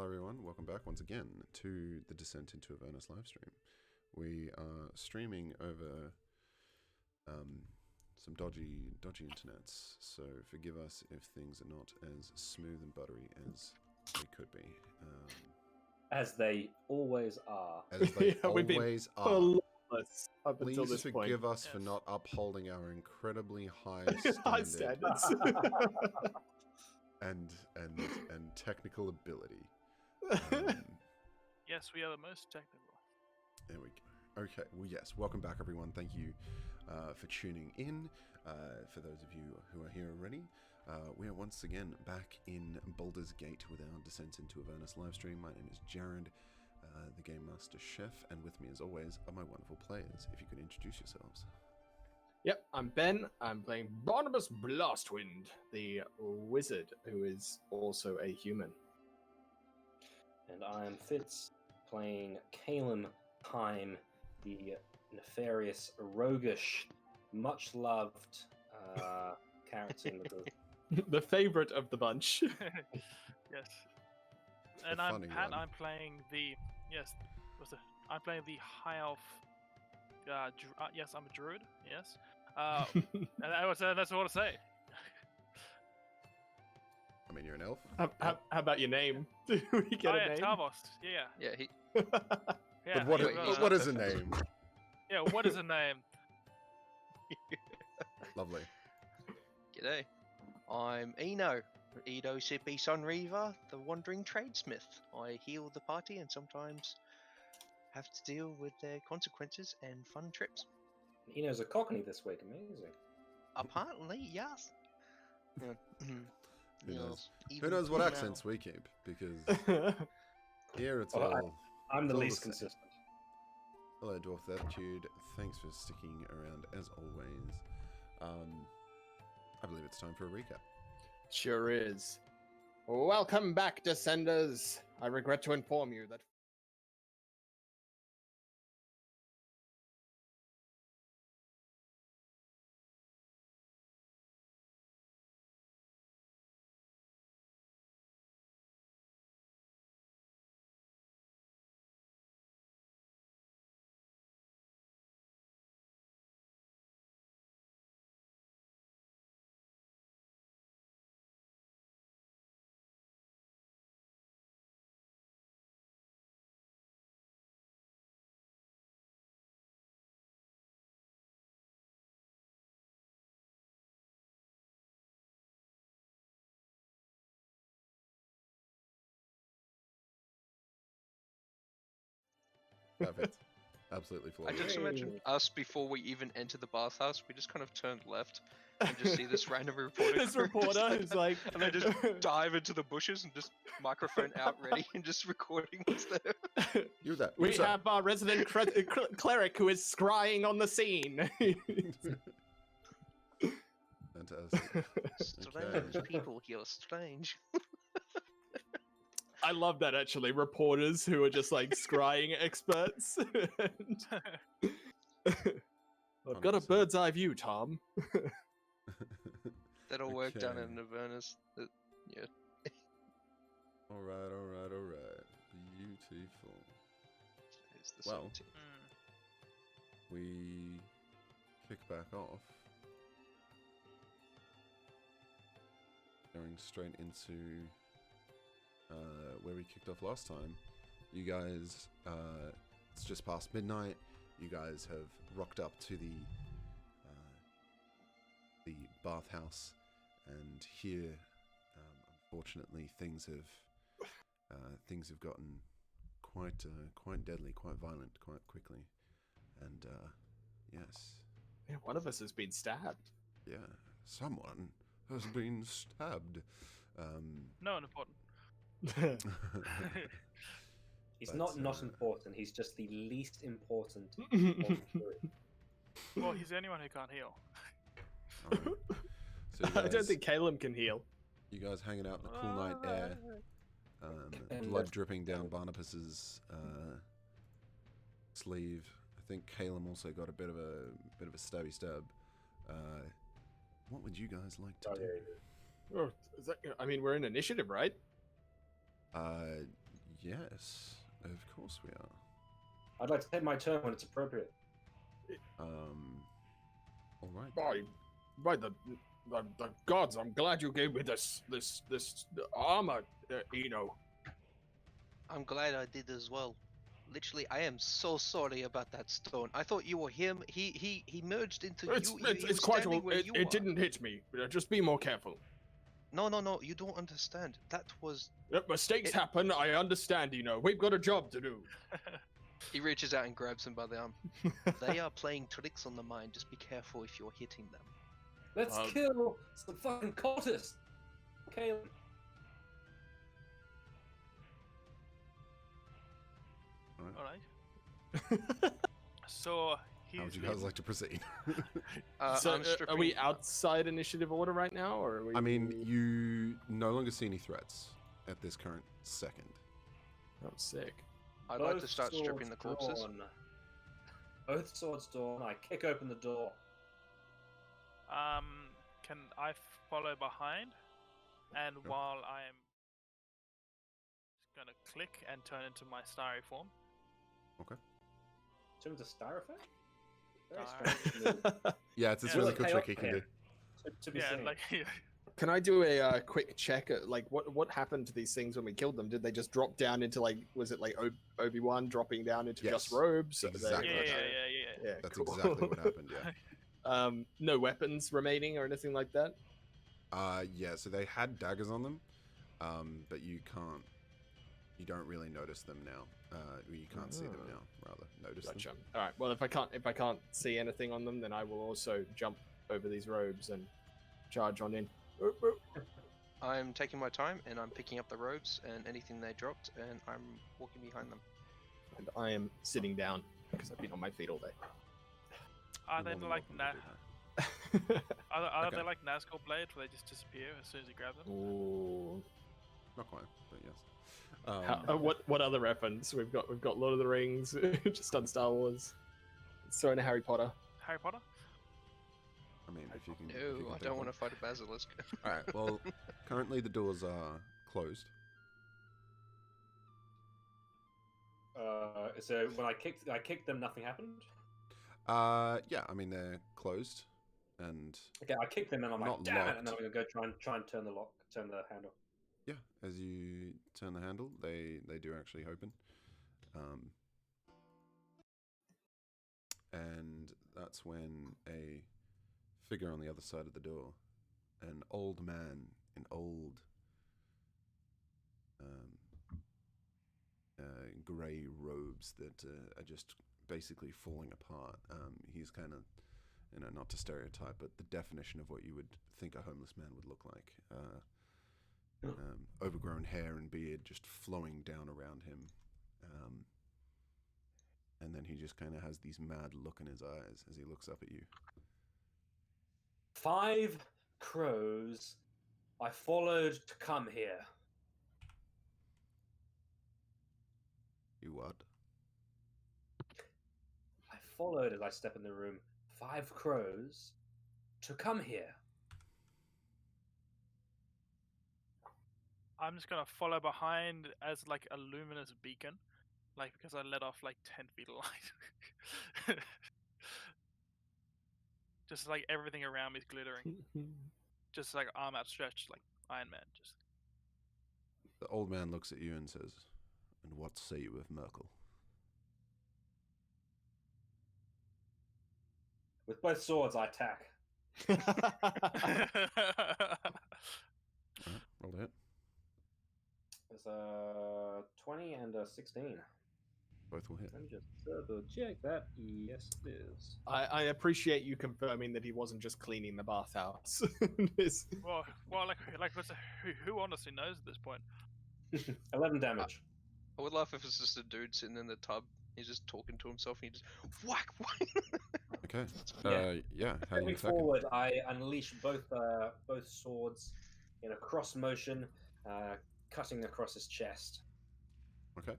Hello everyone, welcome back once again to the Descent into Avernus livestream. We are streaming over some dodgy internets, so forgive us if things are not as smooth and buttery as they could be. As they always are. As they always are. Up until Please this forgive point. us for not upholding our incredibly high standard High standards. and technical ability. Yes, we are the most technical. There we go. Okay, well, yes, welcome back, everyone. Thank you for tuning in. For those of you who are here already, we are once again back in Baldur's Gate with our Descent into Avernus livestream. My name is Jared, the Game Master Chef, and with me, as always, are my wonderful players. If you could introduce yourselves. Yep, I'm Ben. I'm playing Barnabas Blastwind, the wizard who is also a human. And I am Fitz, playing Calum Time, the nefarious, roguish, much-loved character in the group. The favorite of the bunch. Yes. And The I'm funny Pat. one. I'm playing the I'm playing the high elf. Yes, I'm a druid. Yes. And that's all I want to say. I mean, you're an elf. How about your name? Do we get a name? Tavos. Yeah. Yeah, he. Yeah. But what, wait, but what is a name? Yeah. What is a name? Lovely. G'day. I'm Eno. Edo Sippy Sunreaver, the wandering tradesmith. I heal the party and sometimes have to deal with their consequences and fun trips. He knows a cockney this week. Amazing. Apparently, yes. Yeah. Who knows? Even Who knows what now. accents we keep? Because here it's Well, all... I'm the It's all least the same. consistent. Hello, Dwarf Attitude. Thanks for sticking around as always. I believe it's time for a recap. Sure is. Welcome back, Descenders. I regret to inform you that Perfect. Absolutely I flawless. just imagine us before we even enter the bathhouse, we just kind of turned left and just see this random reporter. this reporter who's like, and then just dive into the bushes and just microphone out ready and just recording what's there. You that. we you that. have our resident cleric who is scrying on the scene. Fantastic. Strange people here, strange. I love that, actually. Reporters who are just like scrying experts. I've got a 100%. bird's eye view, Tom. That'll work down Okay. in Avernus. Yeah. Alright. Beautiful. It's the Well. 17th. We kick back off. Going straight into where we kicked off last time. You guys, it's just past midnight. You guys have rocked up to the bathhouse, and here, unfortunately, things have gotten quite deadly, quite violent, quite quickly, and yes, Yeah, one of us has been stabbed. yeah, someone has been stabbed. No one important. He's But, not important. He's just the least important of I the group. Well, he's the only one who can't heal. Alright. So you don't guys- think Caleb can heal. You guys hanging out in the cool night air, blood dripping down Barnabas's sleeve. I think Caleb also got a bit of a stabby stab. What would you guys like to do? Oh, is that, I mean, we're in initiative, right? Yes, of course we are. I'd like to take my turn when it's appropriate. All right. By the gods, I'm glad you gave me this armor, Eno. I'm glad I did as well. Literally, I am so sorry about that stone. I thought you were him. He merged into It's you. He was quite standing all. where you It are. didn't hit me. Just be more careful. No, you don't understand. That was. Mistakes happen. I understand. We've got a job to do. He reaches out and grabs him by the arm. They are playing tricks on the mind. Just be careful if you're hitting them. Let's kill some fucking cultists. Caleb. All right. So How would you guys like to proceed? So, I'm are we outside initiative order right now, or are we? I mean, you no longer see any threats at this current second. I'm sick. I'd like to start stripping the corpses. Drawn. Both swords drawn. I kick open the door. Can I follow behind? And Sure. while I am gonna click and turn into my starry form. Okay. Turn to styrofoam? Very Star- strange move. Yeah, it's this Yeah. really Look, cool hey, trick you can okay. do. To be Yeah, seen. like Can I do a quick check at what happened to these things when we killed them? Did they just drop down into was it like Obi-Wan dropping down into just Yes, robes? exactly. yeah. That's cool. exactly what happened. Yeah. No weapons remaining or anything like that. Yeah. So they had daggers on them, but you don't really notice them now. You can't see them now. Rather, notice Gotcha. them. All right. Well, if I can't see anything on them, then I will also jump over these robes and charge on in. I'm taking my time and I'm picking up the robes and anything they dropped, and I'm walking behind them. And I am sitting down because I've been on my feet all day. Are You're they more than like welcome to do that. are Okay. they like Nazgul blades where they just disappear as soon as you grab them? Ooh. Not quite, but yes. What other reference? We've got Lord of the Rings, just on Star Wars. Let's throw in a Harry Potter. Harry Potter? I mean, if you can. No, I don't want to fight a basilisk. All right. Well, currently the doors are closed. So when I kicked them, nothing happened. Yeah. I mean, they're closed, and Okay, I kicked them and I'm like, Not damn it! And then I'm locked. gonna go try and turn the handle. yeah, as you turn the handle, they do actually open. And that's when a figure on the other side of the door, an old man in old grey robes that are just basically falling apart. He's kind of, not to stereotype, but the definition of what you would think a homeless man would look like. Overgrown hair and beard just flowing down around him. And then he just kind of has these mad look in his eyes as he looks up at you. 5 crows I followed to come here. You what? I followed as I step in the room 5 crows to come here. I'm just gonna follow behind as like a luminous beacon, like because I let off like 10 feet of light. Just like everything around me is glittering, just like arm outstretched, like Iron Man. Just The old man looks at you and says, "And what say you of Merkel?" With both swords, I attack. All right, roll to hit. It's a 20 and a 16. Both will hit. Let me just double check that. Yes, it is. I appreciate you confirming that he wasn't just cleaning the bathhouse. well, like what's who honestly knows at this point? 11 damage. I would laugh if it's just a dude sitting in the tub. He's just talking to himself and he just whack whack. Okay. Yeah. How do you Stepping attack him? forward, I unleash both swords in a cross motion, cutting across his chest. Okay.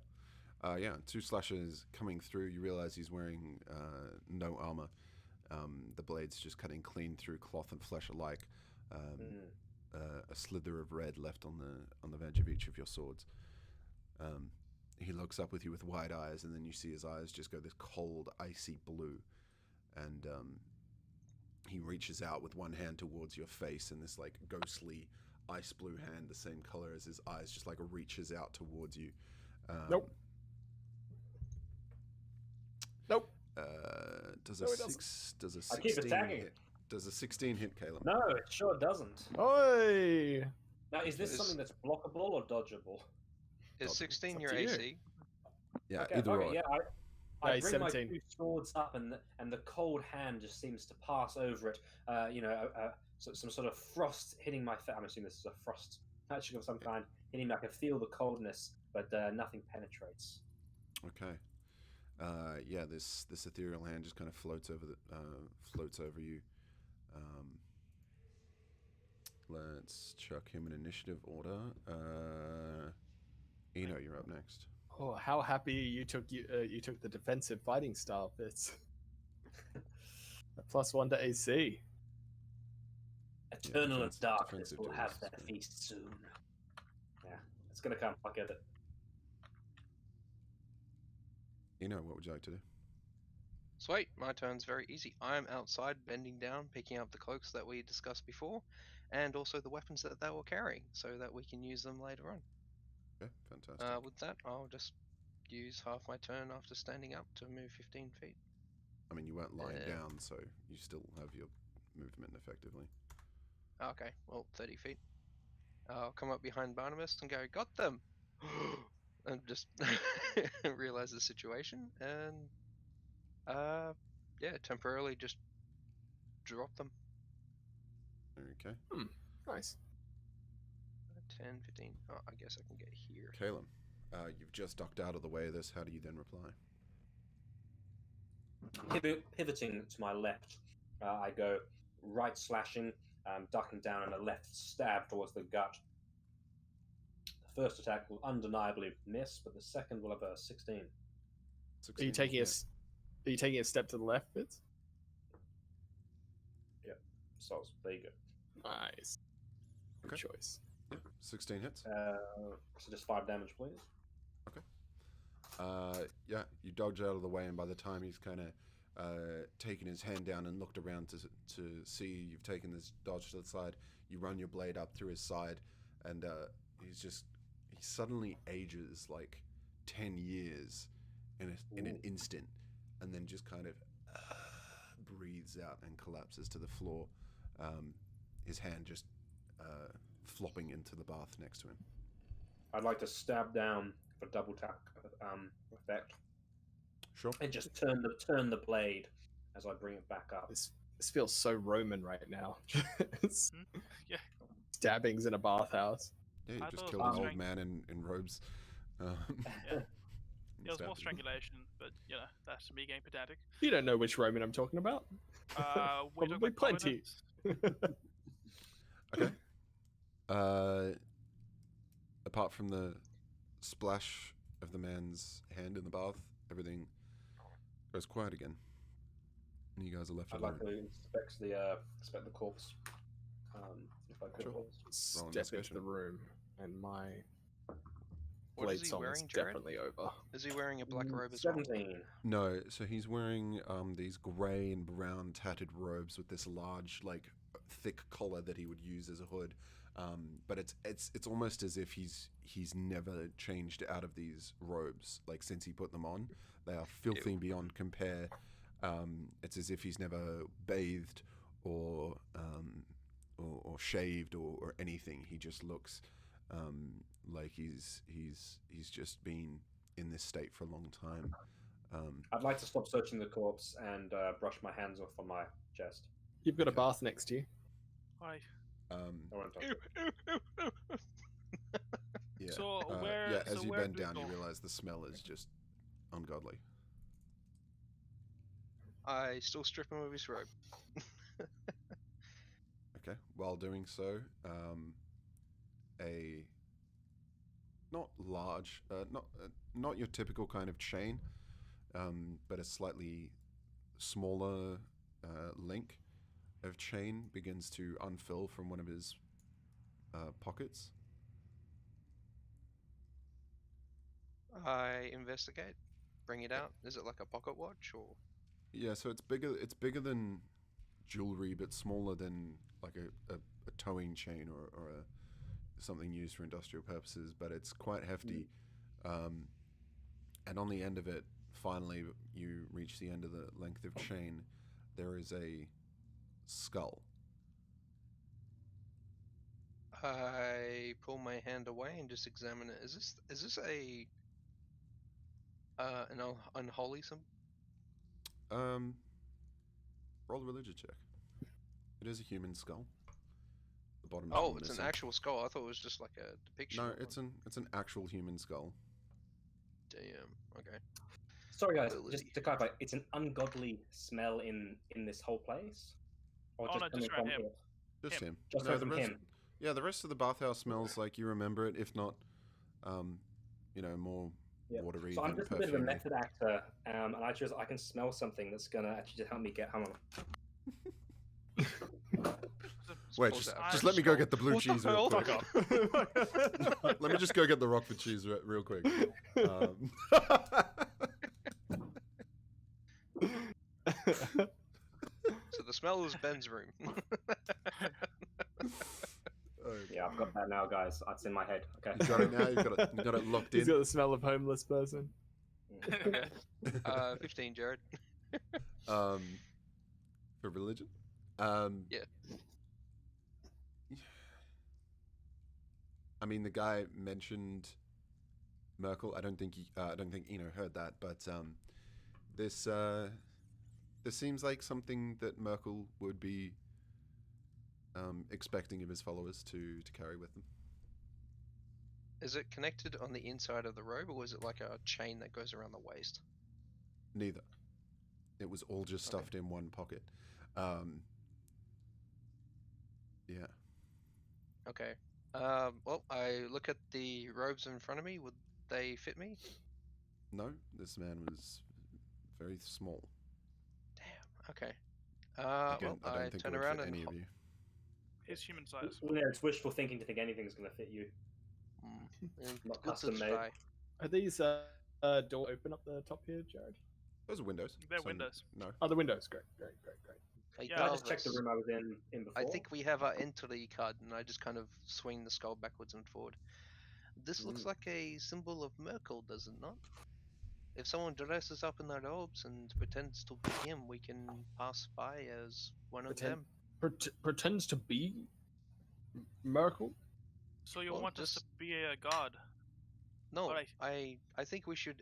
2 slashes coming through. You realize he's wearing no armor. The blade's just cutting clean through cloth and flesh alike. A slither of red left on the edge of each of your swords. he looks up with you with wide eyes, and then you see his eyes just go this cold, icy blue, and he reaches out with one hand towards your face, and this like ghostly ice blue hand, the same color as his eyes, just like reaches out towards you. Nope. Nope. Does No, a it doesn't. does a I keep 16 attacking. hit? Does a 16 hit, Caleb? No, it sure doesn't. Oi! Now, is this Is- something that's blockable or dodgeable? Is Dodgeable. 16 It's your up to you. AC? Yeah, Okay, either okay, or. yeah, No, I he's bring my 17. 2 swords up, and the cold hand just seems to pass over it. Some sort of frost hitting my face. I'm assuming this is a frost magic of some kind hitting me. I can feel the coldness, but nothing penetrates. Okay. Yeah, this ethereal hand just kind of floats over you. Let's chuck him in initiative order. Eno, you're up next. Oh, how happy you took the defensive fighting style, Fitz. A +1 to AC. Eternal defense- darkness defensive will duels, have their so- feast soon. Yeah, it's gonna come. I'll get it. Eno, what would you like to do? Sweet, my turn's very easy. I am outside, bending down, picking up the cloaks that we discussed before, and also the weapons that they were carrying, so that we can use them later on. Okay, fantastic. With that, I'll just use half my turn after standing up to move 15 feet. I mean, you weren't lying uh, down, so you still have your movement effectively. Okay, well, 30 feet. I'll come up behind Barnabas and go, got them! And just realize the situation, and temporarily just drop them. Okay. Nice. 10, 15. Oh, I guess I can get here. Caleb, you've just ducked out of the way of this. How do you then reply? Pivoting to my left, I go right slashing, ducking down, and a left stab towards the gut. The first attack will undeniably miss, but the second will have a 16. Are you 16, taking yeah. Are you taking a step to the left, Fitz? So there you go. Nice. Good Okay. choice. Yeah, 16 hits. So just 5 damage, please. Yeah, you dodge out of the way, and by the time he's kind of taken his hand down and looked around to see you've taken this dodge to the side, you run your blade up through his side, and he suddenly ages like 10 years in an instant, and then just kind of breathes out and collapses to the floor. His hand just flopping into the bath next to him. I'd like to stab down for double tap effect, Sure. and just turn the blade as I bring it back up. This feels so Roman right now. It's Yeah. stabbings in a bathhouse. Yeah, you I just thought killed it an was old strang- man in robes. Yeah. and It was more stabbed him. strangulation, but that's me getting pedantic. You don't know which Roman I'm talking about. We're talking Probably about plenty. Covenants. Okay. Apart from the splash of the man's hand in the bath, everything goes quiet again, and you guys are left I'd alone. like to inspect the corpse. If I could, Sure. please. Step into investigation. the room, and my What blade is he song is wearing, Jared? definitely over. Is he wearing a black robe as well? 17. No, so he's wearing these grey and brown tattered robes with this large, like, thick collar that he would use as a hood. But it's almost as if he's never changed out of these robes. Like, since he put them on, they are filthy beyond compare. It's as if he's never bathed or shaved or anything. He just looks like he's just been in this state for a long time. I'd like to stop searching the corpse and brush my hands off on my chest. You've got a Okay. bath next to you. Why? I won't touch it. Yeah. So yeah, as you where bend do we down, you go? realize the smell is just ungodly. I still strip him of his robe. Okay. While doing so, a not large, not your typical kind of chain, but a slightly smaller link of chain begins to unfill from one of his pockets. I investigate. Bring it out. Is it like a pocket watch or? Yeah, so it's bigger. It's bigger than jewelry, but smaller than like a towing chain or something used for industrial purposes. But it's quite hefty. And on the end of it, finally, you reach the end of the length of chain. There is a skull. I pull my hand away and just examine it. Is this a an unholy symbol? Roll a religion check. It is a human skull. The bottom. Oh, it's an actual skull. I thought it was just like a depiction. No, of it's one. an actual human skull. Damn. Okay. Sorry, guys. Ability. Just to clarify, it's an ungodly smell in this whole place, or Oh, just no, coming just around from him. here? Just Him. him. Just No, from the rest, him. Yeah, the rest of the bathhouse smells like you remember it, if not, more Yeah. watery So I'm than just a bit of a perfumey. method actor, and I can smell something that's gonna actually just help me get. Hang on. Wait, Pulls out just a let me go skull. get the blue What the cheese real hell? quick. Let me just go get the Rockford cheese real quick. So the smell is Ben's room. Yeah, I've got that now, guys. That's in my head. Okay. You got it now. You got it locked He's in. got the smell of homeless person. Okay. 15, Jared. For religion. Yeah. I mean, the guy mentioned Merkel. I don't think Eno heard that, but this seems like something that Merkel would be expecting of his followers to carry with them. Is it connected on the inside of the robe, or is it like a chain that goes around the waist? Neither. It was all just Okay. stuffed in one pocket. Yeah. Okay. Well, I look at the robes in front of me. Would they fit me? No, this man was very small. Damn. Okay. Again, Well, I don't think it turn would around fit and any of you. He's human size. It's wishful thinking to think anything's gonna fit you. Not good to custom made. try. Are these door open up the top here, Jared? Those are windows. They're so windows. No. Oh, the windows. Great. Hey, Yeah, Can I just check the Galvus, room I was in before? I think we have our entry card, and I just kind of swing the skull backwards and forward. This looks like a symbol of Merkel, does it not? If someone dresses up in their robes and pretends to be him, we can pass by as one of them. Pretends to be Merkel. So you Well, want us to just- be a god? No, Alright. I think we should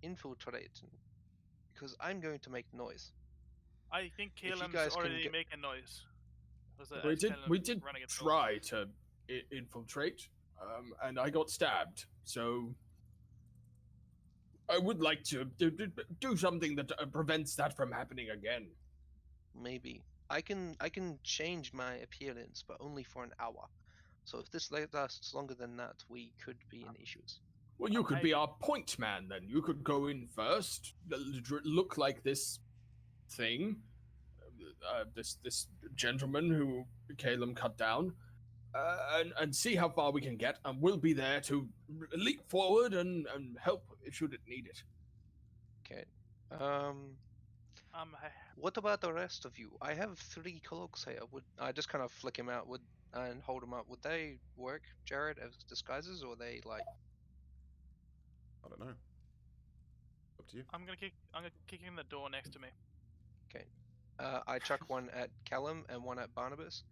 infiltrate, because I'm going to make noise. I think you Caelim's guys can already get- making noise. We did running it try to infiltrate, and I got stabbed. So I would like to do something that prevents that from happening again. Maybe I can change my appearance, but only for an hour. So if this lasts longer than that, we could be in issues. Well, you could be our point man then. You could go in first, look like this thing, this gentleman who Caleb cut down, and see how far we can get, and we'll be there to leap forward and help should it need it. Okay. Hey, What about the rest of you? I have 3 cloaks here. Would I just kind of flick him out and hold him up? Would they work, Jared, as disguises, or are they like? I don't know. Up to you. I'm gonna kick in the door next to me. I chuck one at Callum and one at Barnabas.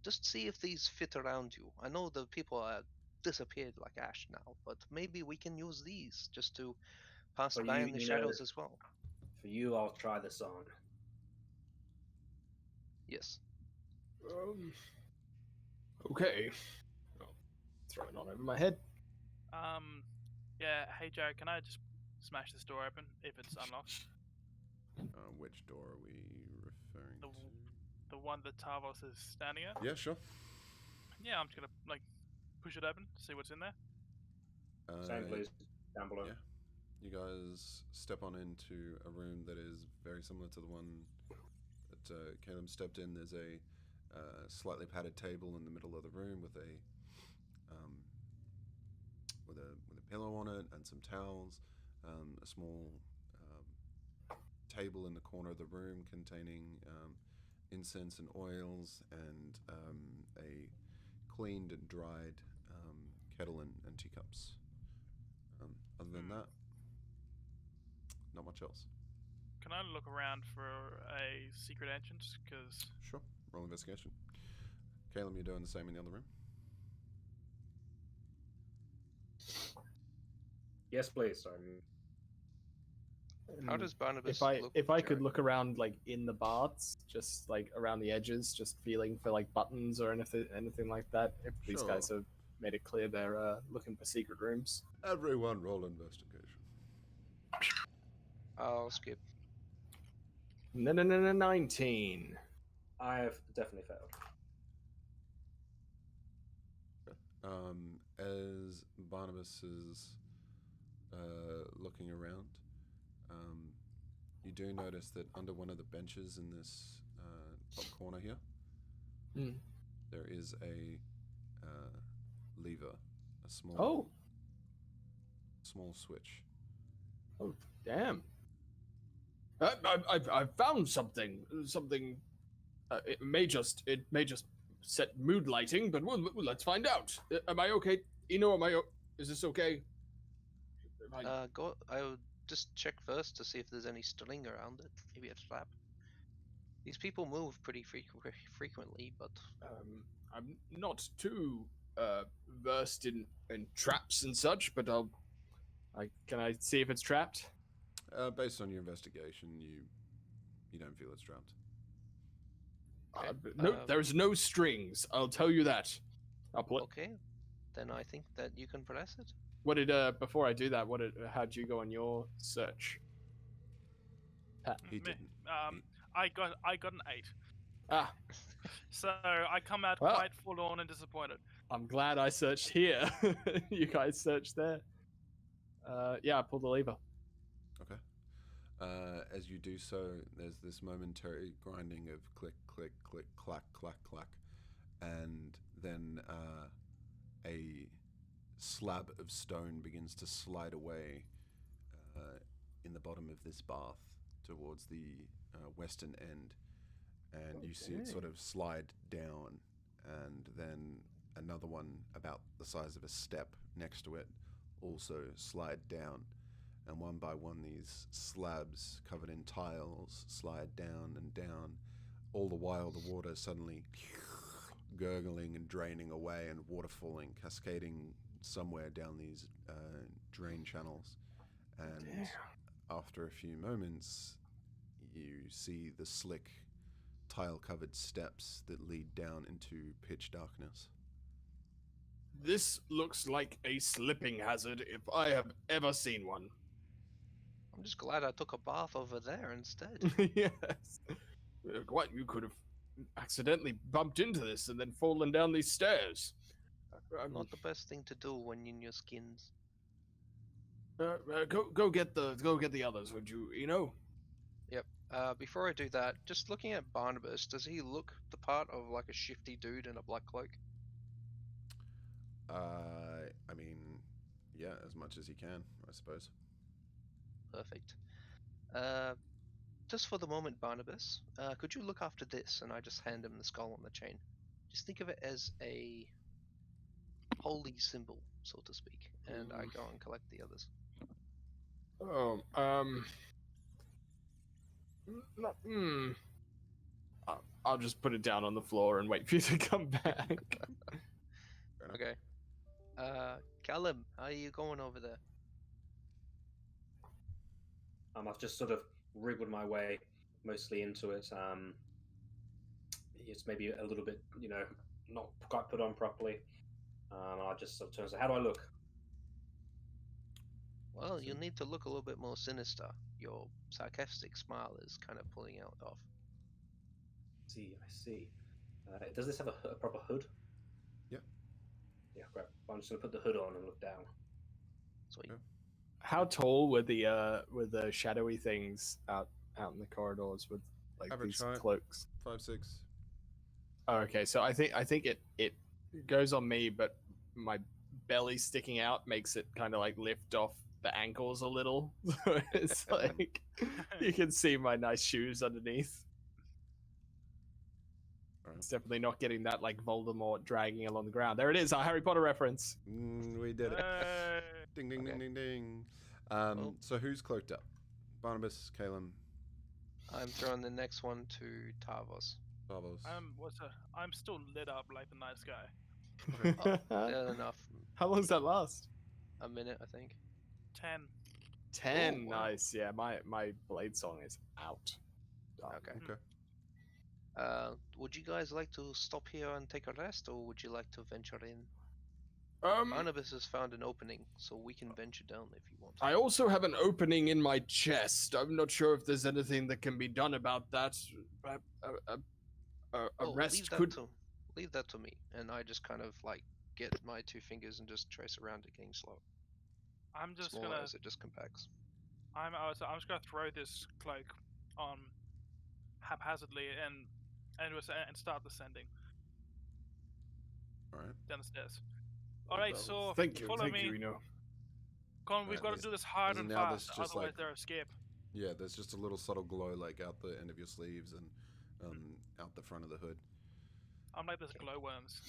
Just see if these fit around you. I know the people are disappeared like ash now, but maybe we can use these just to pass For by you, in the you shadows know- as well. For you, I'll try this on. Yes. Okay. I'll throw it on over my head. Yeah. Hey, Jared, can I just smash this door open if it's unlocked? Which door are we referring The- to? The one that Tarvos is standing at? Yeah, sure. Yeah, I'm just gonna push it open, see what's in there. Same, please. Down below. yeah. You guys step on into a room that is very similar to the one that Caleb stepped in. There's a slightly padded table in the middle of the room with a pillow on it and some towels, a small table in the corner of the room containing incense and oils, and a cleaned and dried kettle and teacups. Other than that, not much else. Can I look around for a secret entrance? Because Sure. Roll investigation. Caleb, you're doing the same in the other room? Yes, please. How does Barnabas look? If I could Jared? look around like in the baths, just like around the edges, just feeling for like buttons or anything like that. If these Sure. guys have made it clear they're looking for secret rooms. Everyone roll investigation. I'll skip. No, 19. I have definitely failed. As Barnabas is looking around, you do notice that under one of the benches in this top corner here, there is a lever, a small switch. Oh, damn. I found something. Something. It may just set mood lighting, but let's find out. Am I okay? Eno, is this okay? I'll just check first to see if there's any string around it. Maybe a trap. These people move pretty frequently, but I'm not too versed in traps and such, but can I see if it's trapped? Based on your investigation, you don't feel it's trapped. okay. No, there's no strings. I'll tell you that. Okay, then I think that you can press it. What did before I do that? How'd you go on your search? He didn't. I got an 8. Ah, So I come out Well. quite forlorn and disappointed. I'm glad I searched here. You guys searched there. Yeah, I pulled the lever. Okay. As you do so, there's this momentary grinding of click, click, click, clack, clack, clack, and then a slab of stone begins to slide away in the bottom of this bath towards the western end, and you see it sort of slide down, and then another one about the size of a step next to it also slide down, and one by one these slabs covered in tiles slide down and down, all the while the water suddenly gurgling and draining away, and water falling, cascading somewhere down these drain channels. And after a few moments, you see the slick tile-covered steps that lead down into pitch darkness. This looks like a slipping hazard if I have ever seen one. I'm just glad I took a bath over there instead. Yes. What, you could have accidentally bumped into this and then fallen down these stairs. Not the best thing to do when in your skins. Go get the others, would you? Eno? Yep. Before I do that, just looking at Barnabas, does he look the part of like a shifty dude in a black cloak? I mean, yeah, as much as you can, I suppose. Perfect. Just for the moment, Barnabas, could you look after this? And I just hand him the skull on the chain. Just think of it as a holy symbol, so to speak, and I go and collect the others. Oh, I'll just put it down on the floor and wait for you to come back. Okay. Callum, how are you going over there? I've just sort of wriggled my way mostly into it. It's maybe a little bit, not quite put on properly. I just sort of turn and say, "How do I look?" Well, you need to look a little bit more sinister. Your sarcastic smile is kind of pulling out off. I see. Does this have a proper hood? Yeah. Yeah, great. I'm just going to put the hood on and look down. Sweet. Yeah. How tall were the shadowy things out in the corridors with like Average these height. cloaks? 5'6". Oh, okay, so I think it goes on me, but my belly sticking out makes it kind of like lift off the ankles a little. So it's like you can see my nice shoes underneath. Alright. It's definitely not getting that like Voldemort dragging along the ground. There it is, our Harry Potter reference. We did it. Hey. Ding, ding, ding, Okay. ding, ding. Well- So who's cloaked up? Barnabas, Calum, I'm throwing the next one to Tavos. Davos. I'm still lit up like the nice guy. Fair enough. How long does that last? A minute, I think. 10. 10. Oh, wow. Nice. Yeah, my blade song is out. Done. Okay. Okay. Would you guys like to stop here and take a rest, or would you like to venture in? Um, Barnabas has found an opening, so we can venture down if you want. I also have an opening in my chest. I'm not sure if there's anything that can be done about that. A Oh, rest could. leave that to me, and I just kind of like get my 2 fingers and just trace around it, getting slow. I'm just Smaller gonna as it just compacts. I'm just gonna throw this cloak on haphazardly and start descending Alright. down the stairs. All right, so Thank you, follow me. Eno. Come on, we've Right, got to this- do this hard isn't and now this fast, just otherwise like- they'll escape. Yeah, there's just a little subtle glow like out the end of your sleeves and out the front of the hood. I'm like this glowworms.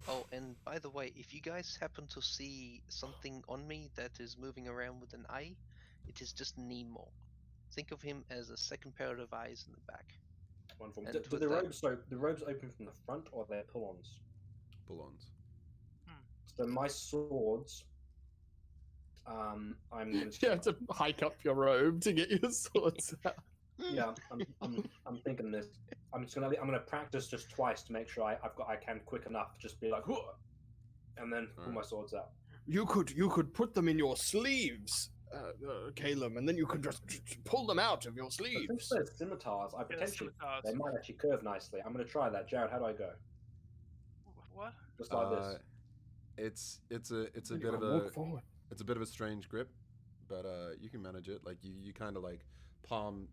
Oh, and by the way, if you guys happen to see something on me that is moving around with an eye, it is just Nemo. Think of him as a second pair of eyes in the back. Wonderful. And Do with the that- robes the robes open from the front or they're pull-ons? Pull-ons. So my swords, I'm going You have to hike up your robe to get your swords out. Yeah, I'm thinking this. I'm gonna practice just twice to make sure I can quick enough to just be like, "Whoa," and then pull my swords out. You could put them in your sleeves, Calum, and then you could just pull them out of your But since sleeves. they're scimitars, I potentially Scimitars. they might actually curve nicely. I'm gonna try that. Jared, how do I go? What? Just like this. It's a You bit of gotta a walk forward. it's a bit of a strange grip, but you can manage it. Like you kind of like palm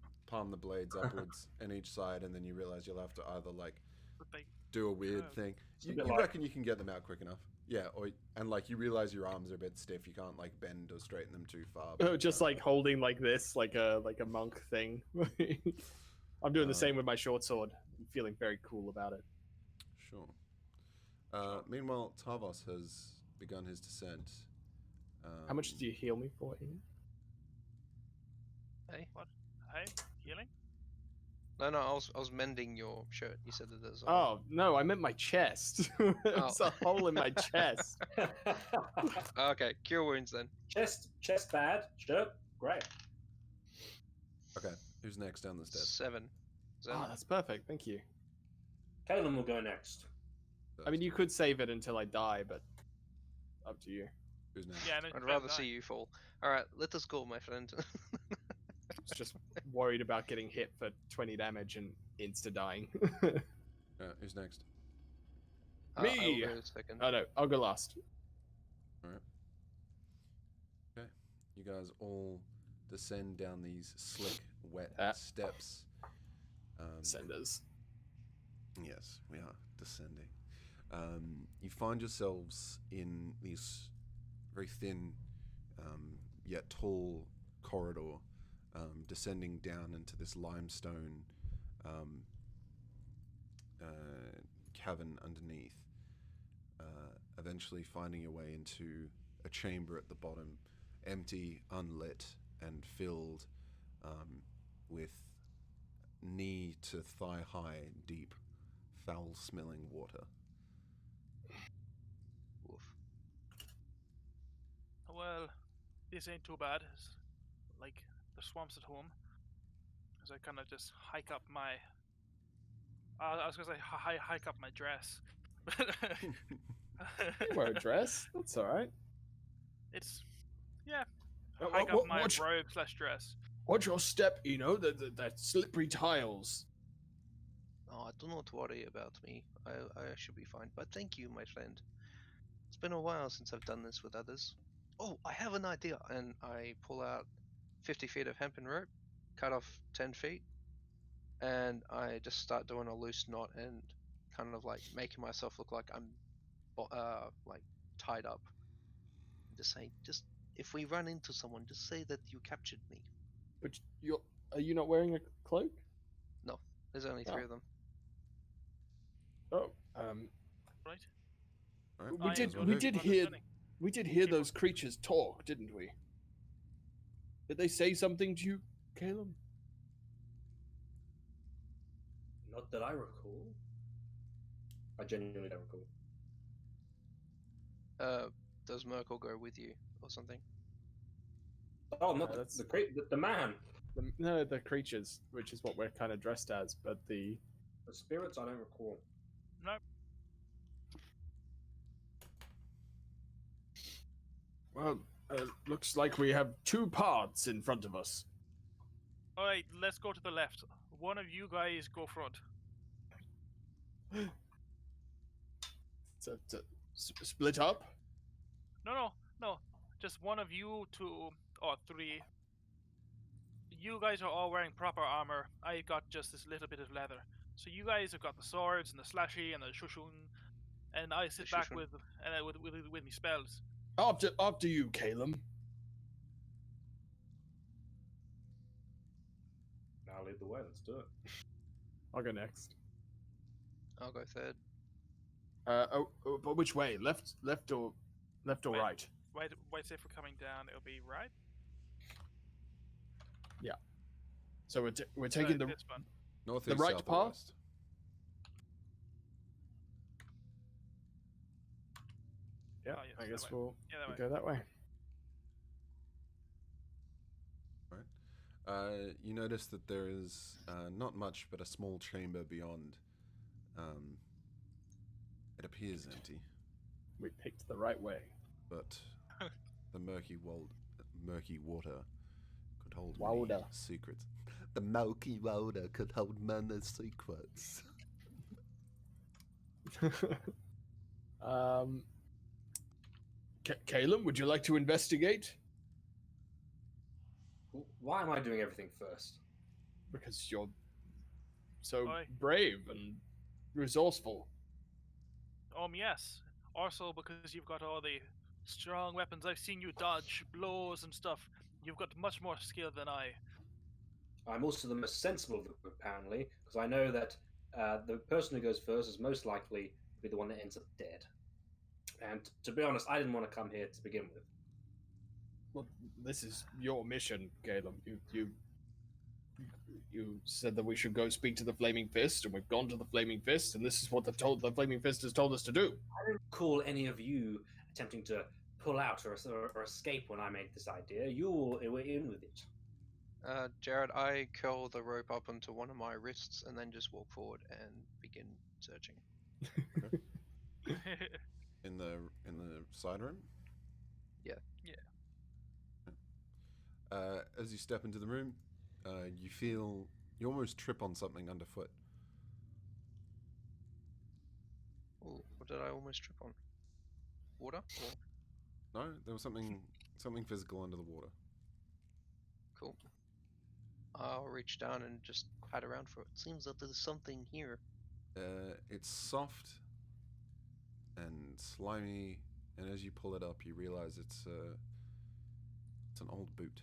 the blades upwards in each side, and then you realize you'll have to either like But they, do a weird curve. thing. It's a You, bit you like- reckon you can get them out quick enough? Yeah, and like you realize your arms are a bit stiff. You can't like bend or straighten them too far. Oh, but, just like holding like this, like a monk thing. I'm doing the same with my short sword. I'm feeling very cool about it. Sure. Meanwhile, Tavos has begun his descent. How much do you heal me for, Ian? Hey? hey, healing? No, I was mending your shirt. You said that there's a Oh no, I meant my chest. There's a hole in my chest. Okay, cure wounds then. chest bad. Shirt great. Okay, who's next down the stairs? 7. Oh, that's perfect. Thank you. Calum will go next. I mean, you could save it until I die, but up to you. Who's next? Yeah, no, I'd rather see you fall. Alright, let us go, my friend. I was just worried about getting hit for 20 damage and insta dying. Who's next? I Me! will go second. Oh no, I'll go last. Okay, you guys all descend down these slick, wet steps. Senders. Yes, we are descending. You find yourselves in these very thin, yet tall corridor, descending down into this limestone cavern underneath. Eventually finding your way into a chamber at the bottom, empty, unlit, and filled with knee to thigh high, deep, foul smelling water. Oof. Well, this ain't too bad. It's like the swamps at home. As I kind of just hike up my. I was gonna say hike up my dress. You wear a dress. That's all right. It's yeah. Uh, Hike what- up my what- robe / dress. Watch your step, that slippery tiles. Oh, do not worry about me. I should be fine. But thank you, my friend. It's been a while since I've done this with others. Oh, I have an idea. And I pull out 50 feet of hempen rope, cut off 10 feet, and I just start doing a loose knot and kind of like making myself look like I'm like tied up. Just say, if we run into someone, just say that you captured me. But are you not wearing a cloak? No, there's only 3 of them. Oh, Right? All right, we I did enjoyed we it. did hear Understanding. we did hear Keep those on- creatures talk, didn't we? Did they say something to you, Caleb? Not that I recall. I genuinely don't recall. Does Merkel go with you or something? Oh, not that's- the man. No, the creatures, which is what we're kind of dressed as, but the The spirits, I don't recall. Nope. well, looks like we have 2 paths in front of us. Alright, let's go to the left. One of you guys go front. So, split up. No. Just one of you, 2 or 3. You guys are all wearing proper armor. I got just this little bit of leather. So you guys have got the swords and the slashy and the shushun, and I sit back shushun. with me spells. After you, Caleb. I'll lead the way. Let's do it. I'll go next. I'll go third. But which way? Left or Wait. right? Wait, say if we're coming down, it'll be right. So we're taking This one. North, The east, right south, or path? west? Yeah, Oh, yes, I that guess way. we'll Yeah, that way. go that way. You notice that there is not much but a small chamber beyond. It appears empty, We picked the right way. but the murky water could hold Water. many secrets. The murky water could hold many secrets. Caleb, would you like to investigate? Why am I doing everything first? Because you're so Aye. brave and resourceful. Yes. Also because you've got all the strong weapons. I've seen you dodge blows and stuff. You've got much more skill than I. I'm also the most sensible of the group, apparently, because I know that the person who goes first is most likely to be the one that ends up dead. And to be honest, I didn't want to come here to begin with. Well, this is your mission, Caleb. You said that we should go speak to the Flaming Fist, and we've gone to the Flaming Fist, and this is what the Flaming Fist has told us to do. I didn't call any of you attempting to pull out or escape when I made this idea. You were in with it. Jared, I curl the rope up onto one of my wrists and then just walk forward and begin searching. In the side room? Yeah. As you step into the room, you almost trip on something underfoot. Ooh, what did I almost trip on? Water? Or... No, there was something physical under the water. Cool. I'll reach down and just pat around for it. Seems that there's something here. It's soft and slimy, and as you pull it up, you realize it's an old boot.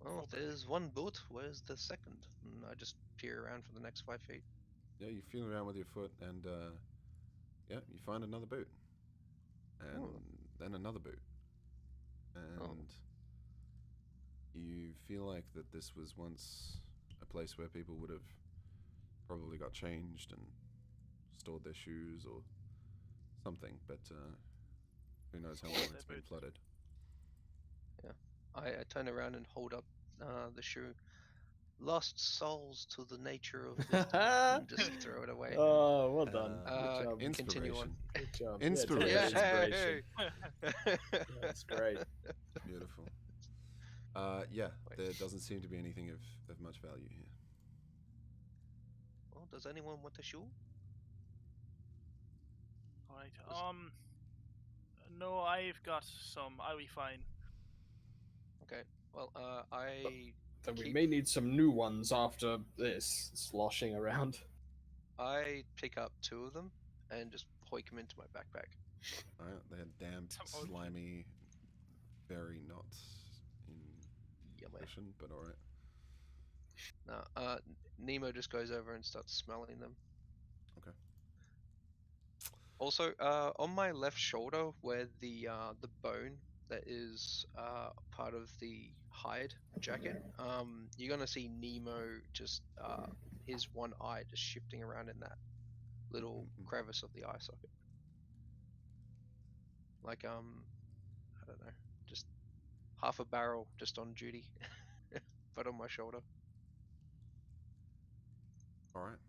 Well, if there's one boot, where's the second? And I just peer around for the next 5 feet. Yeah, you feel around with your foot, and you find another boot, and then another boot, and you feel like that this was once a place where people would have probably got changed and stored their shoes or something, but who knows how long it's been flooded. I turn around and hold up the shoe. Lost souls to the nature of wisdom. And just throw it away. Oh, well done. Good job. Continue on. Inspiration. Good job. Inspiration. Yeah, Yay! inspiration. That's great. Beautiful. There doesn't seem to be anything of much value here. Well, does anyone want a shoe? Alright, no, I've got some. I'll be fine. Okay. Well, I So we may need some new ones after this sloshing around. I pick up 2 of them and just hoik them into my backpack. They're damp, Some old- slimy, very not in Yummy. condition, but alright. No, Nemo just goes over and starts smelling them. Okay. Also, on my left shoulder, where the bone that is part of the hide jacket, you're gonna see Nemo just his one eye just shifting around in that little Mhm. crevice of the eye socket. Like I don't know, just half a barrel just on duty, but on my shoulder. Alright.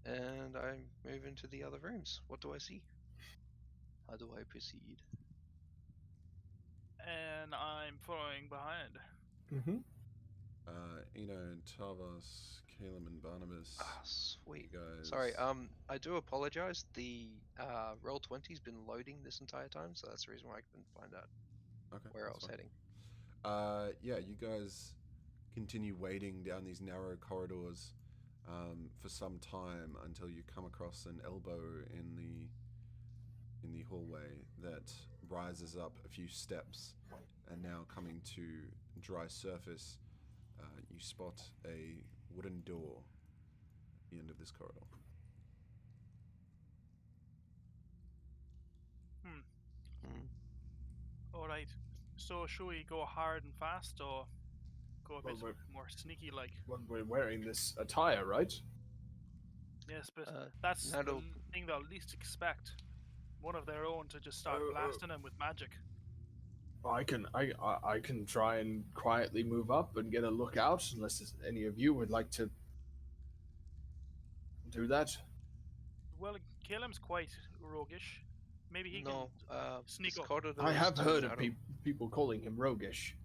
And I move into the other rooms. What do I see? How do I proceed? And I'm following behind. Mm-hmm. Eno, Tavos, Caleb, and Barnabas. Ah, sweet. You guys. Sorry, I do apologize. The Roll20's been loading this entire time, so that's the reason why I couldn't find out Okay, where I that's was fine. heading. Yeah, you guys continue wading down these narrow corridors for some time until you come across an elbow in the hallway that rises up a few steps, and now coming to dry surface, you spot a wooden door at the end of this corridor. Hmm. All right. So should we go hard and fast, or go a Well, bit more sneaky like? When we're wearing this attire, right? Yes, but Uh, that's the that'll- thing they'll least expect. One of their own to just start blasting them with magic. I can try and quietly move up and get a look out, unless any of you would like to do that. Well, Caleb's quite roguish. Maybe he No, can sneak this up. corridor I is have too heard of narrow. people calling him roguish.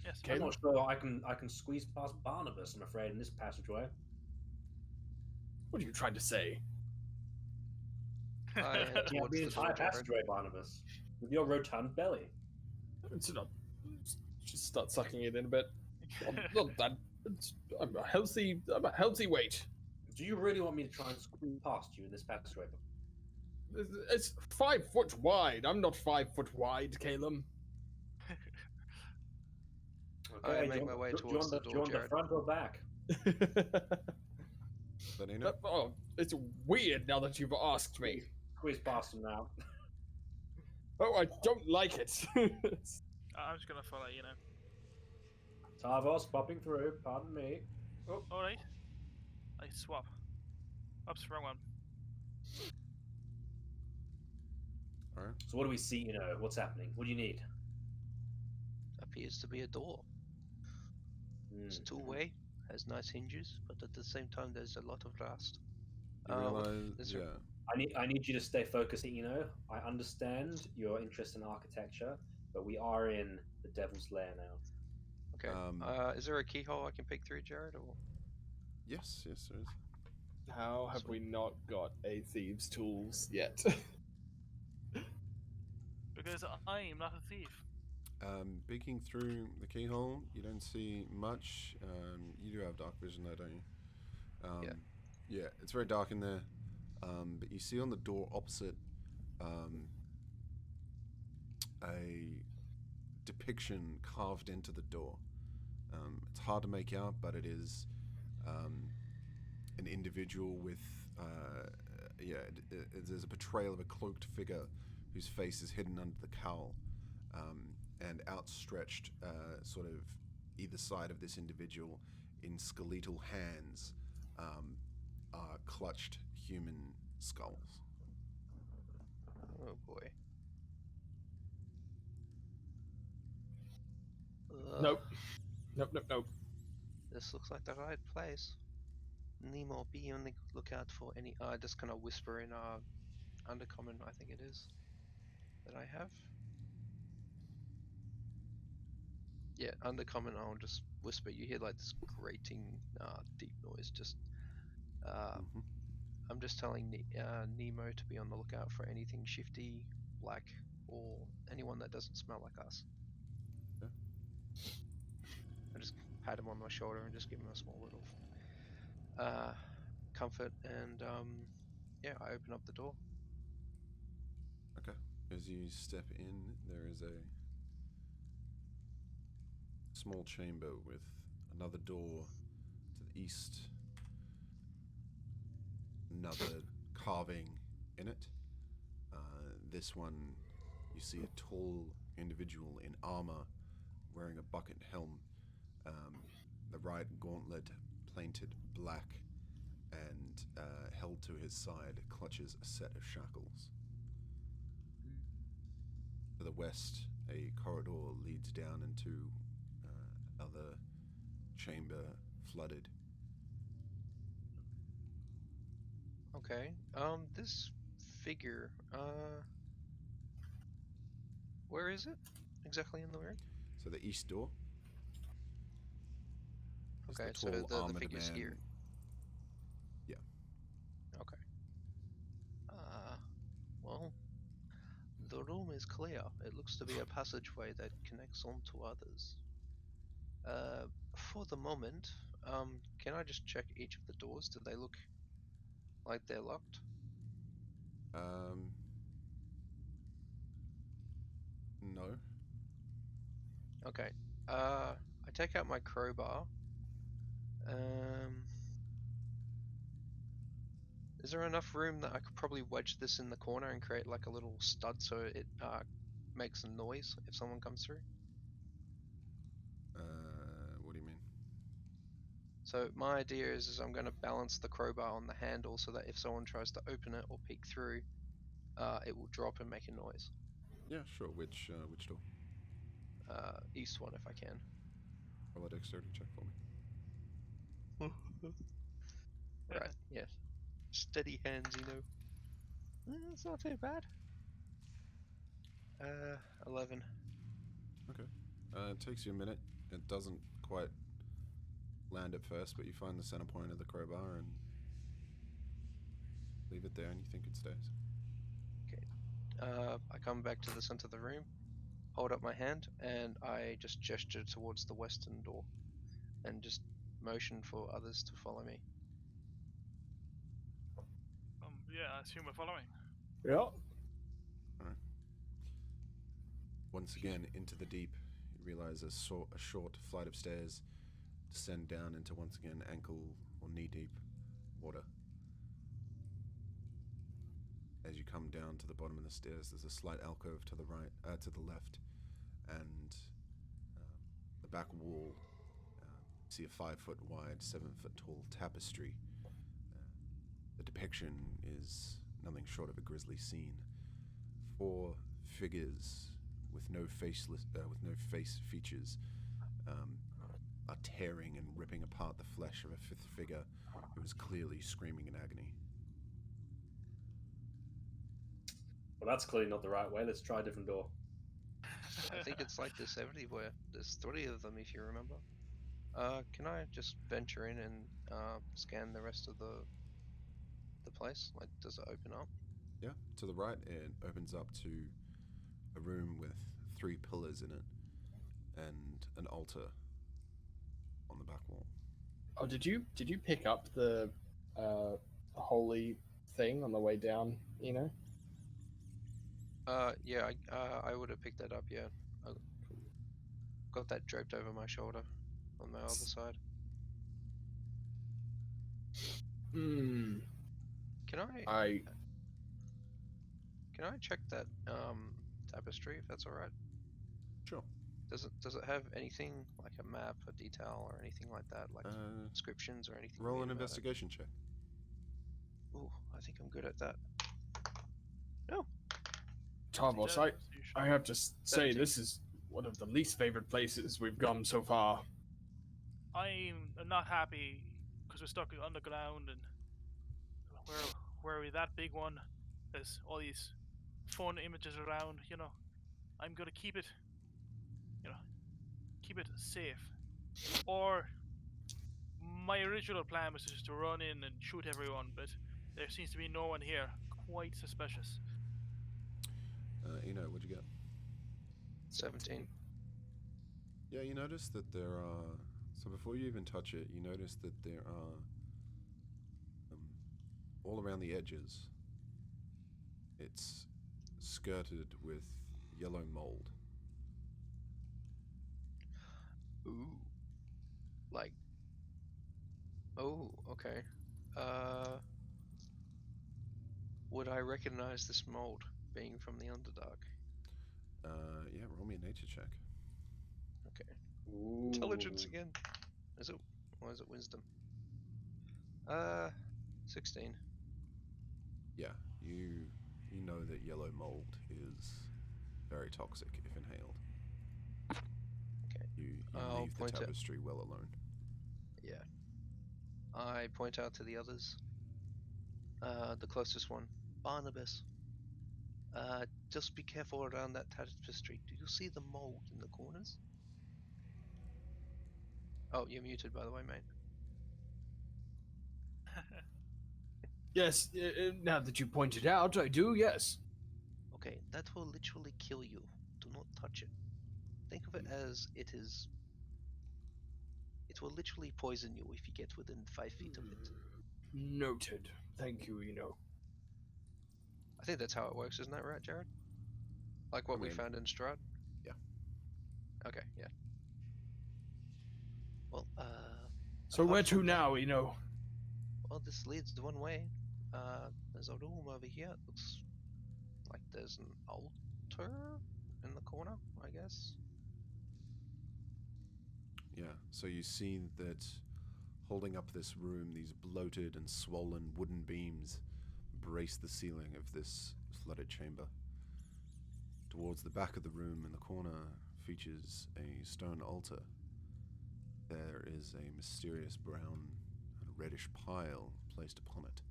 Yes. I'm Caleb? not sure I can squeeze past Barnabas, I'm afraid, in this passageway. What are you trying to say? I head Yeah, towards the the door, entire Jared. passageway, Barnabas. With your rotund belly. It's not. Just start sucking it in a bit. Not that. I'm a healthy weight. Do you really want me to try and squeeze past you in this passageway? It's 5 foot wide. I'm not 5 foot wide, Caleb. Okay, I make my way towards the do you door, want the Jared. front or back? That Eno? Oh, it's weird now that you've asked me. Squeeze past him now. Oh, I don't like it. I'm just gonna follow you now. Tavos popping through, pardon me. Oh, All right. I swap. Oops, wrong one. Alright. so what do we see, you know? What's happening? What do you need? Appears to be a door. It's Hmm. two-way, has nice hinges, but at the same time there's a lot of rust. You realize, is there- yeah. I need you to stay focused, you know. I understand your interest in architecture, but we are in the Devil's Lair now. Okay. Is there a keyhole I can peek through, Jared? Or Yes, there is. How have we not got a thieves' tools yet? Because I am not a thief. Peeking through the keyhole, you don't see much. You do have dark vision, though, don't you? Yeah. Yeah, it's very dark in there. But you see on the door opposite a depiction carved into the door. It's hard to make out, but it is an individual with there's a portrayal of a cloaked figure whose face is hidden under the cowl, and outstretched sort of either side of this individual in skeletal hands are clutched human skulls. oh boy. Nope. Nope. This looks like the right place. Nemo, be on the lookout for any. Just kind of whisper in undercommon, I think it is, that I have. Yeah, undercommon. I'll just whisper. You hear like this grating, deep noise. Just, Mm-hmm. I'm just telling Nemo to be on the lookout for anything shifty, black, or anyone that doesn't smell like us. Yeah. I just pat him on my shoulder and just give him a small little comfort, and yeah, I open up the door. Okay. As you step in, there is a small chamber with another door to the east, another carving in it. This one, you see a tall individual in armor wearing a bucket helm, the right gauntlet painted black, and held to his side clutches a set of shackles. To the west, a corridor leads down into another chamber flooded. Okay. This figure, where is it exactly in the room? So the east door is Okay, the so tall the armored figure's man. here. Yeah. Okay. Well, the room is clear. It looks to be a passageway that connects on to others. For the moment, can I just check each of the doors? Do they look like they're locked? Um. No. Okay. I take out my crowbar. Um, is there enough room that I could probably wedge this in the corner and create like a little stud so it makes a noise if someone comes through? What do you mean? So my idea is I'm going to balance the crowbar on the handle so that if someone tries to open it or peek through, it will drop and make a noise. Yeah, sure. Which door? East one if I can. Roll a dexterity check for me. Right, yes. Steady hands, you know. It's not too bad. 11. Okay. It takes you a minute. It doesn't quite land at first, but you find the center point of the crowbar and leave it there, and you think it stays. Okay. I come back to the center of the room, hold up my hand, and I just gesture towards the western door and just motion for others to follow me. Yeah, I assume we're following. Yeah. Once again, into the deep, you realize a short flight of stairs descend down into once again ankle or knee deep water. As you come down to the bottom of the stairs, there's a slight alcove to the right, to the left, and the back wall. You see a 5-foot wide, 7-foot tall tapestry. The depiction is nothing short of a grisly scene. 4 figures with no face features are tearing and ripping apart the flesh of a 5th figure who is clearly screaming in agony. Well, that's clearly not the right way. Let's try a different door. I think it's like this everywhere. There's 3 of them if you remember. Can I just venture in and scan the rest of the place? Like, does it open up? Yeah, to the right, it opens up to a room with 3 pillars in it and an altar on the back wall. Oh, did you pick up the holy thing on the way down? You know. Yeah, I would have picked that up. Yeah, I got that draped over my shoulder on my other side. Hmm. Can I I check that tapestry if that's all right? Sure. Does it have anything like a map, a detail, or anything like that, like inscriptions or anything? Roll weird an about investigation check. it? Ooh, I think I'm good at that. No. Tavos, I have to say 17. this is one of the least favorite places we've gone so far. I'm not happy because we're stuck underground and where we that big one. There's all these fun images around. I'm gonna keep it, keep it safe. Or my original plan was just to run in and shoot everyone, but there seems to be no one here. Quite suspicious. What'd you get? 17. Yeah, you notice that there are... So before you even touch it, you notice that there are... all around the edges, It's skirted with yellow mold. Ooh. Like. Oh, okay. Would I recognize this mold being from the Underdark? Yeah, roll me a nature check. Okay. Ooh. Intelligence again. Is it? Or is it wisdom? 16. Yeah, you know that yellow mold is very toxic if inhaled. Okay. You I'll leave the point it. tapestry well alone. Yeah. I point out to the others. The closest one, Barnabas. Just be careful around that tapestry. Do you see the mold in the corners? Oh, you're muted, by the way, mate. Yes, now that you pointed out, I do, yes. Okay, that will literally kill you. Do not touch it. Think of it as it is. It will literally poison you if you get within 5 feet of it. Noted. Thank you, Eno. I think that's how it works, isn't that right, Jared? Like what I we mean, found in Strahd? yeah. Okay, yeah. Well, So apart where to from that- now, Eno? Well, this leads one way. There's a room over here. It looks like there's an altar in the corner, I guess. Yeah, so you see that holding up this room, these bloated and swollen wooden beams brace the ceiling of this flooded chamber. Towards the back of the room in the corner features a stone altar. There is a mysterious brown and reddish pile placed upon it.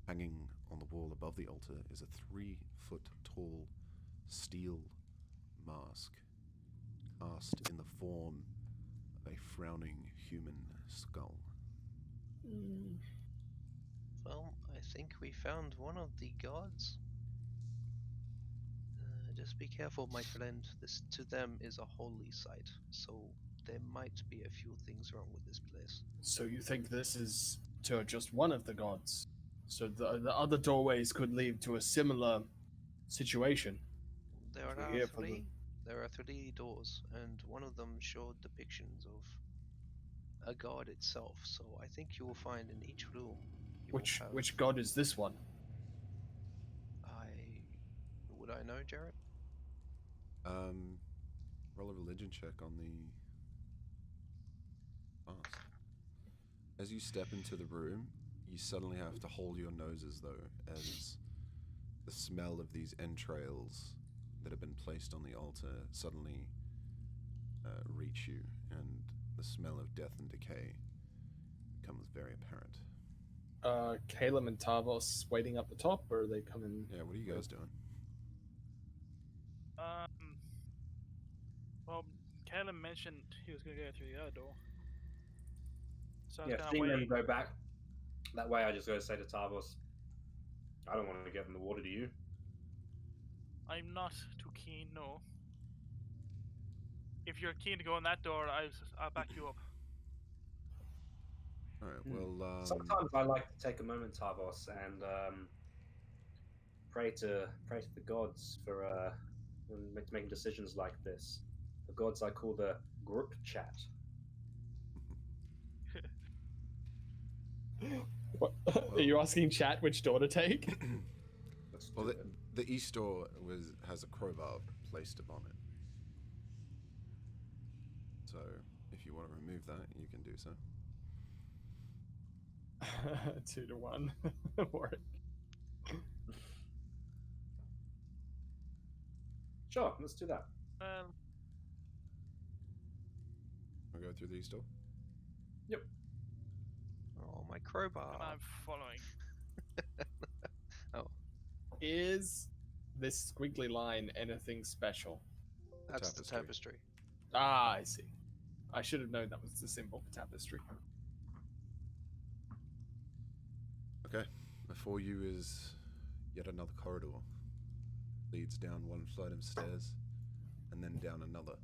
Hanging on the wall above the altar is a 3-foot tall steel mask cast in the form of a frowning human skull. Well, I think we found one of the gods. Just be careful, my friend. This to them is a holy site, so there might be a few things wrong with this place. So you think this is to just one of the gods? So the other doorways could lead to a similar situation. There If we are hear from three. them. There are 3 doors, and one of them showed depictions of a god itself. So I think you will find in each room. You will have. Which god is this one? Would I know, Jared? Roll a religion check on the mask. As you step into the room, you suddenly have to hold your noses, though, as the smell of these entrails that have been placed on the altar suddenly reach you, and the smell of death and decay becomes very apparent. Caleb and Tavos waiting up the top, or are they coming? Yeah, what are you guys doing? Well, Caleb mentioned he was going to go through the other door. So I was Yeah, kind of seeing them waiting. go back that way, I just go to say to Tavos, I don't want to get in the water, do you? I'm not too keen, no. If you're keen to go in that door, I'll back you up. All right. Well, Sometimes I like to take a moment, Tavos, and pray to the gods for when making decisions like this. The gods I call the group chat. What, are you asking chat which door to take? Let's well, do it. the east door has a crowbar placed upon it. So, if you want to remove that, you can do so. 2-1. Warwick. Sure, let's do that. I'll go through the east door. Yep. Oh, my crowbar. And I'm following. Oh, Is this squiggly line anything special? that's tapestry. the tapestry. Ah, I see. I should have known that was the symbol for tapestry. Okay. Before you is yet another corridor. Leads down one flight of stairs, and then down another.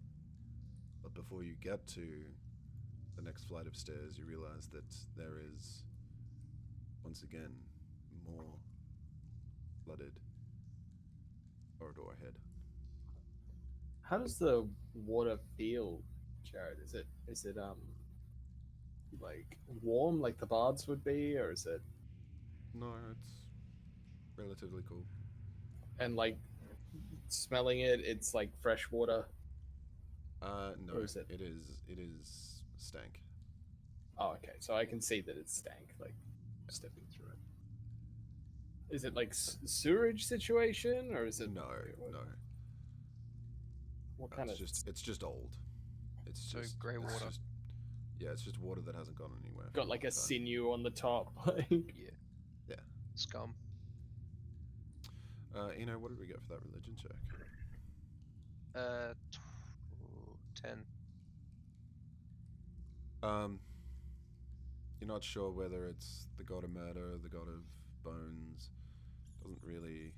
But before you get to the next flight of stairs, you realize that there is, once again, more flooded corridor ahead. How does the water feel, Jared? Is it like warm like the bards would be, or is it No, it's relatively cool. and like smelling it, it's like fresh water? No, Or is it? it is stank. Oh, okay. So I can see that it's stank, like stepping through it. Is it like sewerage situation, or is it No, what, no. what kind of? It's just old. It's So just grey it's water. just- yeah, it's just water that hasn't gone anywhere. for Got like long a time. sinew on the top, like Yeah. Yeah. Scum. What did we get for that religion check? 10. You're not sure whether it's the god of murder, the god of bones. Doesn't really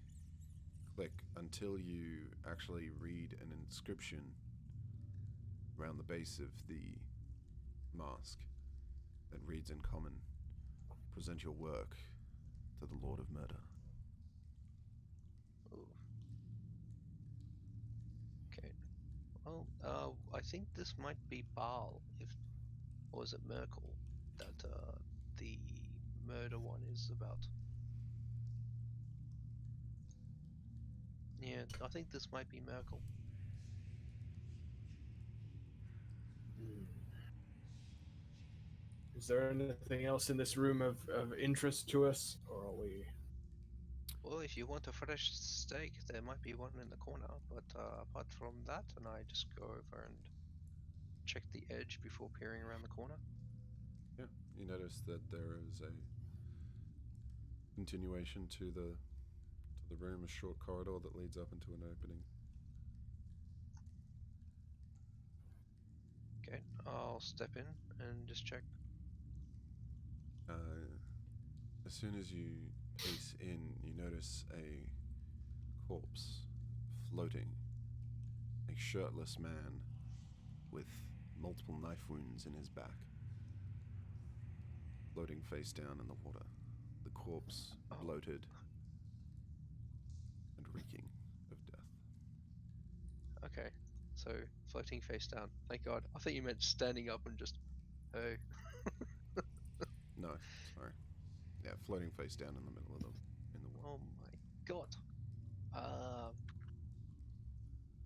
click until you actually read an inscription around the base of the mask that reads in common, "Present your work to the Lord of Murder." Ooh. Okay. Well, I think this might be Baal, or is it Merkel that the murder one is about? Yeah, I think this might be Merkel. Is there anything else in this room of interest to us, or are we? Well, if you want a fresh steak, there might be one in the corner, but apart from that, and I just go over and check the edge before peering around the corner. Yeah, you notice that there is a continuation to the room, a short corridor that leads up into an opening. Okay, I'll step in and just check. As soon as you pace in, you notice a corpse floating, a shirtless man with multiple knife wounds in his back, floating face down in the water. The corpse Oh. bloated and reeking of death. Okay, so floating face down. Thank God. I thought you meant standing up and just, hey. No, sorry. Yeah, floating face down in the middle of the water. Oh my God.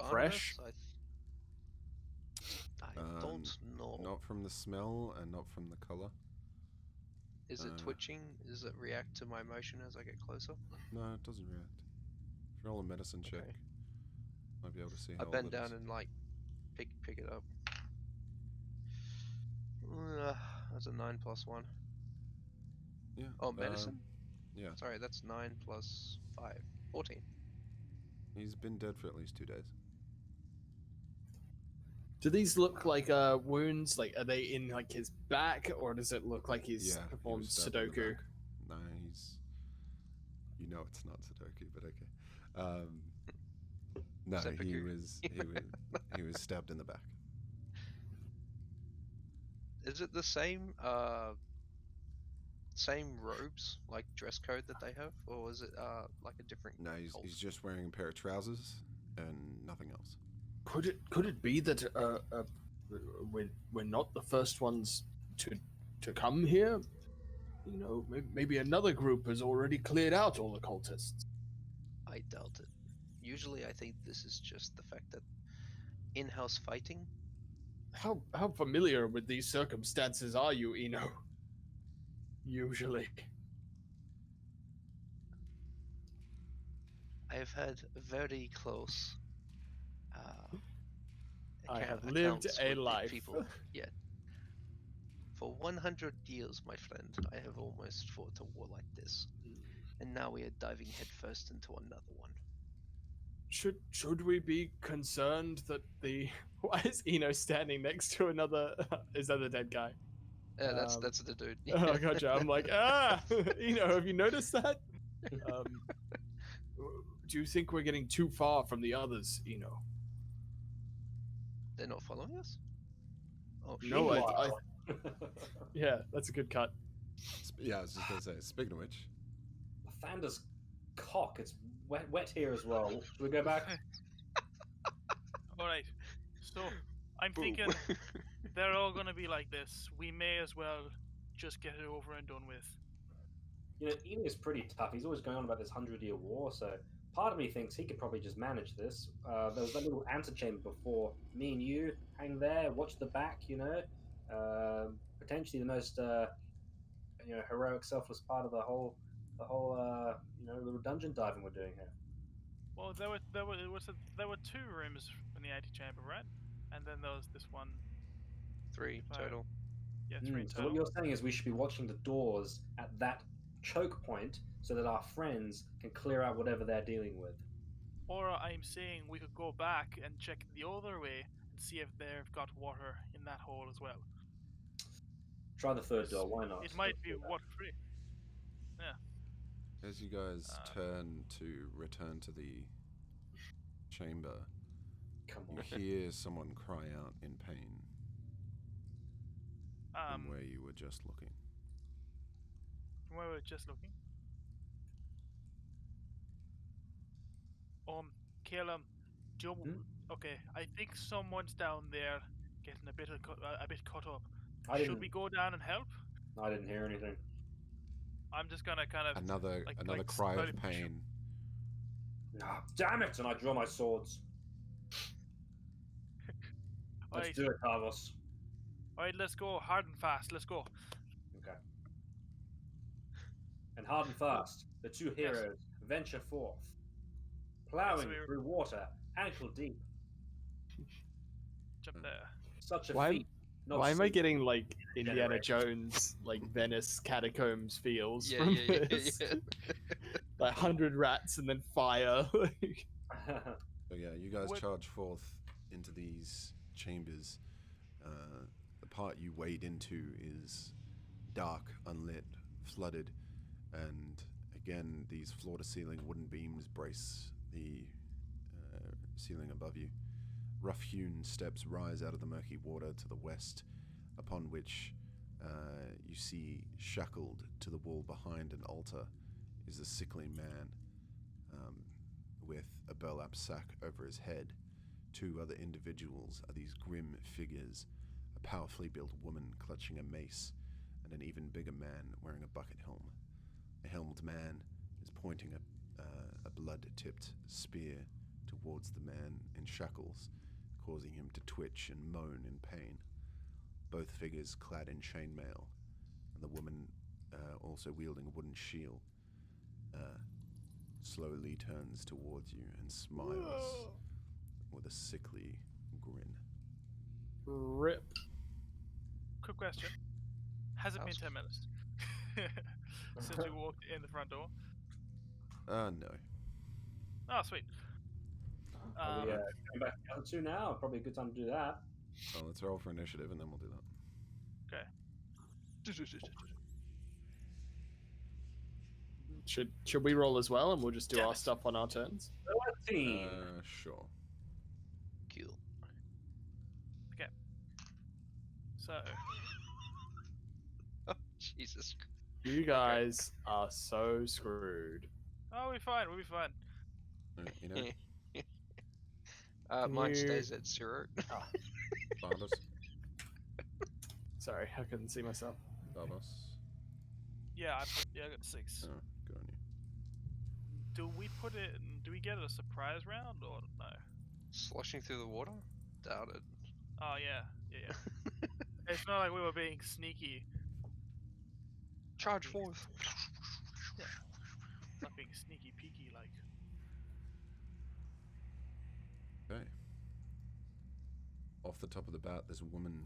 Fresh? Barnabas, I don't know. Not from the smell and not from the color. Is it twitching? Does it react to my motion as I get closer? No, it doesn't react. If you roll a medicine check, Okay. might be able to see how I old bend it down is. and like pick it up. That's a 9 plus 1. Yeah. Oh, medicine? Yeah. Sorry, that's 9 plus 5. 14. He's been dead for at least 2 days. Do these look like wounds? Like, are they in like his back, or does it look like he's Yeah, he performed was stabbed in the Sudoku? back. No, he's. You know it's not Sudoku, but okay. No, he Seppuku. was stabbed in the back. Is it the same robes, like dress code that they have, or is it like a different No, cult? he's just wearing a pair of trousers and nothing else. Could it be that we're not the first ones to come here? You know, maybe another group has already cleared out all the cultists. I doubt it. Usually, I think this is just the fact that in-house fighting. How familiar with these circumstances are you, Eno? Usually. I've had very close. I have lived accounts a with the life. People. Yeah. For 100 years, my friend, I have almost fought a war like this, and now we are diving headfirst into another one. Should we be concerned that the why is Eno standing next to his other dead guy? That's the dude. Oh, gotcha. I'm like, Eno, have you noticed that? Do you think we're getting too far from the others, Eno? They're not following us? Oh, No, shit. I yeah, that's a good cut. Yeah, I was just gonna say. Speaking of which, Lathander's cock. It's wet here as well. Should we go back? All right. So I'm Boom. thinking they're all gonna be like this. We may as well just get it over and done with. You know, Ian is pretty tough. He's always going on about this 100-year war, so part of me thinks he could probably just manage this. There was that little antechamber before. Me and you hang there, watch the back, you know. Potentially the most, heroic, selfless part of the whole, little dungeon diving we're doing here. Well, there were two rooms in the antechamber, right? And then there was this one. 3 If I- total. Yeah, 3 in So total. what you're saying is we should be watching the doors at that choke point so that our friends can clear out whatever they're dealing with. Or I'm saying we could go back and check the other way and see if they've got water in that hole as well. Try the third door, why not? It might Let's be do that. water free. As you guys turn to return to the chamber, Come you on. hear someone cry out in pain from Um, where you were just looking. from where we were just looking. Caleb, Joe. Okay, I think someone's down there getting a bit cut up. Should we go down and help? I didn't hear anything. I'm just gonna kind of Another like cry slowly of push him. pain. Ah, damn it! And I draw my swords. Let's Alright, do it, Carlos. alright, let's go hard and fast. Let's go. Okay. And hard and fast, the two Yes. heroes venture forth, plowing we're- through water, ankle deep. Jump there. Such a Why- feat. not Why am I seen. getting like Indiana generation. Jones, like Venice catacombs feels Yeah, from yeah, this? yeah. Like 100 rats and then fire. So yeah, you guys What- charge forth into these chambers. The part you wade into is dark, unlit, flooded, and again, these floor-to-ceiling wooden beams brace the ceiling above you. Rough-hewn steps rise out of the murky water to the west, upon which you see shackled to the wall behind an altar is a sickly man with a burlap sack over his head. Two other individuals are these grim figures, a powerfully built woman clutching a mace, and an even bigger man wearing a bucket helm. A helmed man is pointing a blood-tipped spear towards the man in shackles, causing him to twitch and moan in pain. Both figures clad in chainmail, and the woman also wielding a wooden shield, slowly turns towards you and smiles with a sickly grin. Rip. Quick question: has it been Ask. 10 minutes since we walked in the front door? No. Oh, sweet. Are we coming back to the other two now? Probably a good time to do that. Well, let's roll for initiative and then we'll do that. Should we roll as well, and we'll just do Damn our it. stuff on our turns? 13. Sure. Cool. So Oh, Jesus. You guys are so screwed. oh, we'll be fine. We'll be fine. You know, Can Mine you- stays at 0. Baldurs. Sorry, I couldn't see myself. Baldurs. Yeah, I got 6. Oh, good on you. Do we put it? Do we get a surprise round or no? Sloshing through the water? Doubt it. Oh yeah. It's not like we were being sneaky. Charge forth. Not being sneaky peeky like. Okay. Off the top of the bat, there's a woman.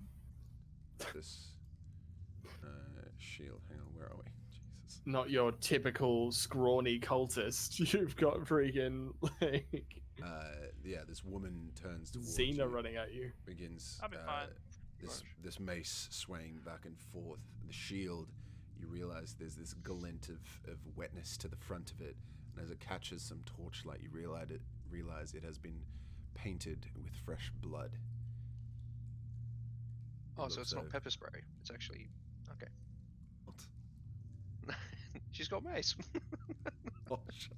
This shield. Hang on, where are we? Jesus. Not your typical scrawny cultist. You've got freaking like Yeah, this woman turns towards Xena you, running at you. begins I'll be fine. this mace swaying back and forth. The shield, you realize there's this glint of wetness to the front of it, and as it catches some torchlight, you realize it has been painted with fresh blood. Oh, It so looks it's not pepper spray. It's actually... Okay. What? She's got mace. Oh, shut.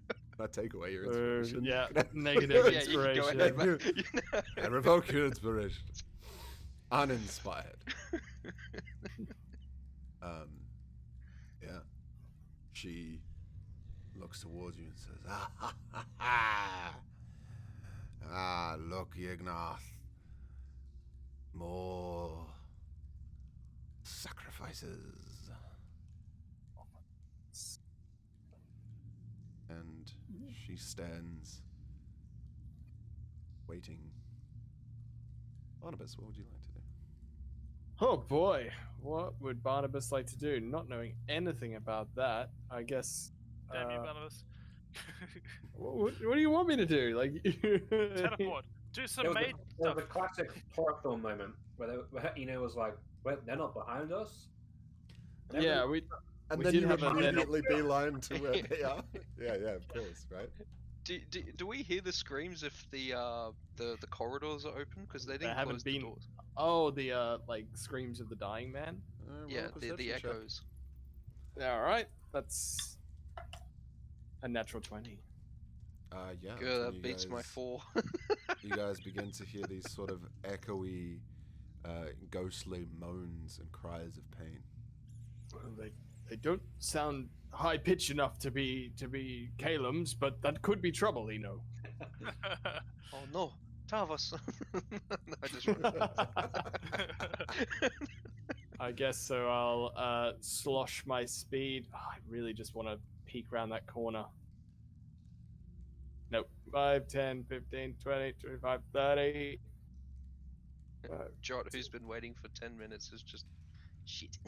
Can I take away your inspiration? Yeah, Can I- negative Yeah, you can go inspiration. ahead, man. I revoke your inspiration. Uninspired. Yeah. She looks towards you and says, "Ah, ha, ha, ha. Ah, look, Yignath. More sacrifices." And she stands waiting. Barnabas, what would you like to do? Oh boy, what would Barnabas like to do? Not knowing anything about that, I guess. Damn you, Barnabas. What do you want me to do? Like, Teleport. Do some There was, maid there stuff. was a classic horror film moment where Eno was like, "Wait, they're not behind us." And Yeah, everyone- And We then did you have a- immediately beeline to where they are. Yeah, of course, right? Do we hear the screams if the corridors are open? Because they didn't haven't close been- the doors. Oh, the like screams of the dying man. Roll Yeah, a the perception check. echoes. All right, that's a natural 20. Yeah. that's Good, when that you beats my guys- 4. You guys begin to hear these sort of echoey, ghostly moans and cries of pain. Well, they don't sound high pitched enough to be Calum's, but that could be trouble, you know. Oh no, Tavos! No, I just run. I guess so. I'll slosh my speed. Oh, I really just want to peek around that corner. Nope. 5, 10, 15, 20, 25, 30. Jot, who's been waiting for 10 minutes, is just shit.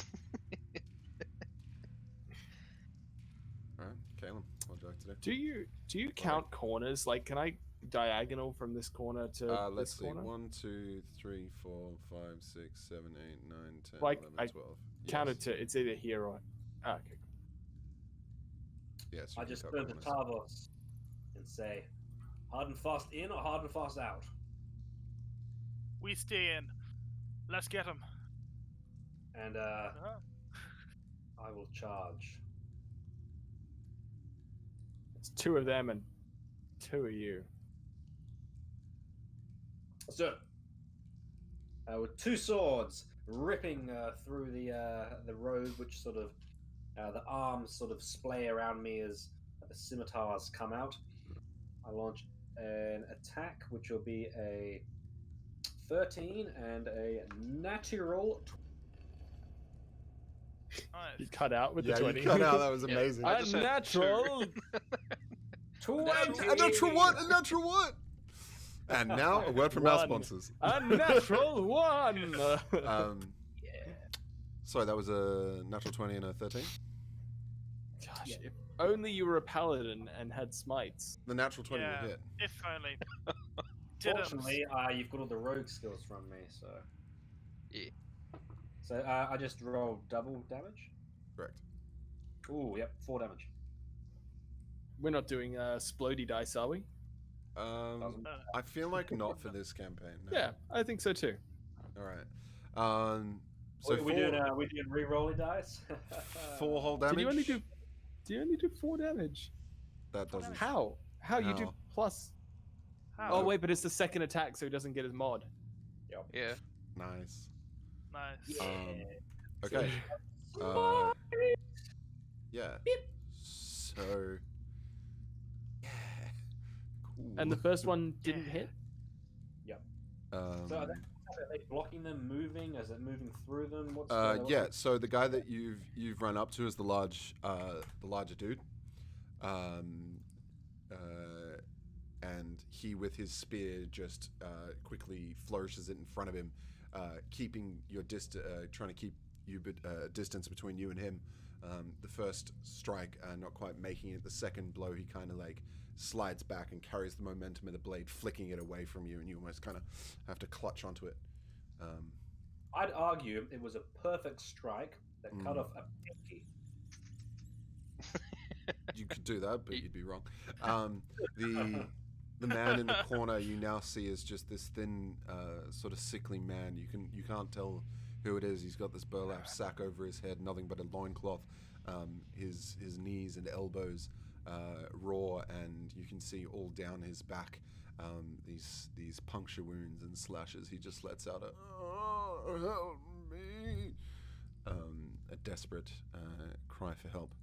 All right, Caleb, what would you like to do? Do you count corners? Like, can I diagonal from this corner to Let's this see. corner? 1, 2, 3, 4, 5, 6, 7, 8, 9, 10, Like, 11, I 12. Counted to it's either here or okay. Yes. I just turn to Tavos and say, "Hard and fast in or hard and fast out?" We stay in. Let's get him. And I will charge. It's 2 of them and 2 of you. So, with 2 swords ripping through the robe, which sort of the arms sort of splay around me as the scimitars come out, I launch an attack, which will be a 13 and a natural. Nice. You cut out with Yeah, the 20. you cut out. That was Yeah. amazing. I just said Unnatural. 20! A natural what? A natural what? And now a word from our One. sponsors. Unnatural 1. Sorry, that was a natural 20 and a 13. Gosh, Yeah. if only you were a paladin and had smites. The natural 20 Yeah. will hit. If only. Didn't. Fortunately, you've got all the rogue skills from me, so. Yeah. So I just roll double damage. Correct. Ooh, yep, 4 damage. We're not doing splody dice, are we? Doesn't- I feel like not for this campaign. No. Yeah, I think so too. All right. So we doing re-rolly dice. 4 whole damage. Do you only do 4 damage? That doesn't. damage. How? How you do How? plus? How? Oh wait, but it's the second attack, so he doesn't get his mod. Yeah. Nice. Nice. Okay. Yeah. So. Yeah. Cool. And the first one didn't Yeah. hit. So are they blocking them, moving? Is it moving through them? What's Yeah. So the guy that you've run up to is the larger dude, and he with his spear just quickly flourishes it in front of him, keeping your trying to keep you distance between you and him. The first strike not quite making it. The second blow, he kind of like slides back and carries the momentum of the blade, flicking it away from you, and you almost kind of have to clutch onto it. I'd argue it was a perfect strike that cut off a pinky. You could do that, but you'd be wrong. The man in the corner you now see is just this thin, sort of sickly man. You can't tell who it is. He's got this burlap sack over his head, nothing but a loincloth. His knees and elbows raw, and you can see all down his back these puncture wounds and slashes. He just lets out a "Oh, help me!" A desperate cry for help.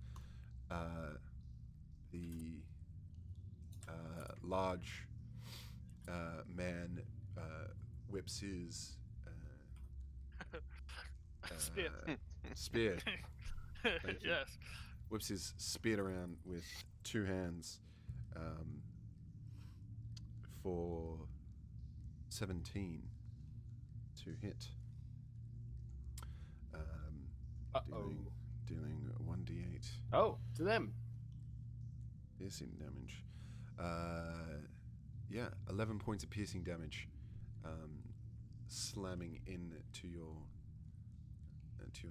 The large man whips his Spear. spear. Thank you. Yes. Whips his spear around with two hands for 17 to hit. Dealing 1d8 Oh, to them. piercing damage. 11 points of piercing damage, slamming into your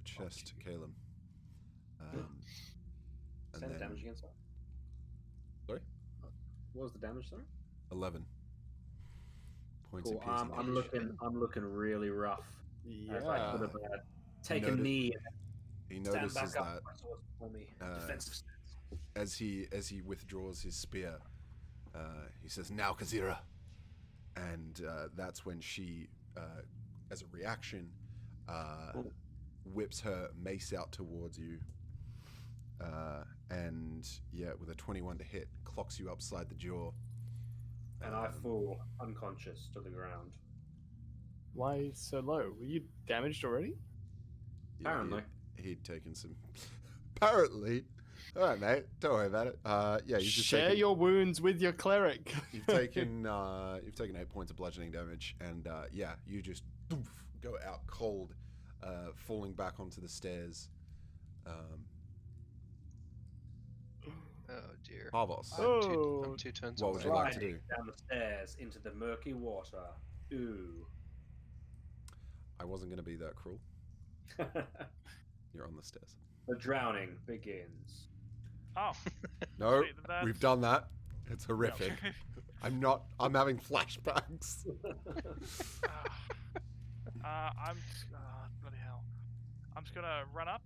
chest, Caleb. And Same then damage against that. Sorry? What was the damage, sorry? 11 points Cool. of piercing damage. I'm looking really rough. As I Yeah. could have taken noticed- knee He and stand notices back that up. For me. Defensive stance. as he withdraws his spear, he says, "Now, Kazira," and that's when she, as a reaction, whips her mace out towards you, and with a 21 to hit, clocks you upside the jaw. And I fall unconscious to the ground. Why so low? Were you damaged already? Yeah, Apparently. he'd taken some. Apparently, all right, mate. Don't worry about it. You've just Share taken, your wounds with your cleric. You've taken 8 points of bludgeoning damage, and you just go out cold, falling back onto the stairs. Oh dear. Pavos, I'm two turns what away. would you like to do? Sliding down the stairs into the murky water. Ooh. I wasn't going to be that cruel. You're on the stairs. The drowning begins. Oh. No, Sweet, that's- we've done that. It's horrific. I'm having flashbacks. Bloody hell. I'm just gonna run up.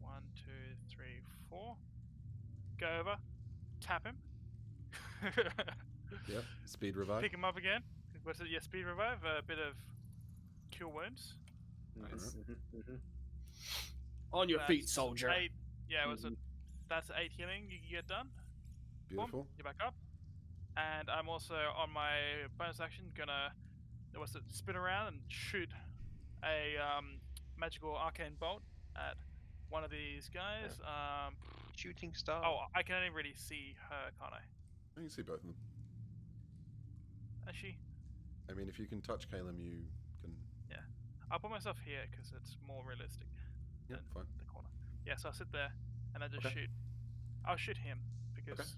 1, 2, 3, 4. Go over. Tap him. Yeah, speed revive. Pick him up again. What's it? Yeah, speed revive. A bit of cure wounds. Nice. On your feet, That's soldier. 8. Yeah, that's 8 healing you can get done. Boom, Beautiful. you're back up. And I'm also on my bonus action gonna spin around and shoot a magical arcane bolt at one of these guys. Shooting star. Oh, I can only really see her, can't I? You can see both of them. Is she? I mean, if you can touch Caleb, you can. I'll put myself here because it's more realistic Yeah, than fine. the corner. Yeah, so I'll sit there and I just Okay. shoot. I'll shoot him because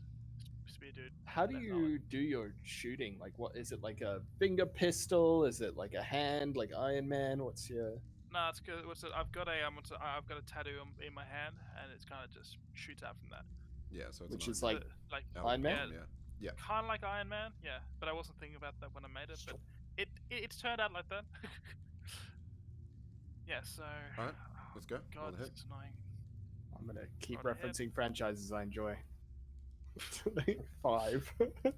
spear dude. How do you do your shooting? Like, what is it? Like a finger pistol? Is it like a hand, like Iron Man? What's your? No, it's good. I've got a tattoo in my hand, and it's kind of just shoots out from that. Yeah, so it's Which an is like like Iron Man? Yeah. kind of like Iron Man, yeah. But I wasn't thinking about that when I made it, but it's turned out like that. Yeah, so. Alright, let's go. Roll God, the this hit. is annoying. I'm gonna keep Roll the hit. referencing franchises I enjoy. 5. Okay,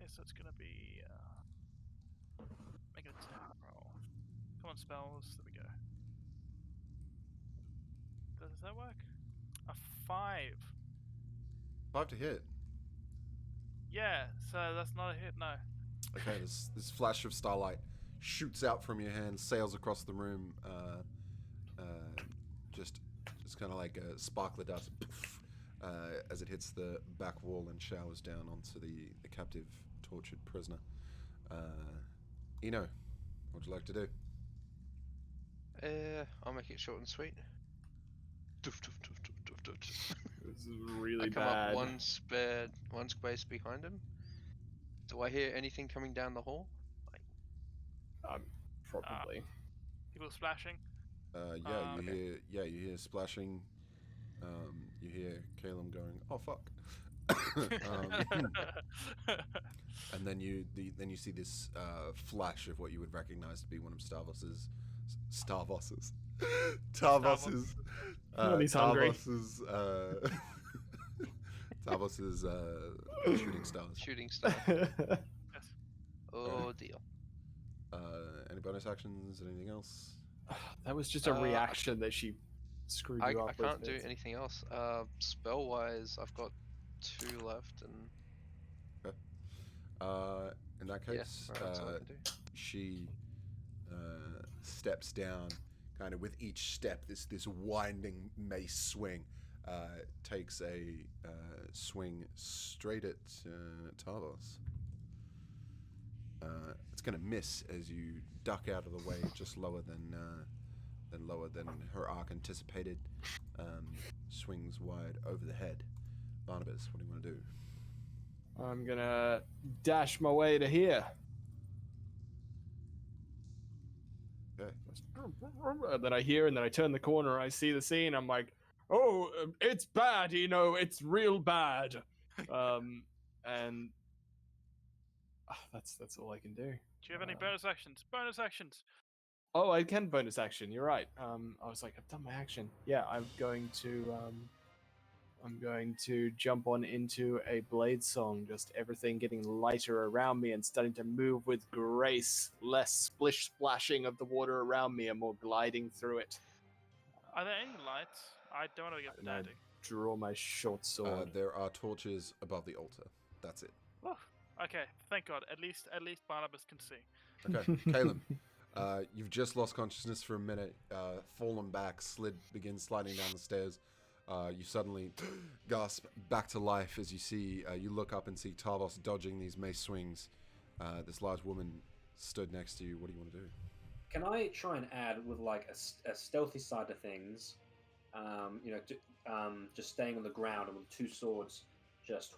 so it's gonna be make an attack roll. Come on, spells. There we go. Does that work? A 5. 5 to hit. Yeah, so that's not a hit. No. Okay, this flash of starlight shoots out from your hand, sails across the room, just kind of like a sparkle of dust, as it hits the back wall and showers down onto the captive, tortured prisoner. Eno, what would you like to do? I'll make it short and sweet. Doof, doof, doof, doof, doof, doof. This is really I come bad. up one space behind him. Do I hear anything coming down the hall? Probably. People splashing. You hear splashing. You hear Caleb going, "Oh fuck," and then you see this flash of what you would recognize to be one of Stavros' Starvosses. Tarvos's. Well, he's hungry. Tarvos's shooting stars. Shooting star. Yes. Oh deal. Any bonus actions? Anything else? That was just a reaction that she screwed I you up with. can't do anything else. Spell wise, I've got 2 left, and In that case, that's all I can do. she steps down, kind of with each step. This winding mace swing takes a swing straight at Tarvos. It's going to miss as you duck out of the way, just lower than her arc anticipated. Swings wide over the head. Barnabas, what do you want to do? I'm gonna dash my way to here. Okay. And then I hear, and then I turn the corner, I see the scene, I'm like, oh, it's bad, it's real bad. And that's all I can do. Do you have any bonus actions? Bonus actions. Oh, I can bonus action. You're right. I was like, I've done my action. Yeah, I'm going to jump on into a blade song. Just everything getting lighter around me and starting to move with grace. Less splish splashing of the water around me and more gliding through it. Are there any lights? I don't want to get And I static. draw my short sword. There are torches above the altar. That's it. Oh, okay, thank God. At least Barnabas can see. Okay, Caleb. You've just lost consciousness for a minute, fallen back, begins sliding down the stairs. You suddenly gasp back to life as you look up and see Tarvos dodging these mace swings. This large woman stood next to you. What do you want to do? Can I try and add with like a stealthy side of things? Just staying on the ground and with 2 swords, just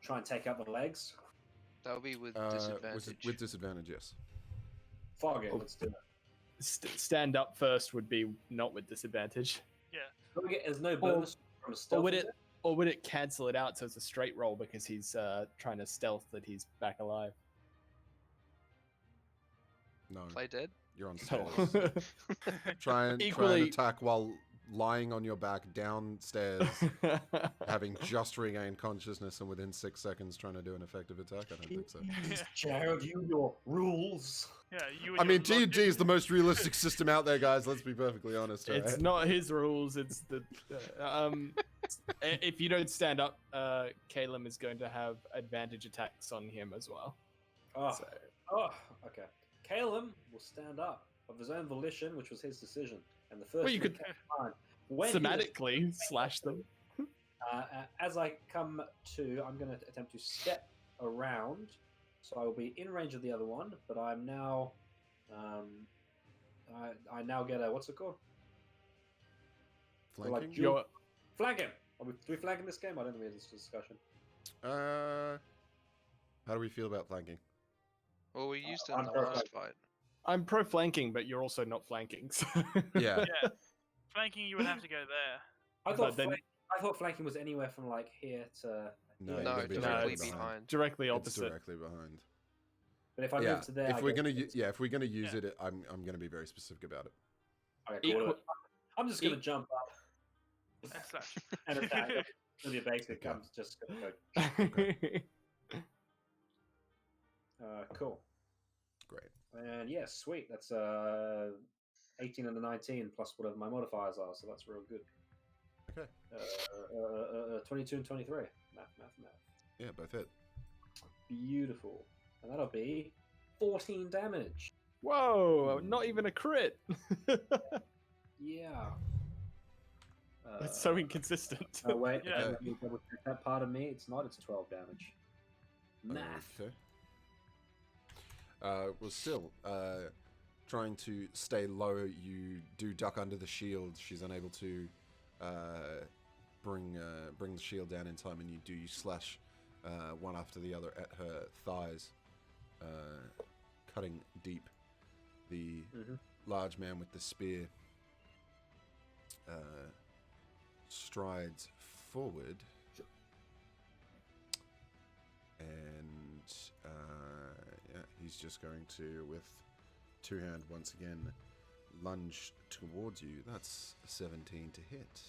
try and take out the legs. That'll be with disadvantage. With disadvantage, yes. Fog it. Let's do it. Stand up first would be not with disadvantage. Yeah. There's no bonus from a stealth. Or would it cancel it out so it's a straight roll because he's trying to stealth that he's back alive? No. Play dead. You're on stairs. Try and attack while lying on your back downstairs, having just regained consciousness, and within 6 seconds trying to do an effective attack. I don't think so. Jared, your rules. Yeah, I mean, D&D is the most realistic system out there, guys. Let's be perfectly honest. Right? It's not his rules. It's the if you don't stand up, Caleb is going to have advantage attacks on him as well. Okay. Caleb will stand up of his own volition, which was his decision, and the first. Well, you could thematically slash them. As I come to, I'm going to attempt to step around, so I will be in range of the other one. But I'm now, I now get a what's it called? Flanking? Flanking. Do we flank in this game? I don't think we had this discussion. How do we feel about flanking? Well, we used it in the last fight. I'm pro flanking, but you're also not flanking. So. Yeah. Yeah. Flanking, you would have to go there. I thought flanking was anywhere from like here to. No, No, you'd be directly behind. behind. Directly It's opposite. directly behind. But if I move to there, if we're gonna use it, I'm gonna be very specific about it. Okay, cool. I'm just gonna jump up That's that. and attack. It'll be a basic. Okay. I'm just gonna go. Cool. Great. And yeah, sweet. That's 18 and a 19 plus whatever my modifiers are, so that's real good. Okay. 22 and 23. Math. Yeah, both hit. Beautiful. And that'll be 14 damage. Whoa! Not even a crit. Yeah. That's so inconsistent. Oh wait, Yeah. let me double check that part of me. It's not. It's 12 damage. Math. Okay. Well, still, trying to stay low, you do duck under the shield. She's unable to bring the shield down in time, and you slash one after the other at her thighs, cutting deep. The large man with the spear strides forward, and he's just going to, with 2 hand once again, lunge towards you. That's 17 to hit.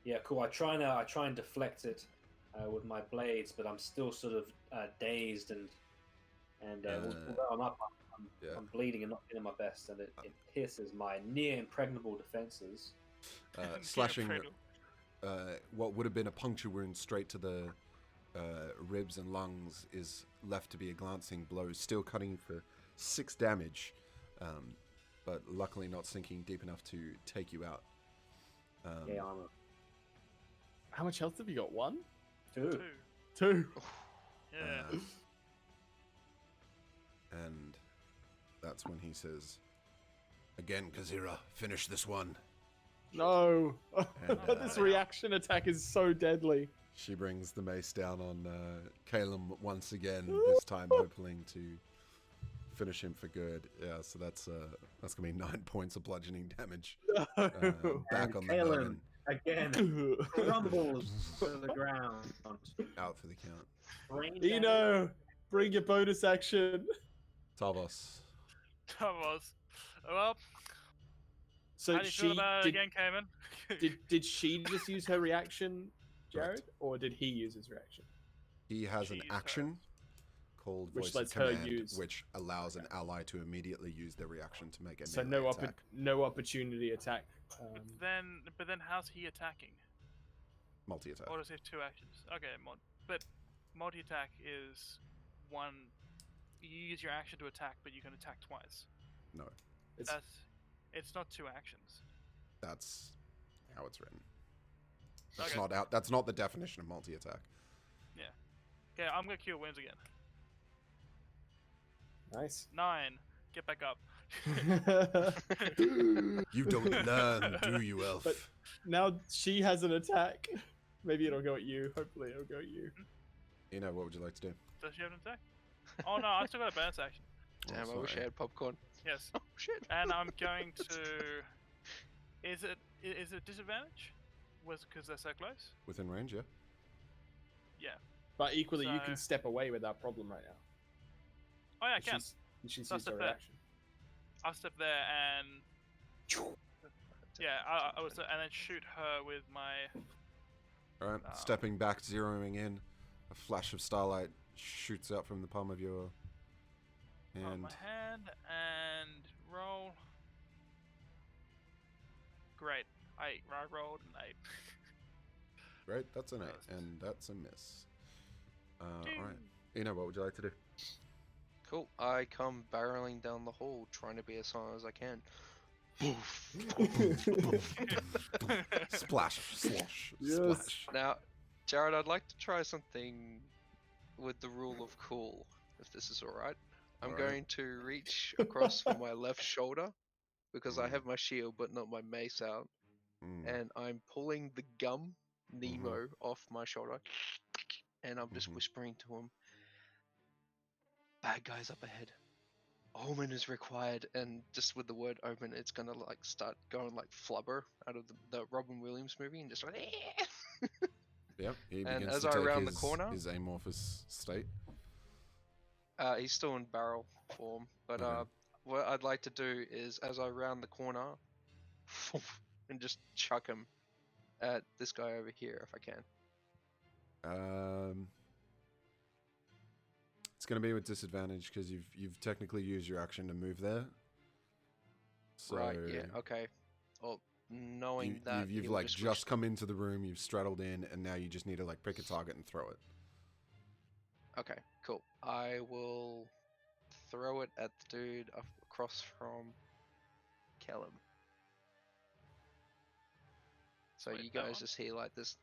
Yeah, cool. I try and deflect it with my blades, but I'm still sort of dazed and although I'm up, I'm bleeding and not feeling my best, and it pierces my near impregnable defenses. Slashing what would have been a puncture wound straight to the ribs and lungs is left to be a glancing blow, still cutting for 6 damage, but luckily not sinking deep enough to take you out. Yeah, armor. How much health have you got? 1? 2. 2. Yeah. And that's when he says, "Again, Kazira, finish this one." No. And, This reaction attack is so deadly. She brings the mace down on Calum once again, this time hoping to finish him for good. Yeah, so that's gonna be 9 points of bludgeoning damage. Back on the Calum wagon. again crumbles to the ground. Out for the count. Eno, bring your bonus action. Tavos. Thomas. Well, So how do you feel about it again, Cayman? did she just use her reaction, Jared, or did he use his reaction? He has She an used action called Which Voice lets of her Command, use- which allows an ally to immediately use their reaction to make a So melee attack. no opportunity attack. But then how's he attacking? Multi-attack. Or does he have 2 actions? Okay, but multi-attack is one. You use your action to attack, but you can attack twice. No, It's not 2 actions. that's how it's written. That's Okay. not out. That's not the definition of multi-attack. Okay, I'm gonna cure wounds again. Nice. 9. Get back up. You don't learn, do you, elf? But now she has an attack. Maybe it'll go at you. Hopefully it'll go at you. You know, what would you like to do? Does she have an attack? Oh no, I still got a bonus action. Damn, Oh, I wish I sorry. had popcorn. Yes. Oh shit. And I'm going to. Is it disadvantage? Was because they're so close? Within range, yeah. Yeah. But equally, you can So- step away without problem right now. Oh yeah, I can. She's So used her step there. reaction. I'll step there and yeah, I was and then shoot her with my. All right, stepping back, zeroing in. A flash of starlight shoots out from the palm of your On hand. my hand and roll. Great. I rolled an 8. Right, that's an 8, That's- and that's a miss. All Ding. right, you know, what would you like to do? Cool. I come barreling down the hall, trying to be as silent as I can. Splash, slosh, Yes. splash. Now, Jared, I'd like to try something with the rule of cool, if this is alright. I'm Alright. going to reach across for my left shoulder, because I have my shield but not my mace out, Mm. and I'm pulling the gum Nemo off my shoulder, and I'm just Mhm. whispering to him, "Bad guys up ahead. Omen is required," and just with the word omen, it's gonna like start going like flubber out of the Robin Williams movie, and just like. Yep, he And begins as to I take round the his, corner- his amorphous state. He's still in barrel form, but Okay. what I'd like to do is, as I round the corner, and just chuck him at this guy over here if I can. It's going to be with disadvantage because you've technically used your action to move there. So Right? Yeah. Okay. Well, knowing that you've he'll like just just come into the room, you've straddled in, and now you just need to like pick a target and throw it. Okay. Cool. I will throw it at the dude across from Callum. So Wait, you that guys one? just hear like this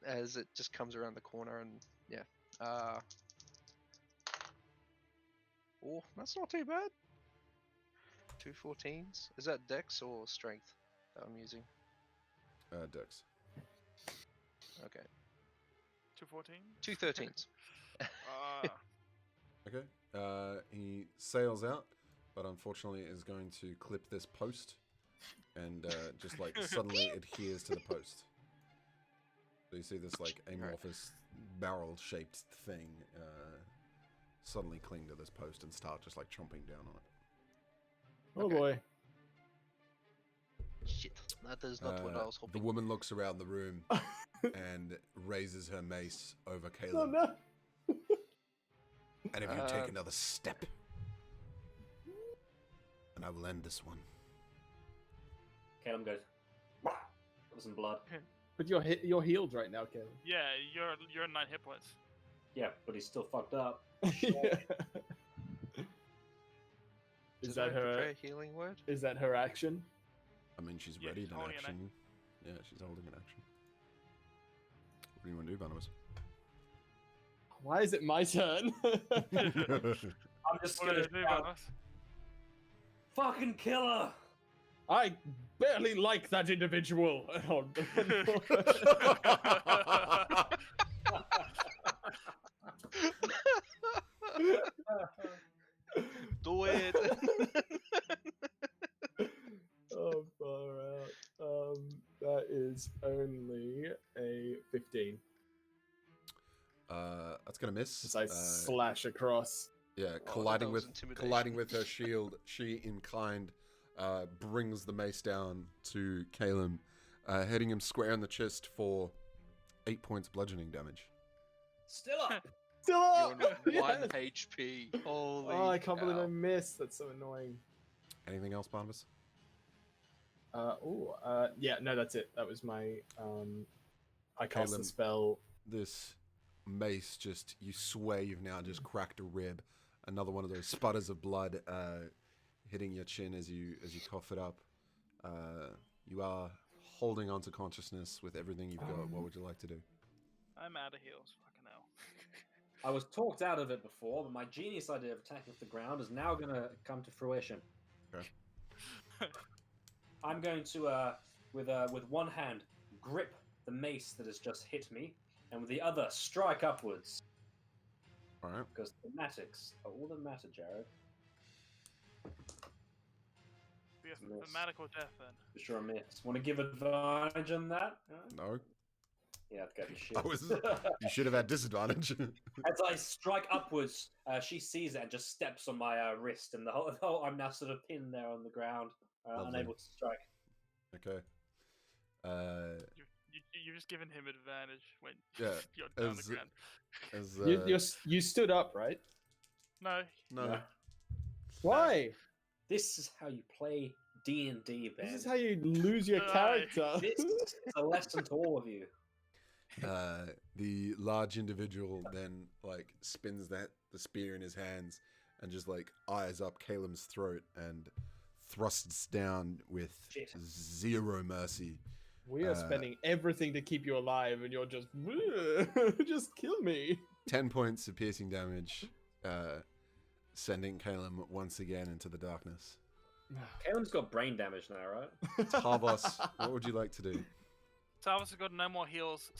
as it just comes around the corner, and yeah. Oh, that's not too bad. 2 14s. Is that Dex or Strength that I'm using? Dex. Okay. 214. 2 13s. Okay. He sails out, but unfortunately is going to clip this post, and just like suddenly adheres to the post. So you see this like amorphous barrel-shaped thing suddenly cling to this post and start just like chomping down on it. Oh Okay. boy. Shit, that is not what I was The hoping. woman looks around the room and raises her mace over Oh Caleb. no. And if you take another step, and I will end this one. Caleb goes, "Wah!" Got some blood. But you're healed right now, Caleb. Yeah, you're 9 hit points. Yeah, but he's still fucked up. Is Did I that her? prepare a healing word? Is that her action? I mean, she's Yeah, ready she's in holding an action. Yeah, she's holding an action. What do you want to do, Barnabas? Why is it my turn? I'm just What gonna did I do, shout, Barnabas? fucking killer! I barely like that individual. Oh, Do it! oh, far out. That is only a 15. That's gonna miss. As I slash across. Yeah, Oh, colliding that was with intimidation. her shield, she inclined brings the mace down to Caleb, hitting him square in the chest for 8 points bludgeoning damage. Still up! Still You're up! on 1 Yes! HP. Holy Oh, I can't believe I cow. missed. That's so annoying. Anything else, Barnabas? Yeah, no, that's it. That was my, I cast Caleb. the spell. This mace just, you swear you've now just cracked a rib. Another one of those sputters of blood hitting your chin as you cough it up. You are holding on to consciousness with everything you've got. What would you like to do? I'm out of heals. Fucking hell. I was talked out of it before, but my genius idea of attacking off the ground is now going to come to fruition. Okay. I'm going to, with one hand, grip the mace that has just hit me, and with the other, strike upwards. All right. Because thematics are all that matter, Jared. We have Miss. thematical death then. For sure, a miss. Want to give advantage on that? No. Yeah, it's got to be shit. I was. You should have had disadvantage. As I strike upwards, she sees it and just steps on my wrist, and the whole I'm now sort of pinned there on the ground, Lovely. unable to strike. Okay. You've just given him advantage when Yeah, you're down as- the ground. As You stood up, right? No. no. No. Why? This is how you play D&D, Ben. This is how you lose your No. character. This is a lesson to all of you. The large individual then like spins the spear in his hands and just like eyes up Caleb's throat and thrusts down with Shit. zero mercy. We are spending everything to keep you alive, and you're just just kill me. 10 points of piercing damage, sending Caleb once again into the darkness. Caleb's got brain damage now, right? Tavos, what would you like to do? Savas has got no more heals.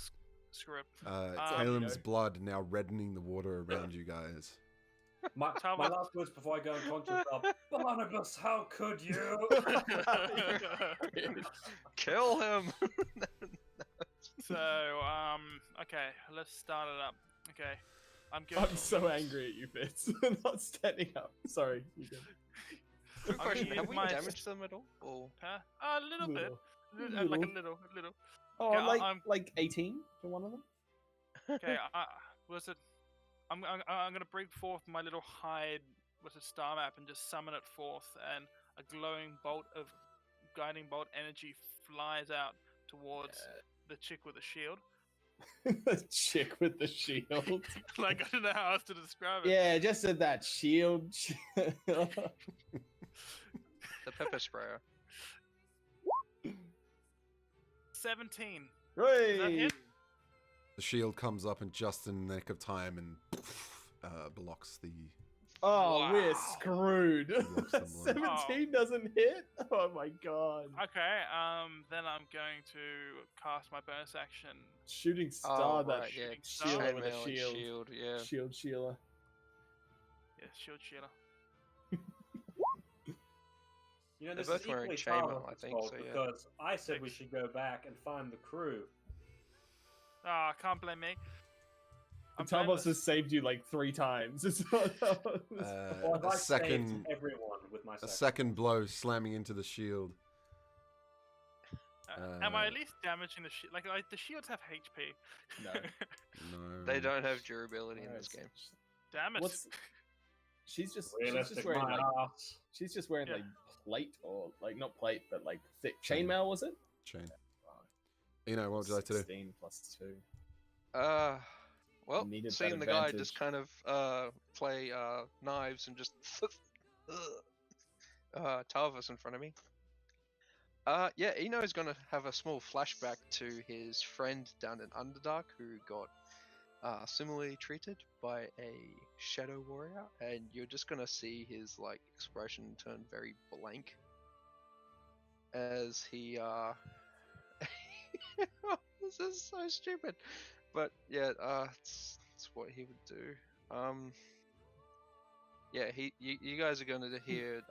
Script. Caleb's blood now reddening the water around you guys. My Talbot. last words before I go unconscious are, Barnabas, how could you? Kill him! So, okay, let's start it up. Okay, I'm going. I'm so angry at you, Fitz. Not standing up. Sorry. You can... Good I'm question. gonna Have use we my- damaged them at all? Or... Huh? A little bit. Little. Like a little. Oh, Yeah, like I'm- like 18 to one of them. Okay, was it? I'm gonna bring forth my little hide with a star map and just summon it forth, and a glowing bolt of guiding bolt energy flies out towards the chick with the shield. The chick with the shield. Like I don't know how else to describe it. Yeah, just said that shield. The pepper sprayer. 17. Right. hit? The shield comes up in just in the nick of time and blocks the. Oh, we're Wow. screwed. Blocks them all. 17 doesn't hit. Oh my god. Okay, then I'm going to cast my bonus action. Shooting star, Oh, that right, yeah. shooting star. Sheila with a Chainmail and shield. shield, yeah. Shield Sheila. Yeah, shield Sheila. You know, They're this both is wearing equally chainmail, Tavos' I think, fault so, yeah. because I said we should go back and find the crew. Ah, can't blame me. I'm Tavos blameless. has saved you like 3 times. It's not Or have I A second. saved everyone? with my A second. second blow slamming into the shield. Am I at least damaging the shield? Like, the shields have HP. No. No. They don't have durability in this game. Damn it. She's just Realistic, wearing my like ass. she's just wearing Yeah. like plate or like not plate but like thick chainmail, was it? Chain. What would you like to do? 16 plus 2. Well, Needed that seeing the guy just advantage. kind of play knives and just Tarvis in front of me. Yeah, Eno's gonna have a small flashback to his friend down in Underdark who got similarly treated by a shadow warrior, and you're just gonna see his like expression turn very blank as he this is so stupid, but yeah, it's what he would do. Yeah, you guys are gonna hear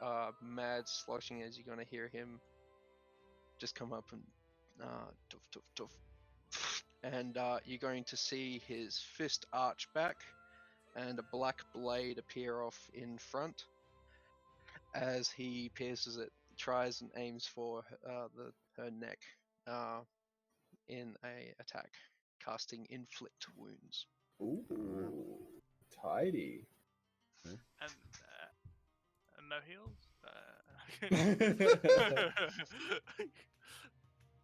mad sloshing as you're gonna hear him just come up and tuff tuff tuff, and you're going to see his fist arch back and a black blade appear off in front as he pierces it, tries and aims for her neck in a attack, casting inflict wounds. Ooh, tidy. And no heals?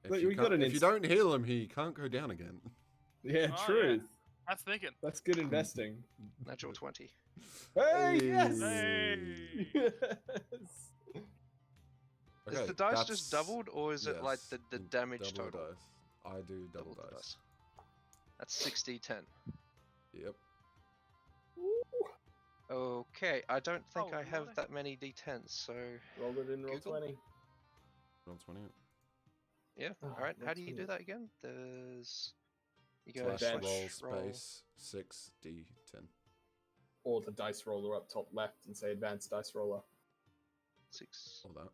But we got an If you don't heal him, he can't go down again. Yeah, Oh, truth. That's thinking. That's good investing. Natural 20. Hey, yes! Hey! Yes! Is the dice just doubled, or is it like yes, the damage double total? dice. I do double the dice. That's 60-10. Yep. Okay, I don't think Oh, I have really? that many d10s, so Roll it in roll Google? 20. Roll 20. yeah. Oh, Alright, how roll do you 20. do that again? There's... You go Slash Advantage. roll roll. space 6d10. Or the dice roller up top left and say advanced dice roller. 6d10. All that.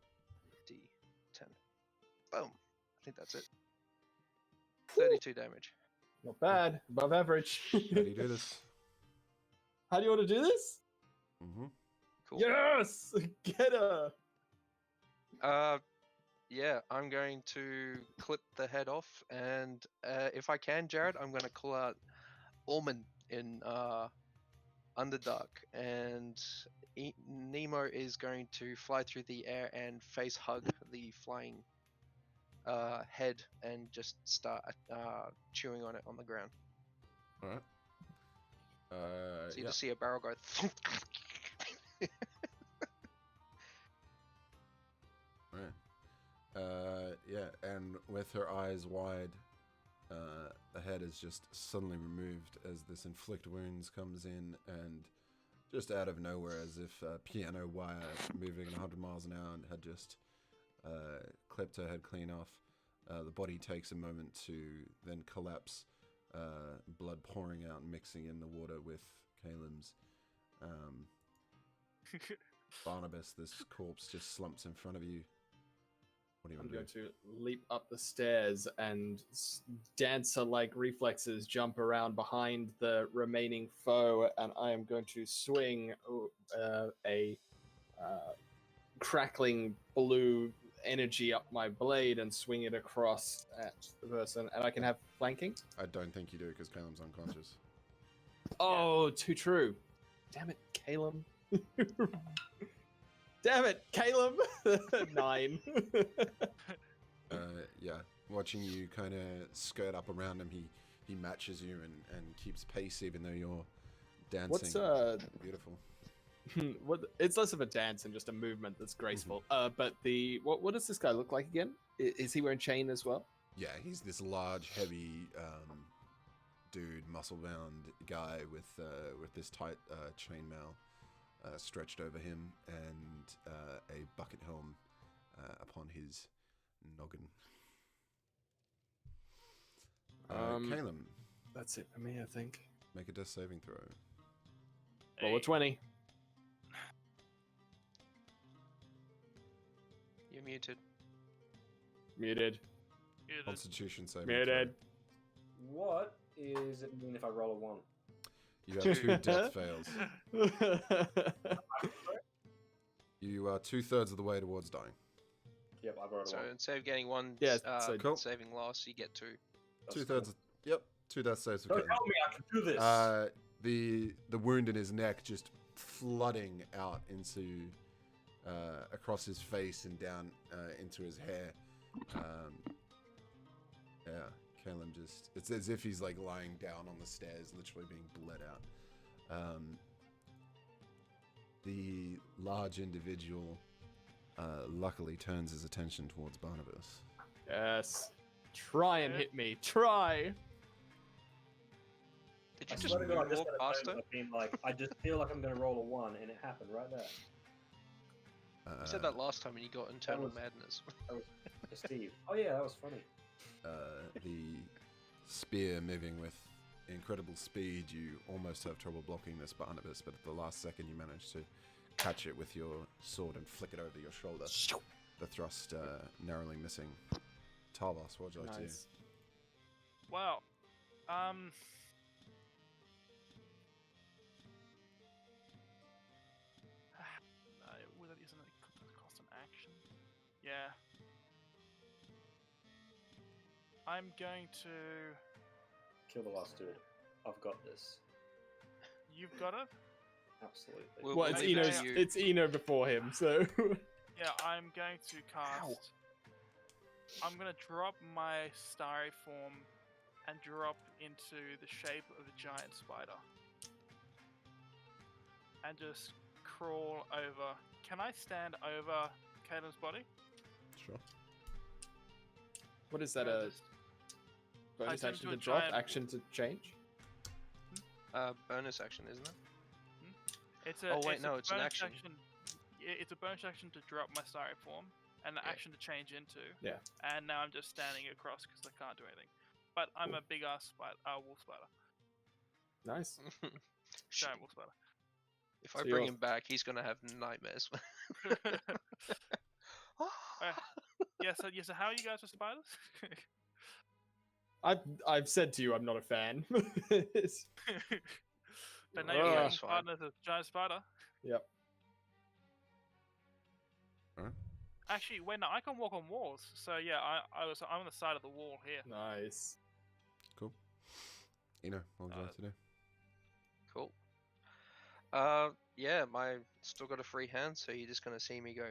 Boom. I think that's it. 32 damage. Not bad. Above average. How do you do this? How do you want to do this? Mm-hmm. Cool. Yes! Get her! Yeah, I'm going to clip the head off, and if I can, Jared, I'm going to call out Orman in Underdark, and Nemo is going to fly through the air and face hug the flying head and just start chewing on it on the ground. All right. So you Yeah. just see a barrel go. Right. Yeah, and with her eyes wide, the head is just suddenly removed as this inflict wounds comes in, and just out of nowhere, as if a piano wire moving at 100 miles an hour had just clipped her head clean off. The body takes a moment to then collapse, blood pouring out and mixing in the water with Caelim's. Barnabas, this corpse just slumps in front of you. What do you I'm want to going do? to leap up the stairs and dancer-like reflexes jump around behind the remaining foe, and I am going to swing a crackling blue energy up my blade and swing it across at the person, and I can have flanking. I don't think you do, because Caelim's unconscious. Oh, too true. Damn it, Caleb. Damn it, Caleb. 9. Yeah, watching you kind of skirt up around him, he matches you and keeps pace even though you're dancing. What's Beautiful. what? It's less of a dance and just a movement that's graceful. But the what does this guy look like again? Is he wearing chain as well? Yeah, he's this large, heavy dude, muscle-bound guy with this tight chainmail stretched over him and a bucket helm upon his noggin. Caelim, That's it for me, I think. make a death saving throw. Roll a 20. You're muted. Muted. Muted. Constitution saving Muted. What is it mean if I roll a 1? throw. You have 2 death fails. You are 2/3 of the way towards dying. Yep, I've rolled a So 1. instead of getting one Yeah, so- Cool. saving loss, you get 2. That's 2/3. cool. Yep. 2 death saves for Don't Kitten. tell me I can do this. The wound in his neck just flooding out into across his face and down into his hair. Yeah, Kalen just, it's as if he's like lying down on the stairs, literally being bled out. The large individual luckily turns his attention towards Barnabas. Yes. Try and hit me. Try. Did I you just swear to God, I just walk had a past moment her? of being like, I just feel like I'm going to roll a 1, and it happened right there. You said that last time and you got internal was- madness. To Steve. Oh yeah, that was funny. The spear moving with incredible speed, you almost have trouble blocking this Barnabas, but at the last second you manage to catch it with your sword and flick it over your shoulder. The thrust narrowly missing. Tarvos, what would you like to do? Nice. Wow. No, that isn't a cost an action. Yeah. I'm going to. Kill the last dude. I've got this. You've got it. Absolutely. Well, Well, it's maybe Eno's, you- it's Eno before him, so. Yeah, I'm going to cast. I'm going to drop my starry form and drop into the shape of a giant spider. And just crawl over. Can I stand over Caelim's body? Sure. What is that? Can I A just- bonus turn action into to a drop? giant- Action to change? Bonus action, isn't it? It's a, Oh, wait, it's no, a it's an bonus action. Yeah, it's a bonus action to drop my starry form, and an Yeah. action to change into. Yeah. And now I'm just standing across because I can't do anything. But I'm a big ass spider, wolf spider, Nice. giant wolf spider. If I So bring you're- him back, he's gonna have nightmares. Yeah. So how are you guys with spiders? I've said to you I'm not a fan. It's- But now you're Ugh. getting That's fine. partners with giant spider. Yep. Alright. Actually, wait, no, I can walk on walls. So yeah, I'm on the side of the wall here. Nice. Cool. Eno, what would you like to do? Cool. Yeah, my still got a free hand, so you're just gonna see me go.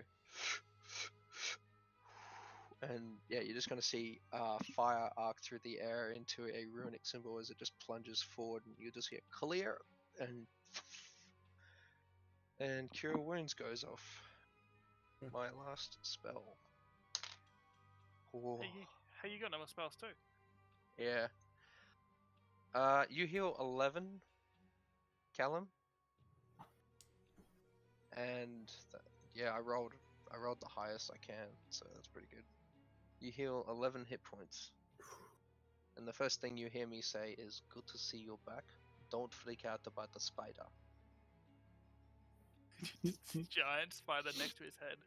And yeah, you're just gonna see fire arc through the air into a runic symbol as it just plunges forward, and you just hear clear, and cure wounds goes off. Okay. My last spell. Oh, Hey, you got no more spells too. yeah. You heal 11, Callum. And yeah, I rolled the highest I can, so that's pretty good. You heal 11 hit points. And the first thing you hear me say is, "Good to see you back. Don't freak out about the spider." Giant spider next to his head.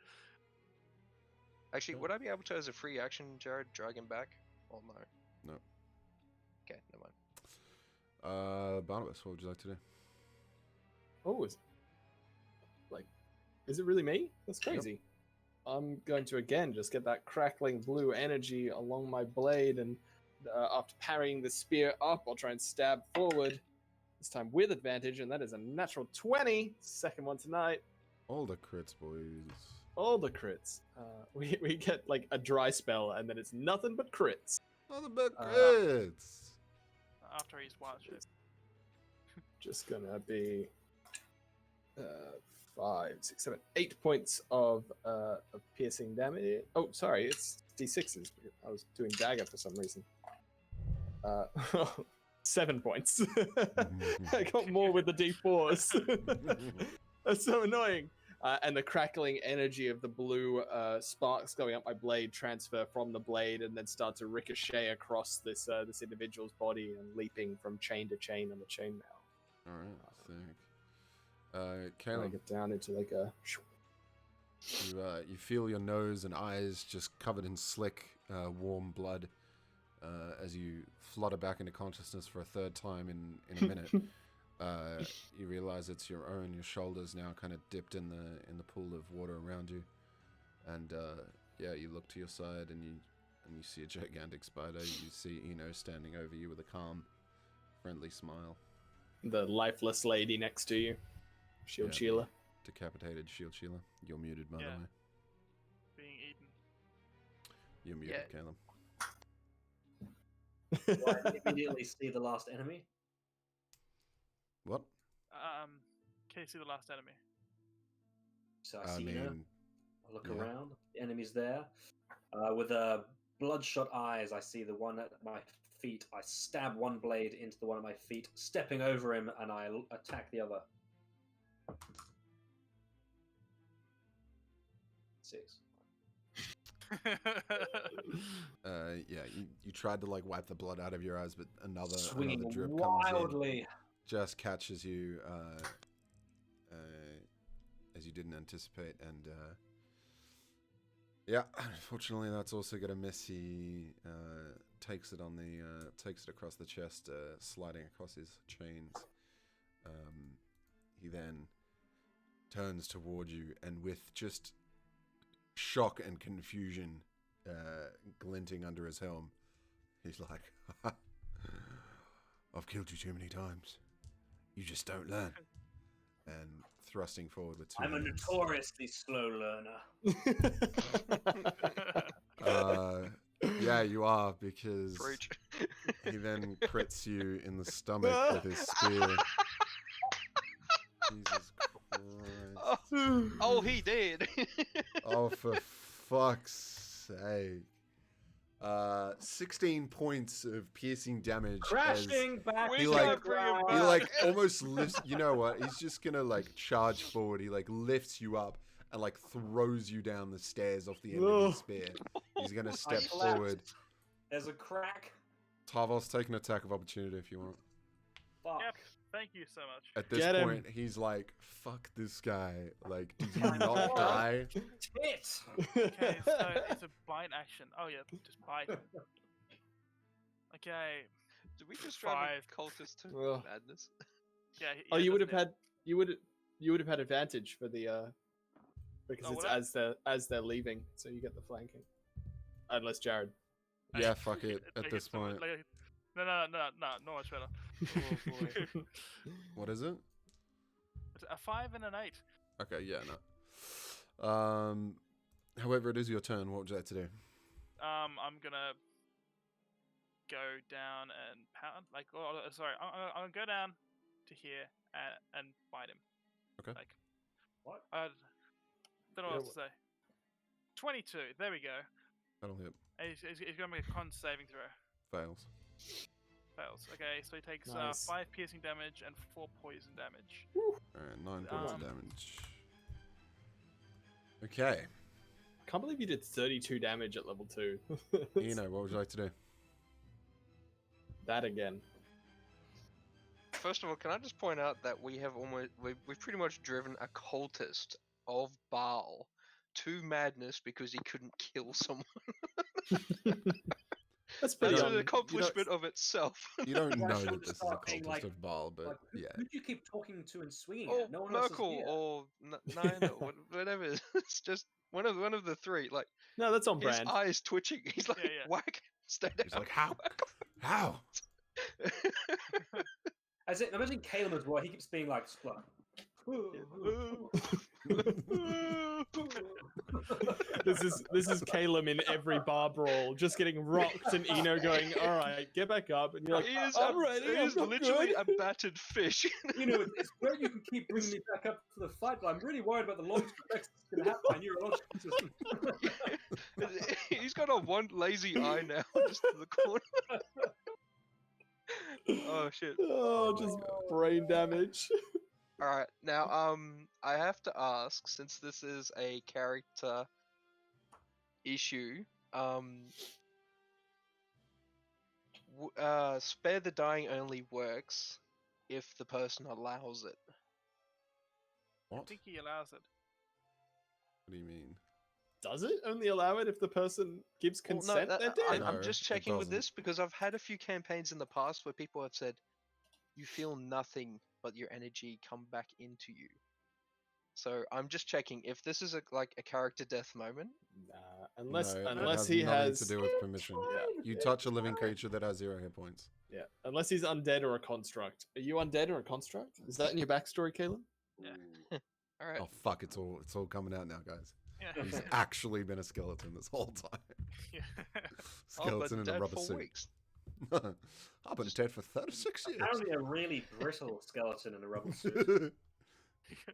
Actually, Okay. would I be able to, as a free action, Jared, drag him back? Or no? No. Okay, never mind. Barnabas, what would you like to do? Oh, is it really me? That's crazy. I'm going to again just get that crackling blue energy along my blade, and after parrying the spear up, I'll try and stab forward. This time with advantage, and that is a natural 20. Second one tonight. All the crits, boys. All the crits. We get like a dry spell, and then it's nothing but crits. All the big Uh, crits. After he's wild shit. Just gonna be 5, 6, 7, 8 points of piercing damage. Oh, sorry, it's d6s. I was doing dagger for some reason. 7 points. I got more with the d4s. That's so annoying. And the crackling energy of the blue sparks going up my blade transfer from the blade and then start to ricochet across this this individual's body and leaping from chain to chain on the chainmail. All right, sick. And I Caleb, get down into like a. you feel your nose and eyes just covered in slick, warm blood as you flutter back into consciousness for a third time in a minute. You realize it's your own. Your shoulders now kind of dipped in the pool of water around you, and you look to your side and you see a gigantic spider. You see Eno standing over you with a calm, friendly smile. The lifeless lady next to you, Shield Yeah, Sheila. Decapitated Shield Sheila. You're muted, by the way. Being eaten. You're muted, Caleb. Do I immediately see the last enemy? What? Can you see the last enemy? So I see Eno. I look around. The enemy's there. With bloodshot eyes, I see the one at my feet. I stab one blade into the one at my feet, stepping over him, and I attack the other. 6. You tried to like wipe the blood out of your eyes, but another drip wildly. comes in, just catches you as you didn't anticipate, and unfortunately that's also gonna miss. He takes it across the chest, sliding across his chains. He then turns toward you, and with just shock and confusion glinting under his helm, he's like, I've killed you too many times. You just don't learn. And thrusting forward with 2 I'm a hands. notoriously slow learner. Yeah, you are, because Preach. he then crits you in the stomach with his spear. Jesus Christ. Oh, he did. Oh, for fuck's sake. 16 points of piercing damage. Crashing back. He like almost lifts. You know what? He's just gonna like charge forward. He like lifts you up and like throws you down the stairs off the end of his spear. He's gonna step forward. There's a crack. Tavos, take an attack of opportunity if you want. Fuck. Yep. Thank you so much. At this Get him. point, he's like, "Fuck this guy! Like, did you not die?" Tit. Okay, so it's a bite action. Oh yeah, just bite. Okay. Did we just drive 5. a cultist to Ugh. madness? Yeah. Oh, you would have doesn't it? you would have had advantage for the because Oh, it's would I? as they're leaving, so you get the flanking. Unless Jared. Yeah, fuck it. At Like, this it's so much- point, like, no much better. Oh, boy. what is it? It's a 5 and an 8. Okay, yeah, no. However, it is your turn. What would you like to do? I'm gonna go down and pound. Like, I'm gonna go down to here and bite him. Okay. Like, What? I don't know Yeah, what to say. 22. There we go. That'll hit. And he's gonna make a con saving throw. Fails. Fails. Okay, so he takes Nice. 5 piercing damage and 4 poison damage. Alright, 9 points of Um, damage. Okay. Can't believe you did 32 damage at level 2. Eno, what would you like to do? That again. First of all, can I just point out that we've pretty much driven a cultist of Baal to madness because he couldn't kill someone. That's That's pretty an accomplishment of itself. You don't Yeah, know she'll that this is a start being cultist like- of Baal, but Like, yeah. Who do you keep talking to and swinging Or at? No one else is Merkel, here. or Nine, or whatever. It's just one of the three. Like No, that's on his brand. eyes twitching. He's like, Yeah. whack, stay down. He's like, how? How? As it, imagine Caleb as well. He keeps being like, "Splat." This is Caleb in every bar brawl, just getting rocked, and Eno going, "All right, get back up," and you're like, He is, "I'm ready. he I'm is not literally good." a battered fish. You know, it's great you can keep bringing me back up to the fight, but I'm really worried about the long-term effects it's going to have on my neurological system. He's got a one lazy eye now, just in the corner. Oh shit! Oh, just brain damage. All right, now I have to ask, since this is a character issue, spare the dying only works if the person allows it. I What? think he allows it. What do you mean? Does it only allow it if the person gives Well, consent? no, They're dead. I'm No, just it checking with doesn't. this because I've had a few campaigns in the past where people have said, you feel nothing but your energy come back into you. So I'm just checking if this is like a character death moment. Unless No, it unless has he nothing has to do with permission. You touch a living creature that has 0 hit points. Yeah, unless he's undead or a construct. Are you undead or a construct? Is that in your backstory, Caleb? Yeah. All right. Oh fuck! It's all coming out now, guys. Yeah. He's actually been a skeleton this whole time. Yeah. Skeleton in a dead rubber for suit. weeks. I've been dead for 36 years. Apparently, a really brittle skeleton in a rubber suit.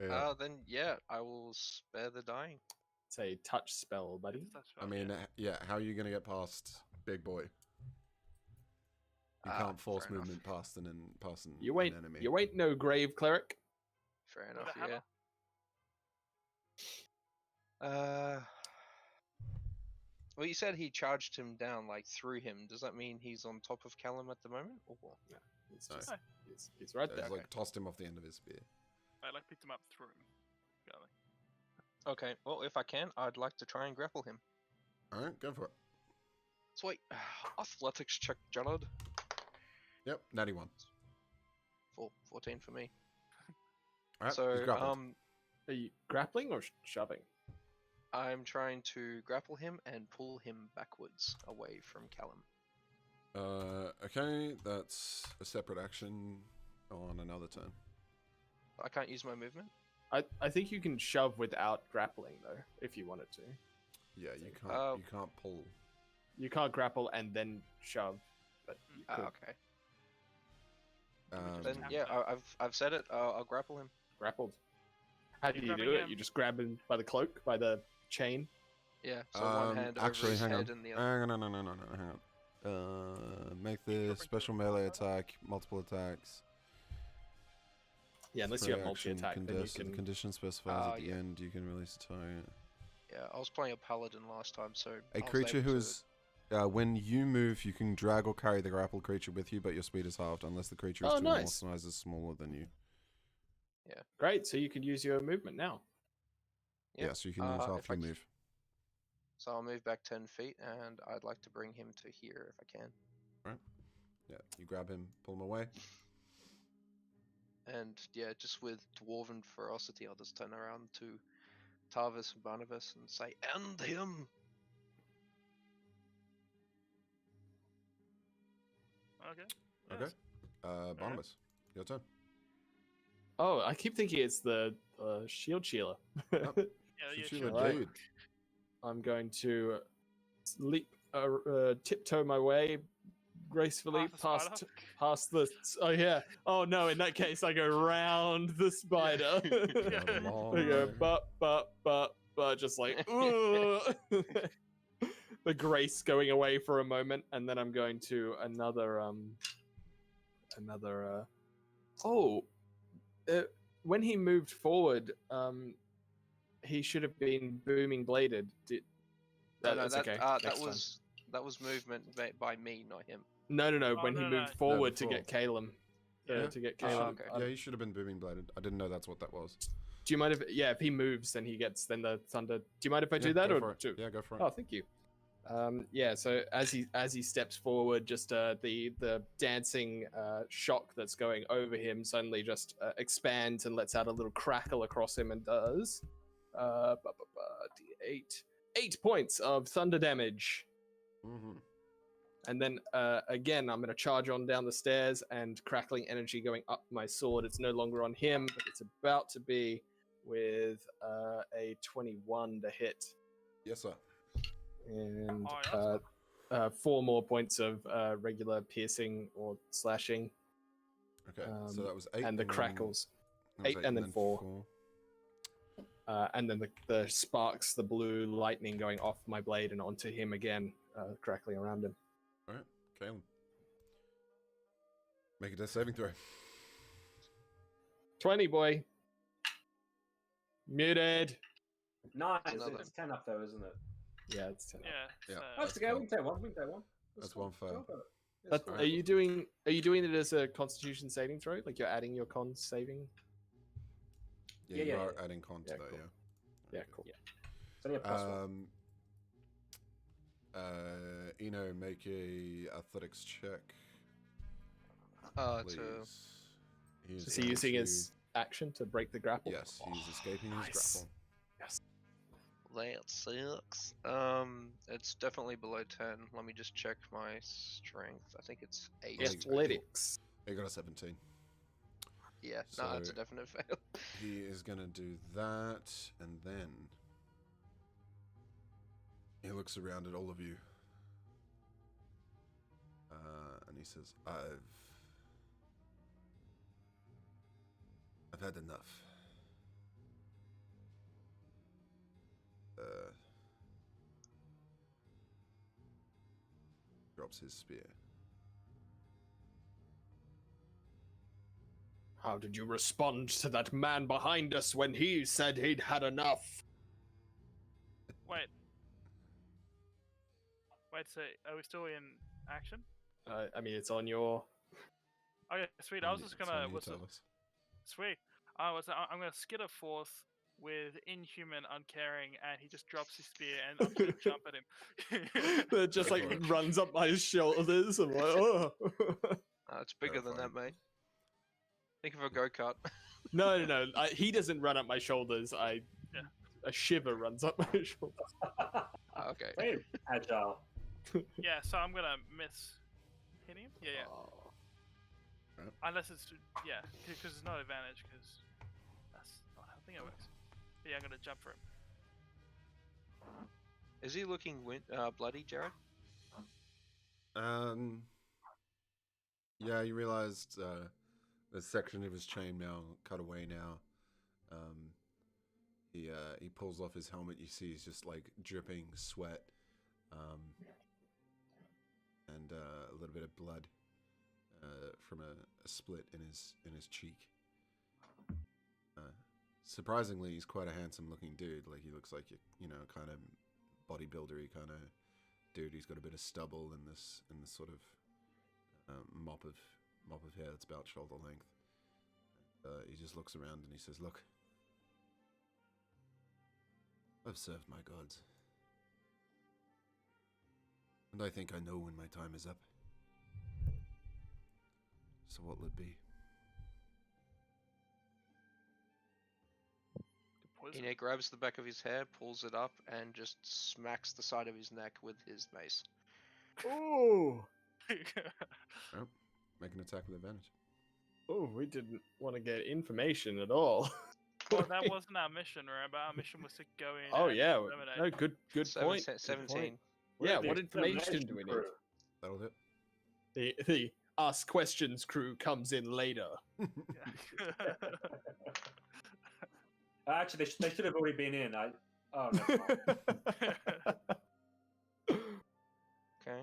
Yeah. Then yeah, I will spare the dying. It's a touch spell, buddy. That's I right, mean, yeah. How are you gonna get past Big Boy? You can't force fair enough. movement past an You ain't enemy. you ain't no grave cleric. Fair With enough. a hammer? Yeah. Well, you said he charged him down, like through him. Does that mean he's on top of Callum at the moment? Or what? No, it's No. just, he's right So there. he's like tossed him off the end of his spear. I like picked him up through him. Got it. Okay. Well, if I can, I'd like to try and grapple him. All right, go for it. Sweet. Athletics check, Jallard. Yep, natty 1. 14 for me. All right, So he's grappled. Are you grappling or shoving? I'm trying to grapple him and pull him backwards away from Callum. Okay, that's a separate action on another turn. I can't use my movement. I think you can shove without grappling though, if you wanted to. Yeah, you can't. You can't pull. You can't grapple and then shove, but you could Okay. Um, Then yeah, I've said it. I'll grapple him. grappled. How do you grabbing do it? him? You just grab him by the cloak, by the chain. Yeah. So one hand actually, over his hang on. head and the other. Hang on, no, hang on. Make this special melee attack, multiple attacks. Yeah, unless you have Free action, multi-attack, then you can. Condition specifies at the yeah. end. You can release a target. Yeah, I was playing a paladin last time, so A I was creature able who to- is. When you move, you can drag or carry the grappled creature with you, but your speed is halved unless the creature is Oh, two nice. or more sizes smaller than you. Great, so you can use your movement now. Yep. Yeah, so you can use half if I your c- move. So I'll move back 10 feet, and I'd like to bring him to here if I can. Yeah, you grab him, pull him away. And yeah, just with dwarven ferocity, I'll just turn around to Tarvis and Barnabas and say, "End him!" Okay. Okay. Yes. Barnabas, your turn. Oh, I keep thinking it's the shield shealer. Yep. Yeah, yeah, Shoot sure. you, Right. dude. I'm going to leap, tiptoe my way gracefully Past the spider? past the. Oh yeah. Oh no! In that case, I go round the spider. Yeah, the I long go way. but just like ugh. The grace going away for a moment, and then I'm going to another when he moved forward, he should have been booming bladed. That's okay. that was movement by me, not him. No. Oh, When he no, moved no. forward No, to get Calum. Yeah. To get He should- Calum. okay. yeah, he should have been booming bladed. I didn't know that's what that was. Do you mind if if he moves, then he gets the thunder? Do you mind if I do that go or for it. do? Yeah, go for it. Oh, thank you. Yeah. So as he steps forward, just the dancing shock that's going over him suddenly just expands and lets out a little crackle across him and does D8 8 points of thunder damage. Mm-hmm. And then again, I'm going to charge on down the stairs and crackling energy going up my sword. It's no longer on him, but it's about to be with a 21 to hit. Yes, sir. And Oh, yeah, 4 more points of regular piercing or slashing. Okay, so that was 8. And the then- crackles. that was 8 and then 4. And then the sparks, the blue lightning going off my blade and onto him again, crackling around him. All right, Caleb. Make a death saving throw. 20, boy. Muted. Nice. Another. It's 10 up though, isn't it? Yeah, it's 10. Yeah. Yeah. That's okay. We can take one. We can take one. That's one fail. But are you doing it as a Constitution saving throw? Like you're adding your con saving? Yeah, Yeah, you yeah, are yeah. adding con to Yeah, that, cool. yeah. Yeah, cool. So yeah, plus one. Eno, make a athletics check, To please. Is he using his action to break the grapple? Yes, he's escaping his nice. grapple. Yes. That sucks. It's definitely below 10. Let me just check my strength. I think it's 8. Athletics. He got a 17. Yeah, So no, it's a definite fail. he is gonna do that, and then he looks around at all of you, and he says, "I've had enough. Drops his spear. How did you respond to that man behind us when he said he'd had enough? Wait. So are we still in action? I mean, it's on your... Okay, sweet. I was just gonna. Tell us. Sweet. I'm gonna skitter forth with inhuman uncaring, and he just drops his spear, and I'm gonna jump at him. It just like runs up my shoulders. I'm like, oh. It's bigger than that, mate. Think of a go-kart. No. He doesn't run up my shoulders. A shiver runs up my shoulders. Okay. Hey, agile. Yeah, so I'm gonna miss hitting him. Yeah. Right. Unless it's because there's no advantage because that's not how I think it works. But yeah, I'm gonna jump for him. Is he looking bloody, Jared? Yeah, you realized the section of his chainmail cut away now. He pulls off his helmet. You see he's just like dripping sweat, and a little bit of blood from a split in his cheek. Surprisingly, he's quite a handsome-looking dude. Like he looks like kind of bodybuildery kind of dude. He's got a bit of stubble and this sort of mop of hair that's about shoulder length. He just looks around and he says, "Look, I've served my gods, and I think I know when my time is up. So what will it be?" Ine grabs the back of his hair, pulls it up, and just smacks the side of his neck with his mace. Oh! Well, make an attack with advantage. Oh, we didn't want to get information at all. Well, that wasn't our mission, remember? Our mission was to go in. Oh and yeah, exterminate. no, good point. 17. Good point. We're Yeah, the what information do we need? crew. That'll hit. The Ask Questions crew comes in later. Yeah. Actually, they should have already been in. Oh no. Okay.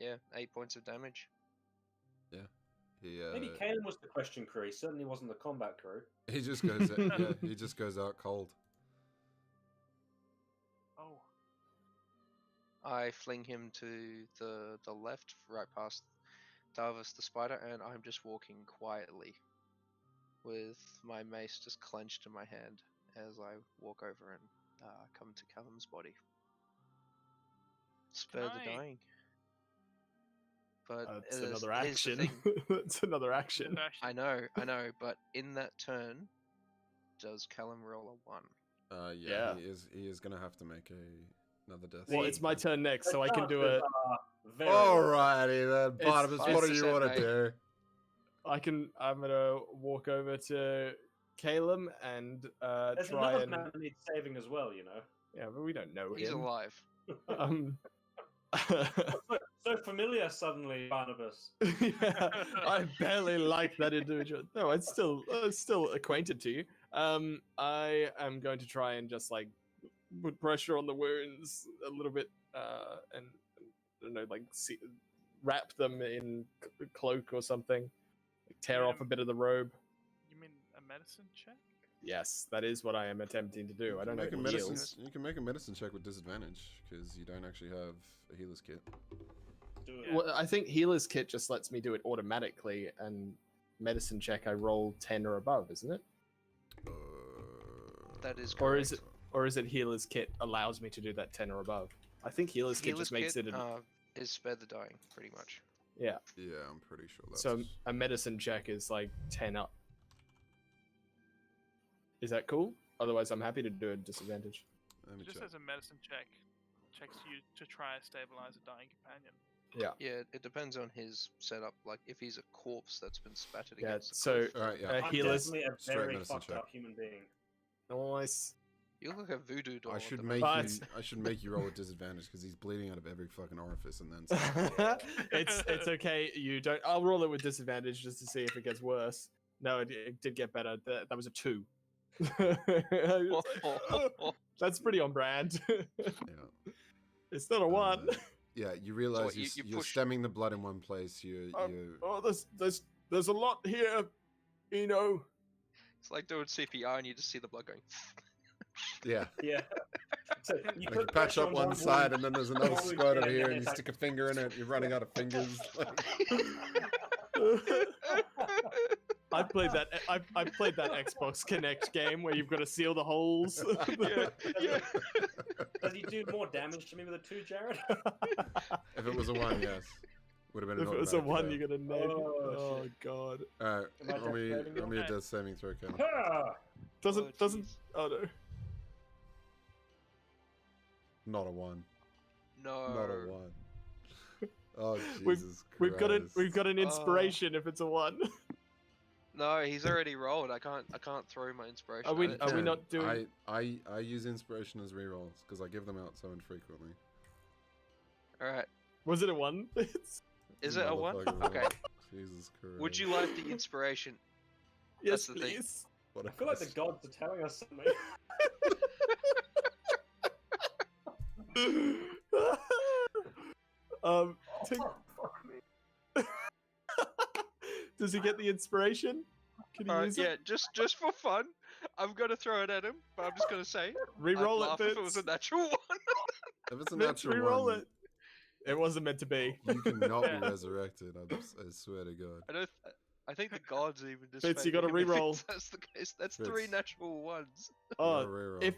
Yeah, 8 points of damage. Maybe Caleb was the question crew. He certainly wasn't the combat crew. He just goes. He just goes out cold. Oh. I fling him to the left, right past Darvis the spider, and I'm just walking quietly with my mace just clenched in my hand as I walk over and come to Callum's body. Spare the dying. But That's another here's the action. thing. That's another action. I know, but in that turn, does Callum roll a 1? Yeah. He is gonna have to make another death. Well, it's my turn next, so I can do it. Alrighty then, It's Barnabas. What do you 5%, want to mate. do? I'm gonna walk over to Caleb and There's try another and man that needs saving as well, you know. yeah, but we don't know He's him. alive. So familiar suddenly, Barnabas. Yeah, I barely like that individual. No, it's still acquainted to you. I am going to try and just like put pressure on the wounds a little bit, and I don't know, like wrap them in cloak or something, like tear off a bit of the robe. You mean a medicine check? Yes, that is what I am attempting to do. I don't know if Make a it medicine. heals. You can make a medicine check with disadvantage because you don't actually have a healer's kit. Do it. Yeah. Well, I think healer's kit just lets me do it automatically, and medicine check I roll 10 or above, isn't it? That is Or correct. is it healer's kit allows me to do that 10 or above? I think healer's kit just makes it. Is spare the dying, pretty much. Yeah. Yeah, I'm pretty sure that's. So a medicine check is like 10 up. Is that cool? Otherwise, I'm happy to do a disadvantage. Let me Just check. as a medicine check, checks you to try and stabilize a dying companion. Yeah, it depends on his setup. Like, if he's a corpse that's been spattered Yeah, against the so cliff, Alright, yeah. uh, I'm healers. definitely a Straight very medicine fucked check. up human being. Nice. you look like a voodoo doll. I at should the make moment. you. But- I should make you roll a disadvantage because he's bleeding out of every fucking orifice and then. Some. it's okay. You don't. I'll roll it with disadvantage just to see if it gets worse. No, it did get better. That was a 2. That's pretty on brand. Yeah. It's not a 1. Yeah, you realize what, you you're push- stemming the blood in one place. You. Oh, there's a lot here. It's like doing CPR and you just see the blood going. Yeah. Yeah. So you Like put you patch pressure up on one side, wound, and then there's another one wound, squirt yeah, over and here, then and you it's stick a finger in it. You're running out of fingers. I played that. I played that Xbox Connect game where you've got to seal the holes. yeah. Does he do more damage to me with a 2, Jared? If it was a 1, yes, would have been. If it was a 1, you you're gonna neg. Oh, Oh shit. god. Alright, Am I roll me death saving a throw? death saving throw, Ken. Ah! Doesn't. jeez. Oh no. Not a 1. No. Not a 1. Oh We've- Jesus We've got an. Christ. We've got an inspiration if it's a 1. No, he's already rolled. I can't throw my inspiration. Are we- at it. are we Ken, not doing- I use inspiration as rerolls because I give them out so infrequently. All right. Was it a 1? Is it a 1? Motherfucking Okay. one. Jesus Christ. Would you like the inspiration? Yes, That's the thing. please. What a I feel like the question. gods are telling us something. Take- Does he get the inspiration? Can he use Yeah, it? just for fun, I'm gonna throw it at him, but I'm just gonna say, Reroll I'd it, laugh if it was a Vince. natural one. If it's a Vince, natural reroll one, it. It wasn't meant to be. you cannot Yeah. be resurrected. I swear to God. I think the gods even just. Vince, you favor gotta him if reroll. That's the case. That's 3 Vince. natural ones. Oh, Reroll. if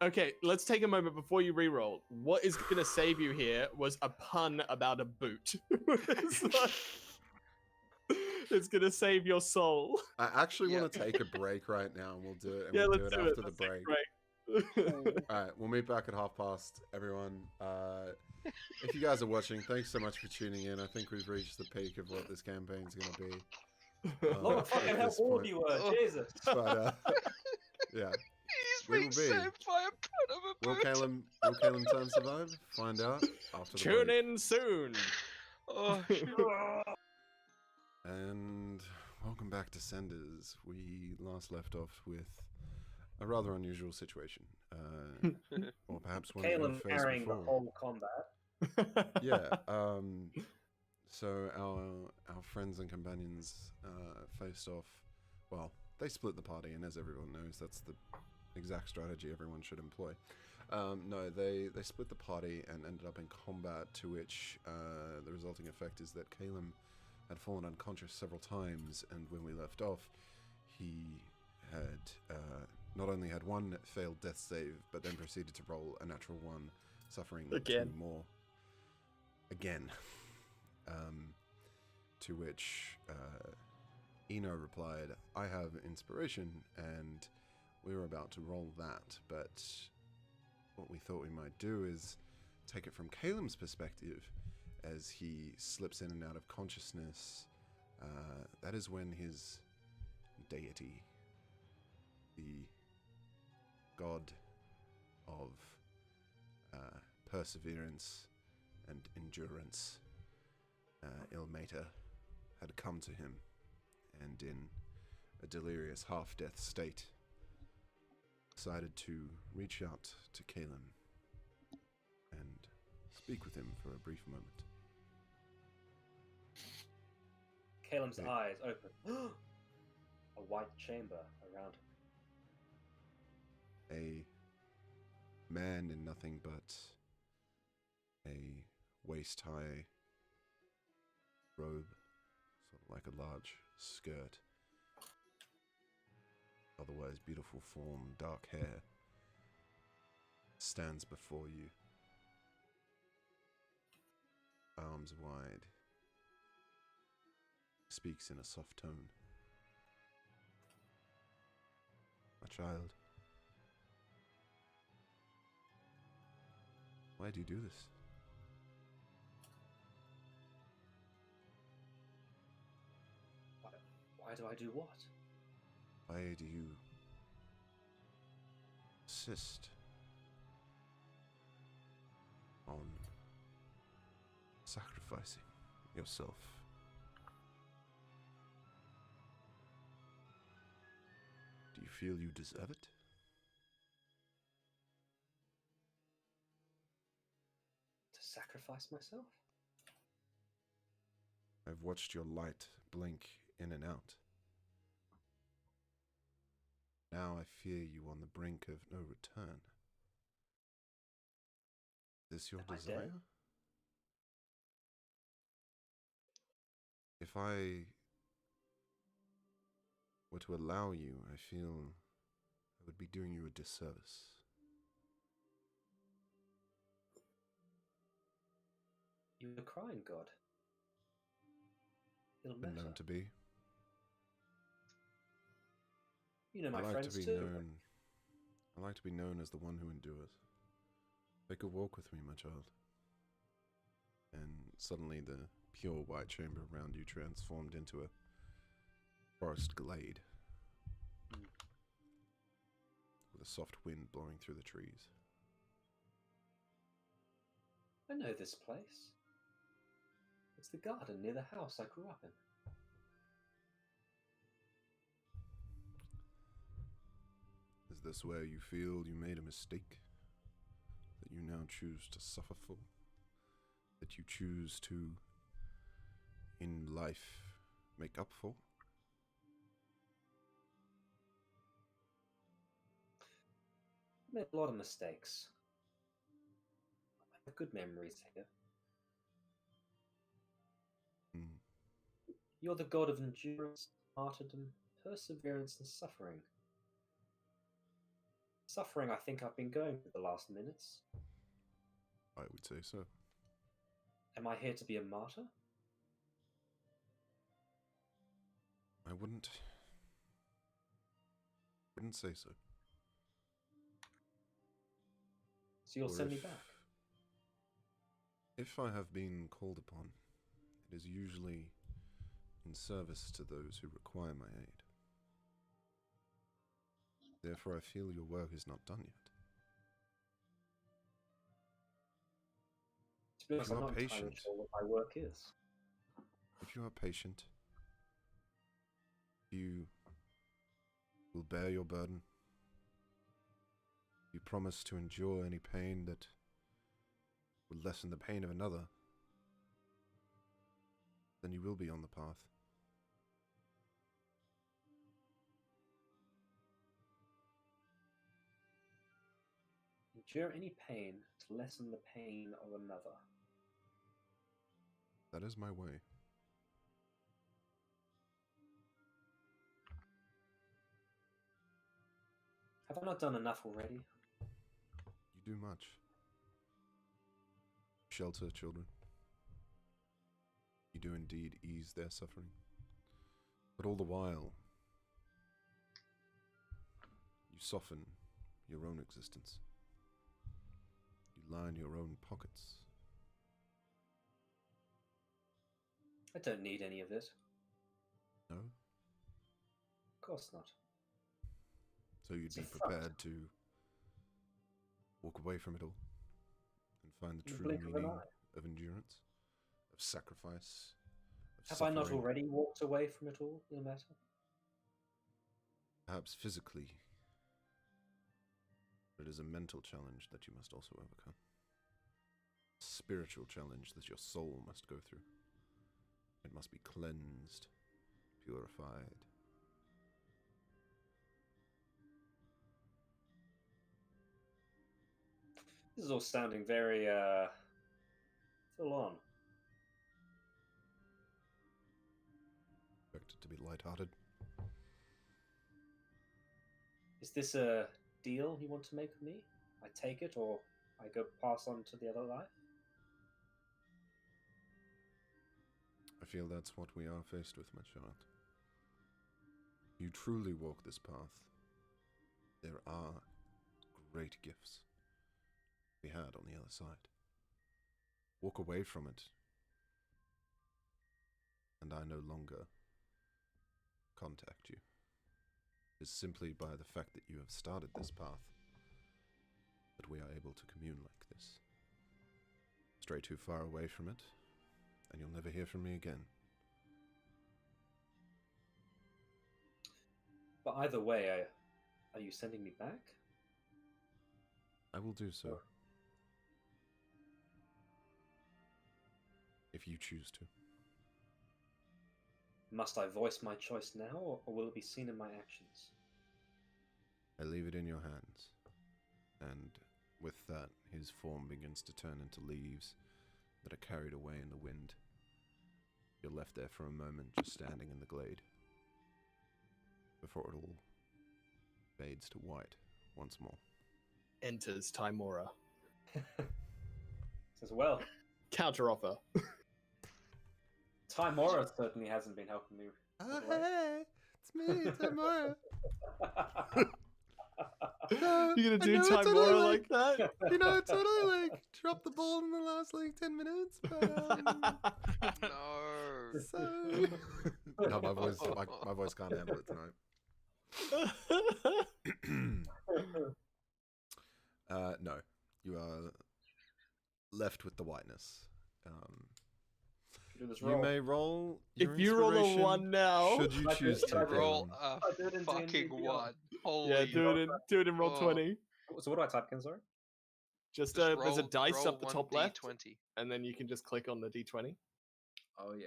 okay, let's take a moment before you reroll. What is gonna save you here was a pun about a boot. It's gonna save your soul. I actually Yeah. want to take a break right now, and we'll do it. And Yeah, we'll let's do it do it. after Let's the take break. a break. All right, we'll meet back at 50:30, everyone. If you guys are watching, thanks so much for tuning in. I think we've reached the peak of what this campaign's going to be. Lord at fucking hell, this all of point. you were. Oh. Jesus. But yeah, He's We being will be. saved by a pun of a will boot. Caleb time survive? Find out after the Tune break. in soon. Oh, shit. And welcome back, Descenders. We last left off with a rather unusual situation, or perhaps one that Kalen we've faced carrying the before. whole combat. Yeah. So our friends and companions faced off. Well, they split the party, and as everyone knows, that's the exact strategy everyone should employ. No, they split the party and ended up in combat, to which the resulting effect is that Caleb had fallen unconscious several times, and when we left off, he had not only had one failed death save, but then proceeded to roll a natural 1, suffering Again. 2 more. Again. To which Eno replied, I have inspiration, and we were about to roll that, but what we thought we might do is take it from Caleb's perspective as he slips in and out of consciousness. That is when his deity, the god of perseverance and endurance, Ilmater, had come to him, and in a delirious half-death state, decided to reach out to Caleb and speak with him for a brief moment. Calem's Yeah. eyes open. A white chamber around him. A man in nothing but a waist-high robe, sort of like a large skirt, otherwise beautiful form, dark hair, stands before you, arms wide, speaks in a soft tone. My child, why do you do this? Why do I do what? Why do you insist on sacrificing yourself? Do you feel you deserve it? To sacrifice myself? I've watched your light blink in and out. Now I fear you on the brink of no return. Is this your Am I desire? dead? If I were to allow you, I feel I would be doing you a disservice. You're a crying god. It'll Been matter. known to be. You know my I like friends to be too. known. I like to be known as the one who endures. Take a walk with me, my child. And suddenly the pure white chamber around you transformed into a forest glade. With a soft wind blowing through the trees. I know this place. It's the garden near the house I grew up in. Is this where you feel you made a mistake? That you now choose to suffer for? That you choose to, in life, make up for? I made a lot of mistakes. I have good memories here. Hmm. You're the god of endurance, martyrdom, perseverance, and suffering. Suffering I think I've been going through the last minutes. I would say so. Am I here to be a martyr? I wouldn't say so. So you'll Or send me if- back? If I have been called upon, it is usually in service to those who require my aid. Therefore, I feel your work is not done yet. To be honest, you I'm are not entirely patient. sure what my work is. If you are patient, you will bear your burden. You promise to endure any pain that would lessen the pain of another, then you will be on the path. Endure any pain to lessen the pain of another. That is my way. Have I not done enough already? You do much. Shelter children. You do indeed ease their suffering. But all the while, you soften your own existence. You line your own pockets. I don't need any of this. No? Of course not. So you'd It's be a front. prepared to walk away from it all and find the In the true blink of an meaning eye. of endurance, of sacrifice, of Have suffering. I not already walked away from it all, no matter? Perhaps physically, but it is a mental challenge that you must also overcome. A spiritual challenge that your soul must go through. It must be cleansed, purified. This is all sounding very, full on. Expect it to be lighthearted. Is this a deal you want to make with me? I take it, or I go pass on to the other life? I feel that's what we are faced with, my child. You truly walk this path. There are great gifts to be had on the other side. Walk away from it, and I no longer contact you. It is simply by the fact that you have started this path that we are able to commune like this. Stray too far away from it, and you'll never hear from me again. But either way, are you sending me back? I will do so. If you choose to. Must I voice my choice now, or will it be seen in my actions? I leave it in your hands. And with that, his form begins to turn into leaves that are carried away in the wind. You're left there for a moment, just standing in the glade, before it all fades to white once more. Enters Timora. Says, well, Counteroffer. Timora certainly hasn't been helping me. Oh, hey, it's me, Tamara. You're gonna do Timora like that? You know, totally like drop the ball in the last like 10 minutes, but No. so no, my voice can't handle it tonight. No, you are left with the whiteness. Do this You roll. may roll. Your If you roll a inspiration, 1 now, should you I choose did- to I did. Roll Caleb. a I did in fucking D&D Beyond. 1. Holy. yeah, do it in roll Oh. 20. So what do I type again, sorry? Just Just there's a roll- dice roll up the one top left, D20. and then you can just click on the d20. Oh, yeah.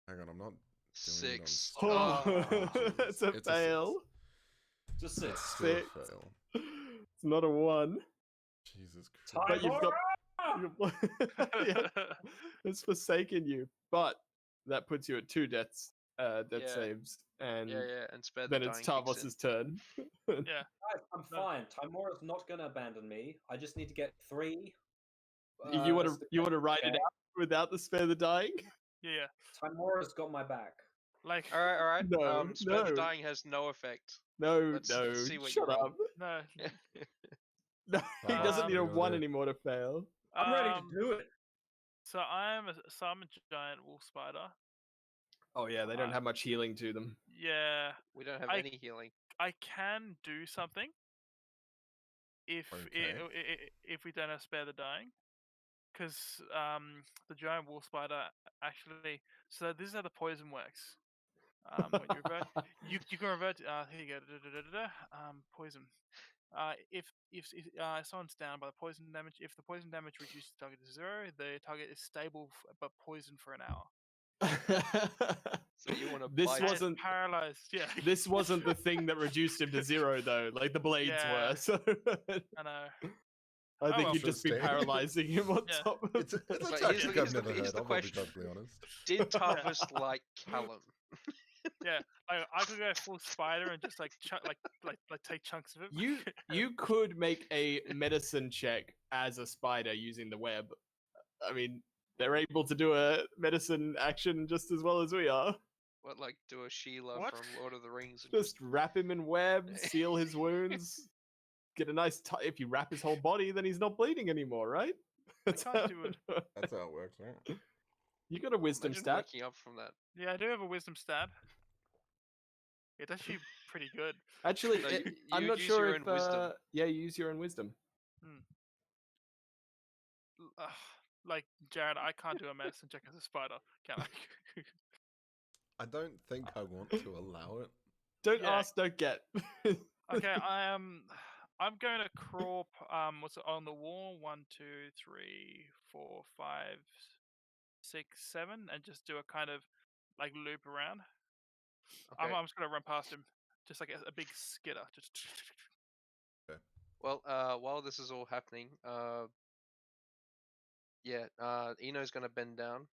Hang on, I'm not. 6. Oh, Oh, it's a It's a fail. Just It's 6. still a Six. fail. It's not a 1. Jesus Christ. But you've got. Yeah, it's forsaken you, but that puts you at 2 death Yeah. saves, and Yeah, and spare then the it's dying kicks in. Tarvos's turn. Yeah. Guys, I'm No. fine. Timora's not going to abandon me. I just need to get 3. You want to write it okay. out without the spare the dying? Yeah. Timora's got my back. Like Alright. No, Spare the no. dying has no effect. No, Let's no. see what you Shut roll. up. no. No, he doesn't need a Um, 1 anymore to fail. I'm ready to do it. So I'm a giant wolf spider. Oh yeah, they don't have much healing to them. Yeah. We don't have I- any healing. I can do something if Okay. if we don't have spare the dying, because the giant wolf spider actually. So this is how the poison works. When you revert, you can revert. Here you go. Poison. If someone's down by the poison damage, if the poison damage reduces the target to 0, the target is stable but poisoned for an hour. So you want to This bite And wasn't- it's paralyzed. Yeah. This wasn't the thing that reduced him to 0 though. Like the blades Yeah. were. So I know. I think well. you'd just be Interesting. paralyzing him on Yeah. top of It's a But tactic here's the- I've never here's heard the of, I'll be question. totally honest. Did Tarvus like Callum? I could go full spider and just like take chunks of it. You could make a medicine check as a spider using the web. I mean, they're able to do a medicine action just as well as we are. What, like do a Sheila What? from Lord of the Rings? And Just wrap him in web, seal his wounds, get a nice. If you wrap his whole body, then he's not bleeding anymore, right? That's can't how do it. That's how it works, right? You got a wisdom imagine stat. waking up from that. Yeah, I do have a wisdom stat. It's actually pretty good. Actually, No, I'm you not use sure your if. own wisdom. Yeah, you use your own wisdom. Like Jared, I can't do a medicine check as a spider, can I? I don't think I want to allow it. Don't Yeah. ask, don't get. Okay, I'm going to crawl. What's it on the wall? 1, 2, 3, 4, 5, 6, 7, and just do a kind of like loop around. Okay. I'm just gonna run past him, just like a big skitter. Just Well, while this is all happening, Eno's gonna bend down,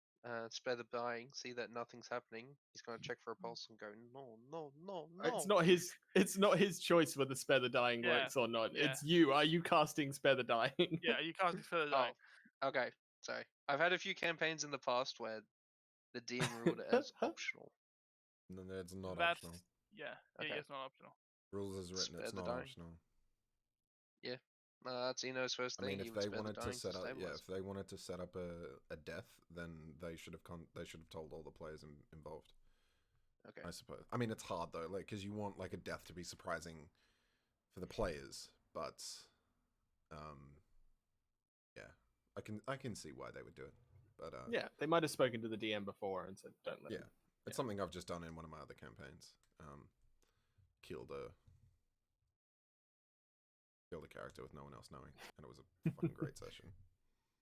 spare the dying, see that nothing's happening. He's gonna check for a pulse and go, no. It's not his choice whether spare the dying Yeah, works or not. yeah. It's you. Are you casting spare the dying? yeah, you can't spare the dying. Oh, okay. Sorry. I've had a few campaigns in the past where the DM ruled it as optional. No, it's not That's optional. yeah, Okay. it's not optional. Rules as written, Spare it's the not dying. optional. That's Eno's first I thing. mean, he if would they spare the wanted to dying set up, stabilize. if they wanted to set up a death, then they should have told all the players involved. Okay. I suppose. I mean, it's hard though, like because you want like a death to be surprising for the players, but yeah, I can see why they would do it, but Yeah, they might have spoken to the DM before and said, "Don't let yeah, him." it's something I've just done in one of my other campaigns. Killed a character with no one else knowing, and it was a fucking great session.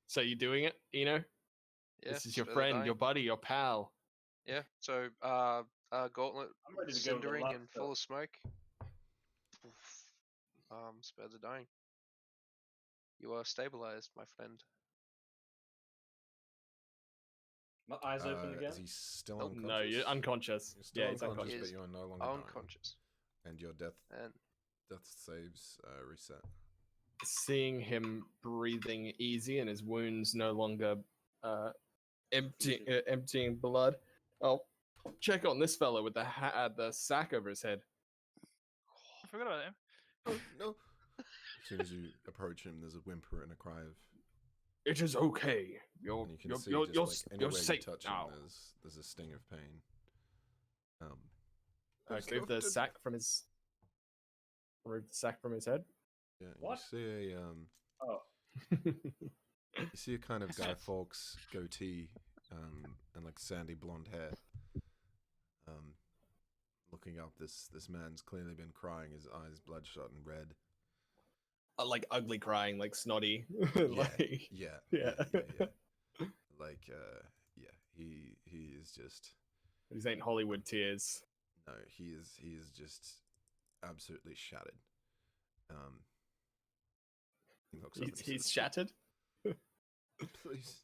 So you doing it, Eno? Yeah, This is your spare the friend, dying. your buddy, your pal. Yeah. So, gauntlet, I'm ready to go with the cindering luck and stuff. full of smoke. Spare the dying. You are stabilized, my friend. My eyes open again. Is he still Nope. unconscious? No, you're unconscious. You're still Yeah, he's unconscious, unconscious. but you are no longer dying. Unconscious. And your death And saves reset. Seeing him breathing easy and his wounds no longer emptying blood, I'll check on this fellow with the sack over his head. I forgot about him. Oh, no. As soon as you approach him, there's a whimper and a cry of. It is okay. You're And you can you're see you're just you're, like s- anywhere you're you safe touch now. him, there's a sting of pain. I There's remove the nothing- sack from his. Remove the sack from his head. Yeah, What? you see a Oh, you see a kind of Guy Fawkes goatee, and like sandy blonde hair. Looking up, this man's clearly been crying, his eyes bloodshot and red. Like ugly crying, like snotty. Yeah, like, yeah. Like, yeah, he is just. These ain't Hollywood tears. No, he is just absolutely shattered. He looks up and he He's says, shattered. Please,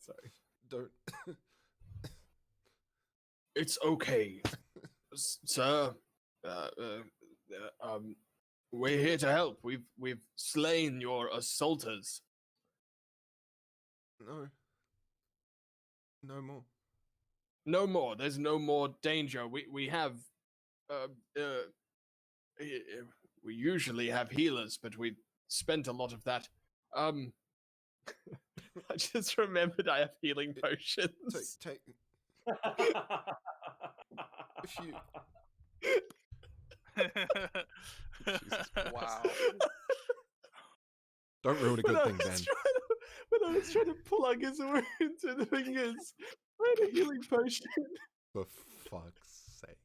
Sorry. don't. It's okay, sir. We're here to help. We've slain your assaulters. No. No more. No more. There's no more danger. We have. We usually have healers, but we spent a lot of that. I just remembered I have healing potions. Take. If you. Jesus Christ. wow. Don't ruin a good thing, Ben. When I was trying to plug his wound to the fingers, I had a healing potion. For fuck's sake.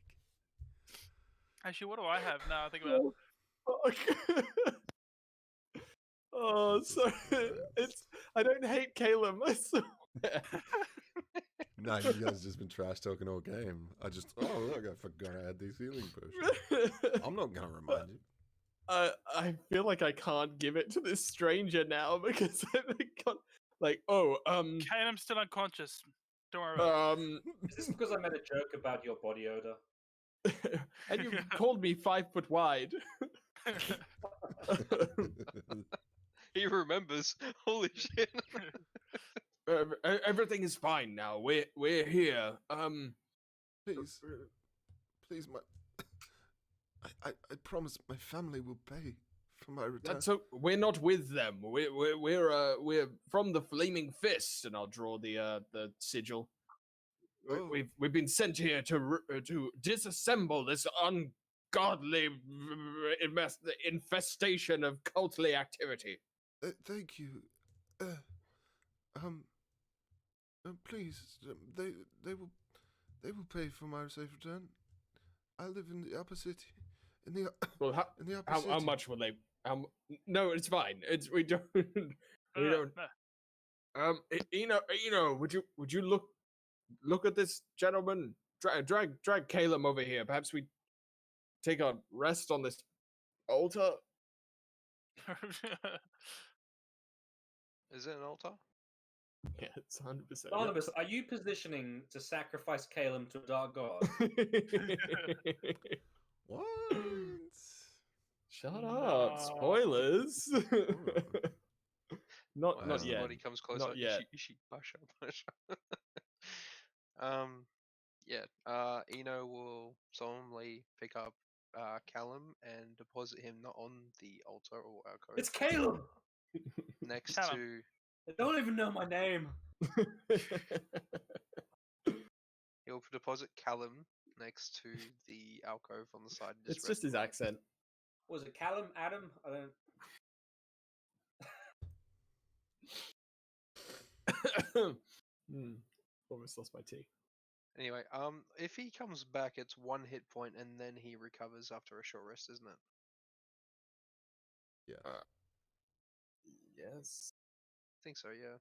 Actually, what do I have now? I think about it. Fuck. Oh, sorry. I don't hate Caleb. I swear. No, you guys just been trash talking all game. Look, I forgot I had these healing potions. I'm not gonna remind you. I feel like I can't give it to this stranger now because I've got I'm still unconscious. Don't worry about it. Is this because I made a joke about your body odor? And you called me 5 foot wide. He remembers. Holy shit. Everything is fine now. We're here. Please, I promise my family will pay for my return. So we're not with them. We're from the Flaming Fist, and I'll draw the sigil. Oh. We've been sent here to disassemble this ungodly infestation of cultly activity. Thank you. Please, they will pay for my safe return. I live in the upper city. In the upper city. How much will they? No, it's fine. We don't. We No, don't. no. Eno, would you look at this gentleman? Drag Caleb over here. Perhaps we take a rest on this altar. Is it an altar? Yeah, it's 100%. Barnabas, are you positioning to sacrifice Caleb to a dark god? What? Shut up! Spoilers. Not Wow. not As yet. the body comes closer, Not yet. Ishi, basha, basha. Yeah. Eno will solemnly pick up Callum and deposit him not on the altar or alcove. It's Caleb. Next Callum. to They don't even know my name. he'll deposit Callum next to the alcove on the side. It's just his accent. Was it Callum? Adam? I don't. Almost lost my tea. Anyway, if he comes back, it's 1 hit point, and then he recovers after a short rest, isn't it? Yeah. Yes. I think so. Yeah.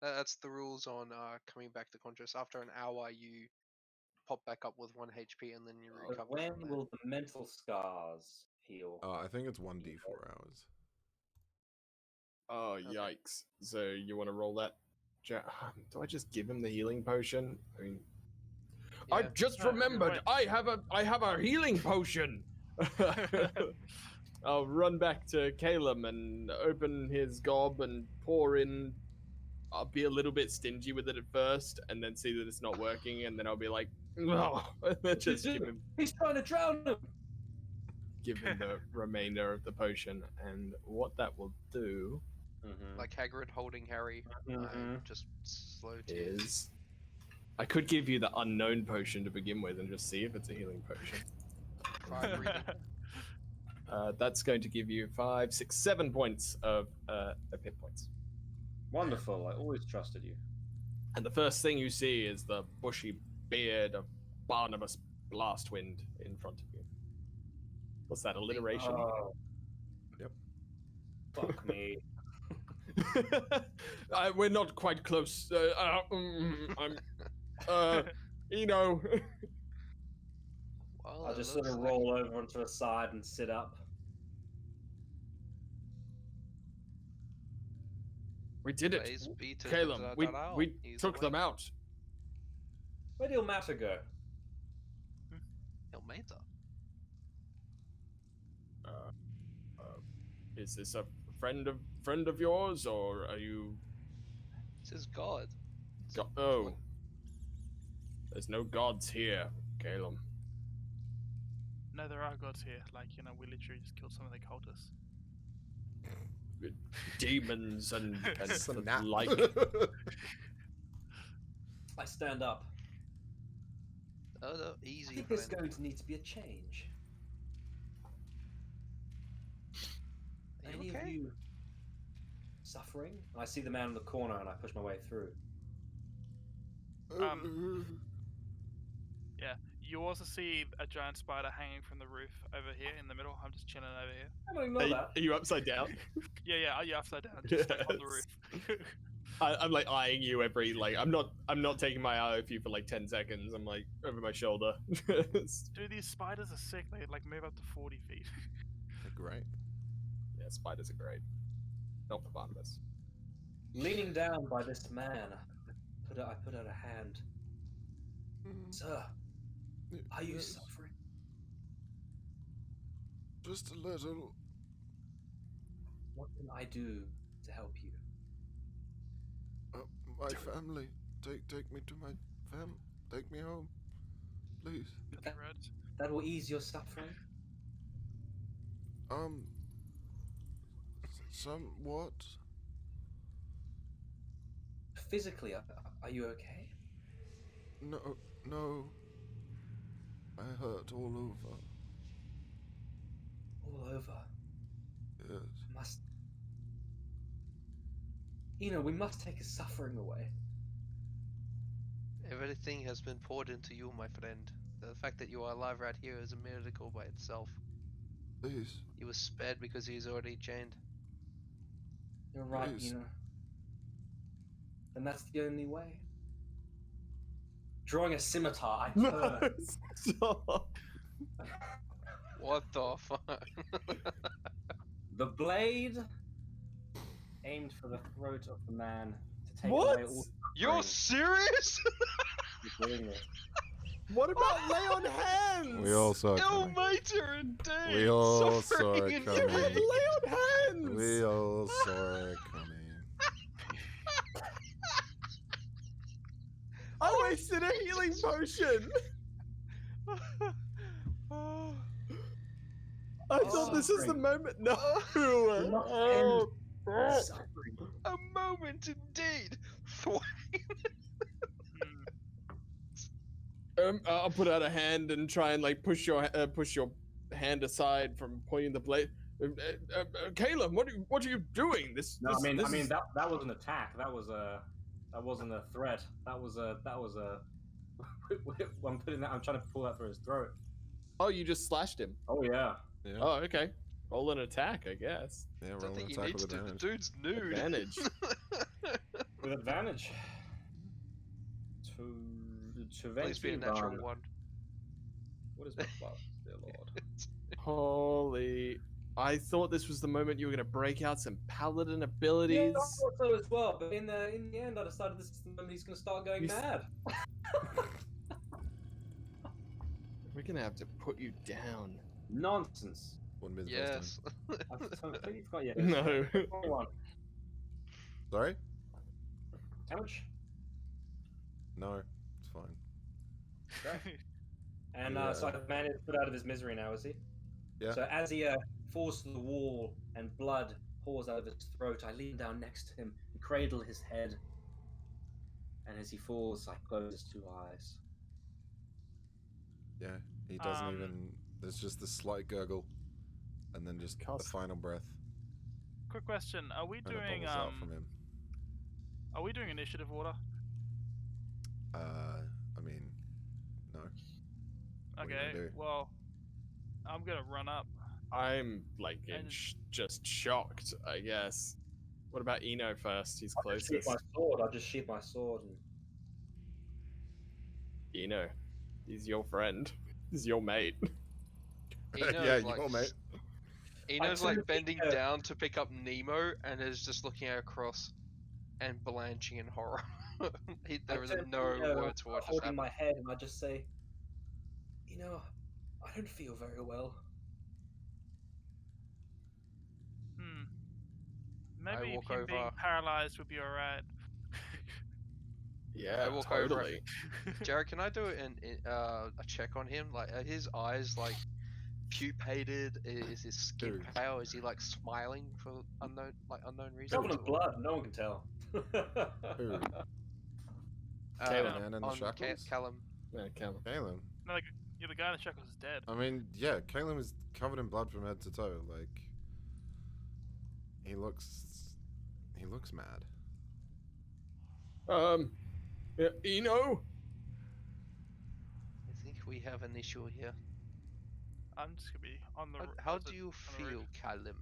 That's the rules on coming back to conscious. After an hour, you pop back up with 1 HP, and then you recover. When from there. will the mental scars heal? I think it's 1d4 hours. Oh, Okay. yikes. So you want to roll that? Do I just give him the healing potion? I mean, I Yeah. just No, remembered wait. I have a healing potion. I'll run back to Caleb and open his gob and pour in. I'll be a little bit stingy with it at first, and then see that it's not working, and then I'll be like, no, just He's trying to drown him. give him the remainder of the potion, and what that will do Like Hagrid holding Harry, Mhm. just slow tears. is I could give you the unknown potion to begin with and just see if it's a healing potion. 5 reading. That's going to give you 5, 6, 7 points of hit points. Wonderful. I always trusted you. And the first thing you see is the bushy beard of Barnabas Blastwind in front of you. What's that, alliteration? Oh, Yep. fuck me. We're not quite close. I'm, Eno. Well, I'll it just sort looks of like roll over onto the side and sit up. We did it. Blaze beaten Caleb, that we out. He's took them awake. out. Where did Matter go? Elmata. Is this a friend of yours, or are you? This is God. Oh, there's no gods here, Caleb. No, there are gods here. Like, we literally just killed some of the cultists. Demons and the Snap. like. I stand up. Oh, no, I easy. think there's friend. going to need to be a change. Are you Any okay? of you suffering? And I see the man in the corner and I push my way through. Yeah. You also see a giant spider hanging from the roof over here in the middle. I'm just chilling over here. I don't know that. Are you upside down? Yeah, you're upside down, just like on the Yes. roof. I'm like eyeing you every I'm not taking my eye off you for like 10 seconds. I'm like over my shoulder. Dude, these spiders are sick. They like move up to 40 feet. Great. Yeah, spiders are great. Not for Barnabas. Leaning down by this man, I put out a hand. Sir, are you Yes, suffering? just a little. What can I do to help you? My family. Take me to my fam. Take me home, please. That, Red. that will ease your suffering? Somewhat. Physically, are you okay? No. I hurt all over. All over. Yes. We must take his suffering away. Everything has been poured into you, my friend. The fact that you are alive right here is a miracle by itself. Please. He was spared because he is already chained. You're right, Please. And that's the only way. Drawing a scimitar, I turn. Stop. What the fuck? The blade aimed for the throat of the man to take What? away all You're suffering. serious? You're doing it. What about lay on hands? We all saw it coming. Elmater and Dave We all saw suffering it in coming. You have pain. lay on hands. We all saw it coming. wasted a healing potion. I thought this was the moment. No. Oh. Suffering. A moment indeed. I'll put out a hand and try and like push your hand aside from pointing the blade. Caleb, what are you doing? No, I mean that was an attack. That wasn't a threat. That was a. I'm trying to pull that through his throat. Oh, you just slashed him. Oh yeah. Yeah. Oh, okay. Roll an attack, I guess. Yeah, I roll don't an think you attack need to with do. The advantage. dude's nude. Advantage. With advantage. To Please be a natural 21. one. What is my plus, dear lord? Holy! I thought this was the moment you were gonna break out some paladin Yeah, abilities. I thought so as well. But in the end, I decided this is the moment he's going to start going You s- mad. We're gonna have to put you down. Nonsense. Wouldn't be the first Yes. I've completely forgot. Yeah. No. 21. time. Sorry? Damage. No, it's fine. And Yeah. so I've managed to put out of his misery now, is he? Yeah. So as he falls to the wall and blood pours out of his throat, I lean down next to him and cradle his head. And as he falls, I close his two eyes. Yeah, he doesn't Um, even. There's just this slight gurgle, and then just the Cast- final breath, Quick question: Are we and it doing bubbles out from him. Are we doing initiative order? I mean, no. What are you gonna Okay. do? Well, I'm gonna run up. I'm like And- just shocked, I guess. What about Eno first? He's I just sheath closest. my sword. I just sheath my sword. And... Eno, he's your friend. He's your mate. Eno's yeah, like, your mate. Eno's I like turned bending Eno- down to pick up Nemo and is just looking across and blanching in horror. There is no words for what just holding happened. my head, and I just say, I don't feel very well. Maybe walk him being over- paralyzed would be alright. Yeah, I walk over totally. Jared, can I do a check on him? Like, are his eyes like pupated? Is his skin Dude. pale? Is he like smiling for unknown reasons? Covered in or- blood, no one can tell. Who? Uh, Caleb. Man in the on shackles? Callum. Yeah, Callum. Caleb. No, like, yeah, the guy in the shackles is dead. I mean, yeah, Caleb is covered in blood from head to toe. Like, he looks mad. Yeah, Eno. I think we have an issue here. I'm just gonna be on the. How do you on the roof. feel, Callum?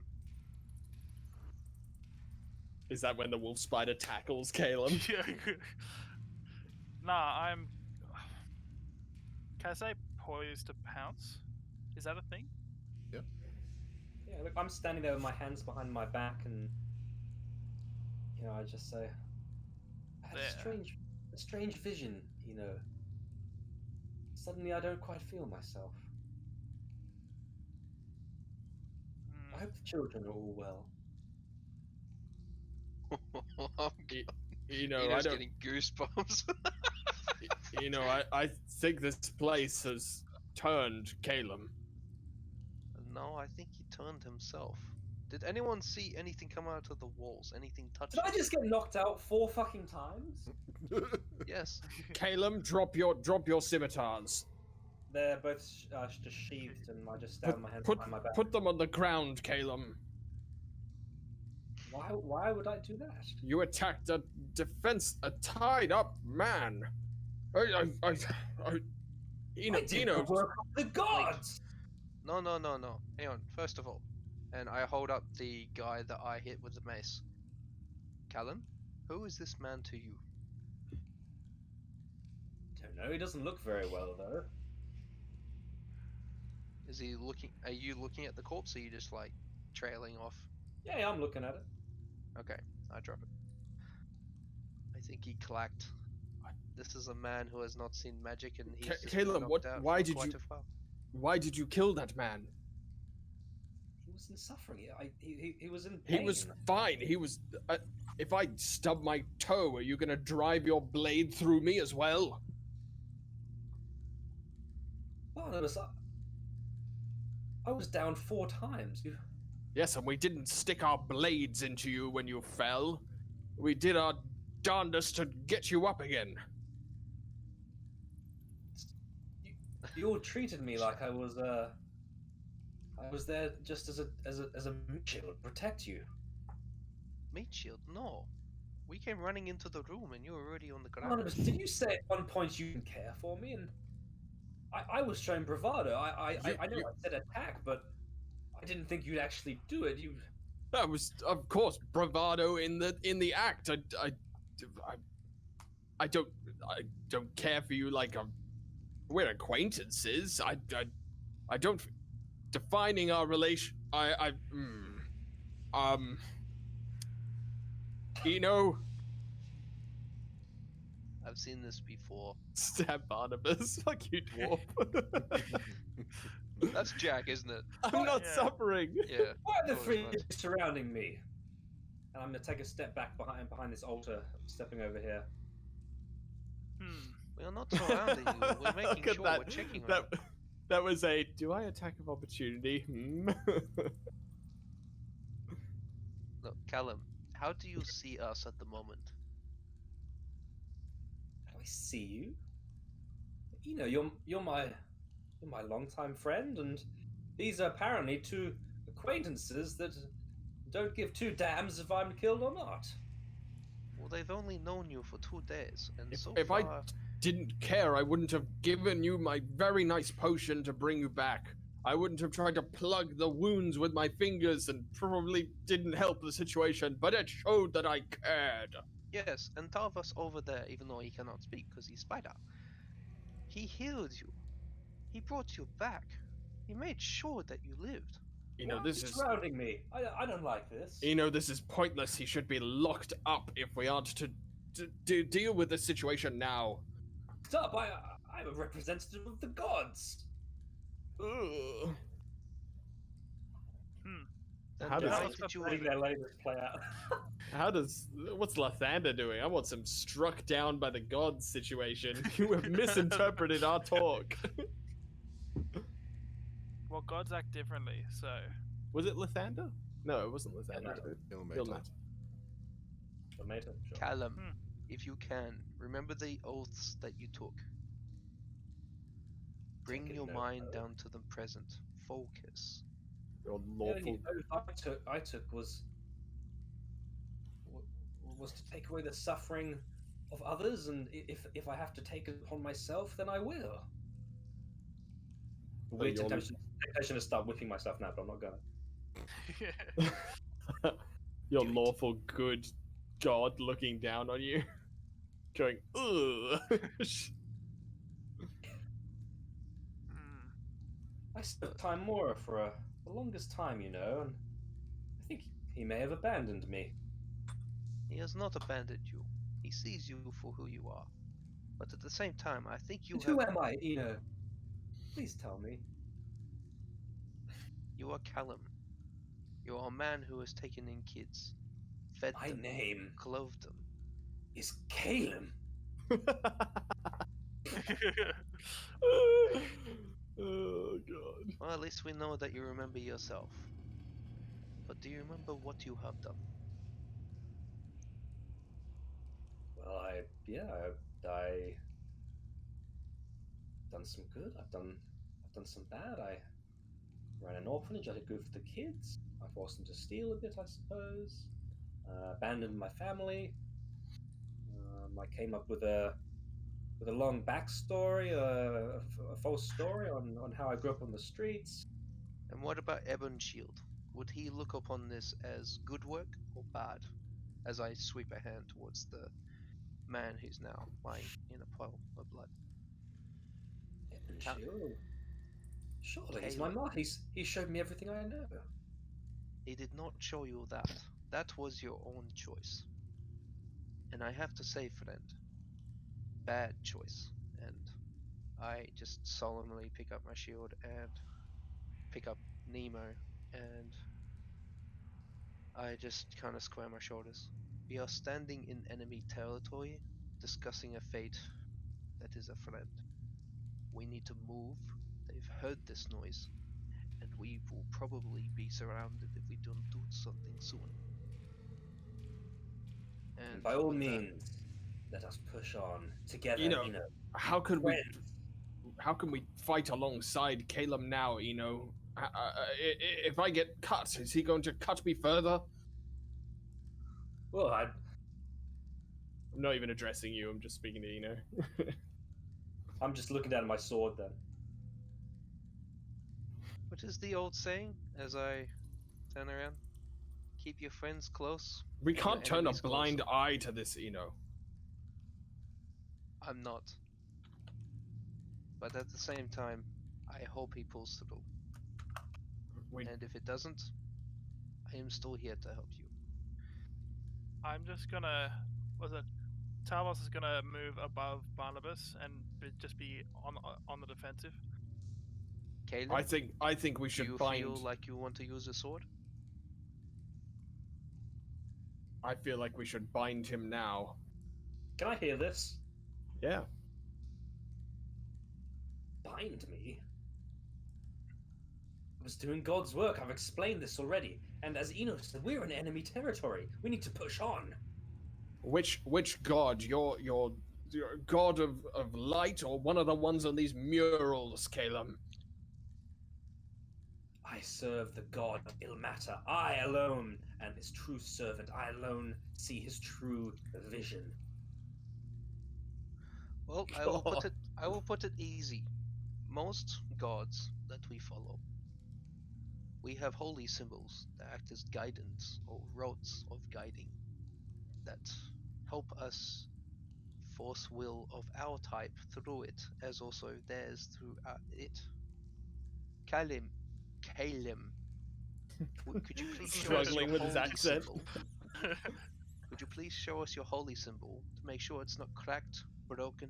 Is that when the wolf spider tackles Caleb? Yeah. Nah, I'm. Can I say poised to pounce? Is that a thing? Yeah, look, I'm standing there with my hands behind my back, and I just say, I had There. a strange vision. Suddenly I don't quite feel myself. I hope the children are all well. Eno, I Eno's don't. getting goosebumps. I think this place has turned Caleb. No, I think he turned himself. Did anyone see anything come out of the walls? Anything touch? Did I just get knocked out 4 fucking times? Yes. Caleb, drop your scimitars. They're both just sheathed, and I just stab my hands behind my back. Put them on the ground, Caleb. Why would I do that? You attacked a tied up man. Eno, I did Eno, the work of the gods! No. Hang on. First of all, and I hold up the guy that I hit with the mace. Callum, who is this man to you? Don't know, he doesn't look very well, though. Is he looking? Are you looking at the corpse? Or are you just like trailing off? Yeah, I'm looking at it. Okay, I drop it. I think he clacked. This is a man who has not seen magic, and he's just been Caleb, knocked out why for did quite you- a while. why did you kill that man? He was in suffering. He was in He pain. was fine. He was. If I stub my toe, are you gonna drive your blade through me as well? Barnabas, I was down 4 times. Yes, and we didn't stick our blades into you when you fell. We did our darndest to get you up again. You all treated me like I was there just as a meat shield to protect you. Meat shield? No. We came running into the room and you were already on the ground. Barnabas, did you say at one point you didn't care for me? And I was showing bravado. I know I said attack, but I didn't think you'd actually do it. That was, of course, bravado in the act. I don't care for you like we're acquaintances. I don't. Defining our relation. Eno. I've seen this before. Stab Barnabas, fuck you, dwarf. That's Jack, isn't it? I'm not suffering. Yeah. Why are the three surrounding me? And I'm gonna take a step back behind this altar, stepping over here. We're not surrounding you. We're making sure we're checking on you. That was a, do I attack of opportunity? Look, Callum, how do you see us at the moment? How do I see you? You know, you're my longtime friend, and these are apparently 2 acquaintances that don't give 2 damns if I'm killed or not. Well, they've only known you for 2 days, and if I didn't care, I wouldn't have given you my very nice potion to bring you back. I wouldn't have tried to plug the wounds with my fingers and probably didn't help the situation, but it showed that I cared. Yes, and Tarvas over there, even though he cannot speak because he's spider, he healed you. He brought you back. He made sure that you lived. You know, this is surrounding me. I don't like this. You know, this is pointless. He should be locked up if we aren't to deal with the situation now. Stop! I'm a representative of the gods. Ugh. How does play out? What's Lathander doing? I want some struck down by the gods situation. You have misinterpreted our talk. Well, gods act differently, so. Was it Lathander? No, it wasn't Lathander. Sure. Callum, if you can, remember the oaths that you took. Bring your mind down to the present. Focus. Your lawful. The oath I took was to take away the suffering of others, and if I have to take it upon myself, then I will. Weird temptation to start whipping myself now, but I'm not gonna. Your lawful good god looking down on you, going, ugh. I served Time Mora for the longest time, you know, and I think he may have abandoned me. He has not abandoned you. He sees you for who you are. But at the same time, I think you Who am I, Eno? Please tell me. You are Callum. You are a man who has taken in kids, fed them, My name clothed them. is Calum. Oh god. Well, at least we know that you remember yourself. But do you remember what you have done? Well, I've done some good. I've done some bad. I ran an orphanage. I did good for the kids. I forced them to steal a bit, I suppose. Abandoned my family. I came up with a long backstory, a false story on how I grew up on the streets. And what about Ebon Shield? Would he look upon this as good work or bad? As I sweep a hand towards the man who's now lying in a pile of blood. Ebon Shield? Surely he's my mark. He showed me everything I know. He did not show you that. That was your own choice. And I have to say, friend, bad choice. And I just solemnly pick up my shield and pick up Nemo, and I just kind of square my shoulders. We are standing in enemy territory, discussing a fate that is a friend. We need to move the heard this noise, and we will probably be surrounded if we don't do something soon. And By all with that, means, let us push on together. Eno, how can we? friends. How can we fight alongside Caleb now? If I get cut, is he going to cut me further? Well, I'm not even addressing you. I'm just speaking to Eno. I'm just looking down at my sword then. what is the old saying as I turn around? Keep your friends close. We can't Your turn a enemies blind close. eye to this, Eno. I'm not. But at the same time, I hope he pulls through. And if it doesn't, I am still here to help you. I'm just gonna. Talos is gonna move above Barnabas and just be on the defensive. Caleb, I think we do should you bind. feel like you want to use a sword? I feel like we should bind him now. Can I hear this? Yeah. Bind me? I was doing God's work. I've explained this already. And as Eno said, we're in enemy territory. We need to push on. Which god? Your god of light, or one of the ones on these murals, Caleb? I serve the god Ilmater. I alone am his true servant. I alone see his true vision. Well, I will put it easy. Most gods that we follow, we have holy symbols that act as guidance or rods of guiding that help us force will of our type through it, as also theirs through it. Kalim, could you please show us Struggling your with his holy accent. symbol? Could you please show us your holy symbol to make sure it's not cracked, broken,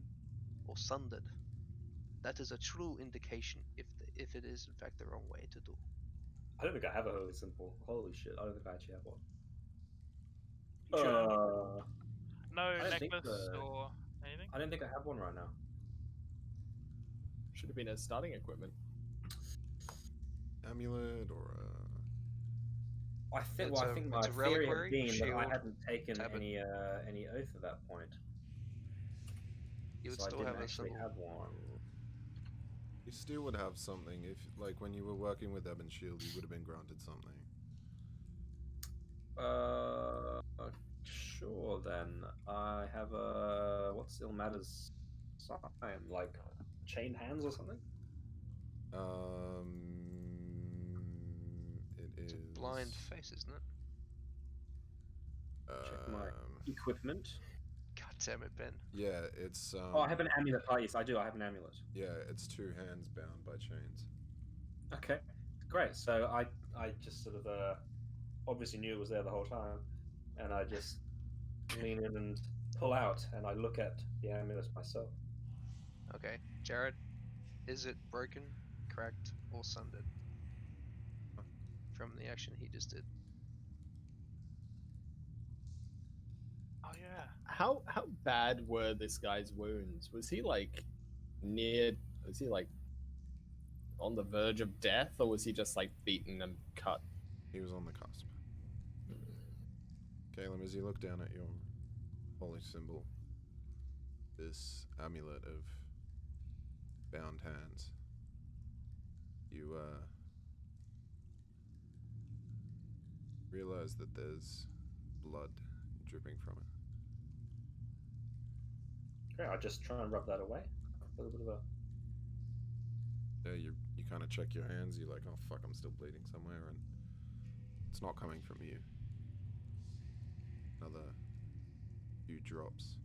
or sundered? That is a true indication if it is in fact the wrong way to do. I don't think I have a holy symbol. Holy shit, I don't think I actually have one. You should. No I don't think necklace so. or anything. I don't think I have one right now. Should have been a starting equipment. Amulet or I think. It's Well, a- I think my it's a theory had reliquary, been that I shield, hadn't taken tablet. any oath at that point, You would so I still didn't have a actually symbol. have one. you still would have something if, like, when you were working with Ebon Shield, you would have been granted something. Sure then. I have a what's Ilmater's sign? Like chained hands or something? It It's is a blind face, isn't it? Check my equipment. God damn it, Ben. Yeah, it's Oh, I have an amulet. Oh, yes, I do. I have an amulet. yeah, it's 2 hands bound by chains. Okay, great. So I just sort of obviously knew it was there the whole time, and I just lean in and pull out, and I look at the amulet myself. Okay, Jared, is it broken, cracked, or sundered from the action he just did? Oh yeah. How bad were this guy's wounds? Was he like on the verge of death, or was he just like beaten and cut? He was on the cusp. Caleb, as you look down at your holy symbol, this amulet of bound hands, you realize that there's blood dripping from it. Okay, I just try and rub that away. A little bit of a. Yeah, you kind of check your hands. You're like, oh fuck, I'm still bleeding somewhere, and it's not coming from you. Another few drops.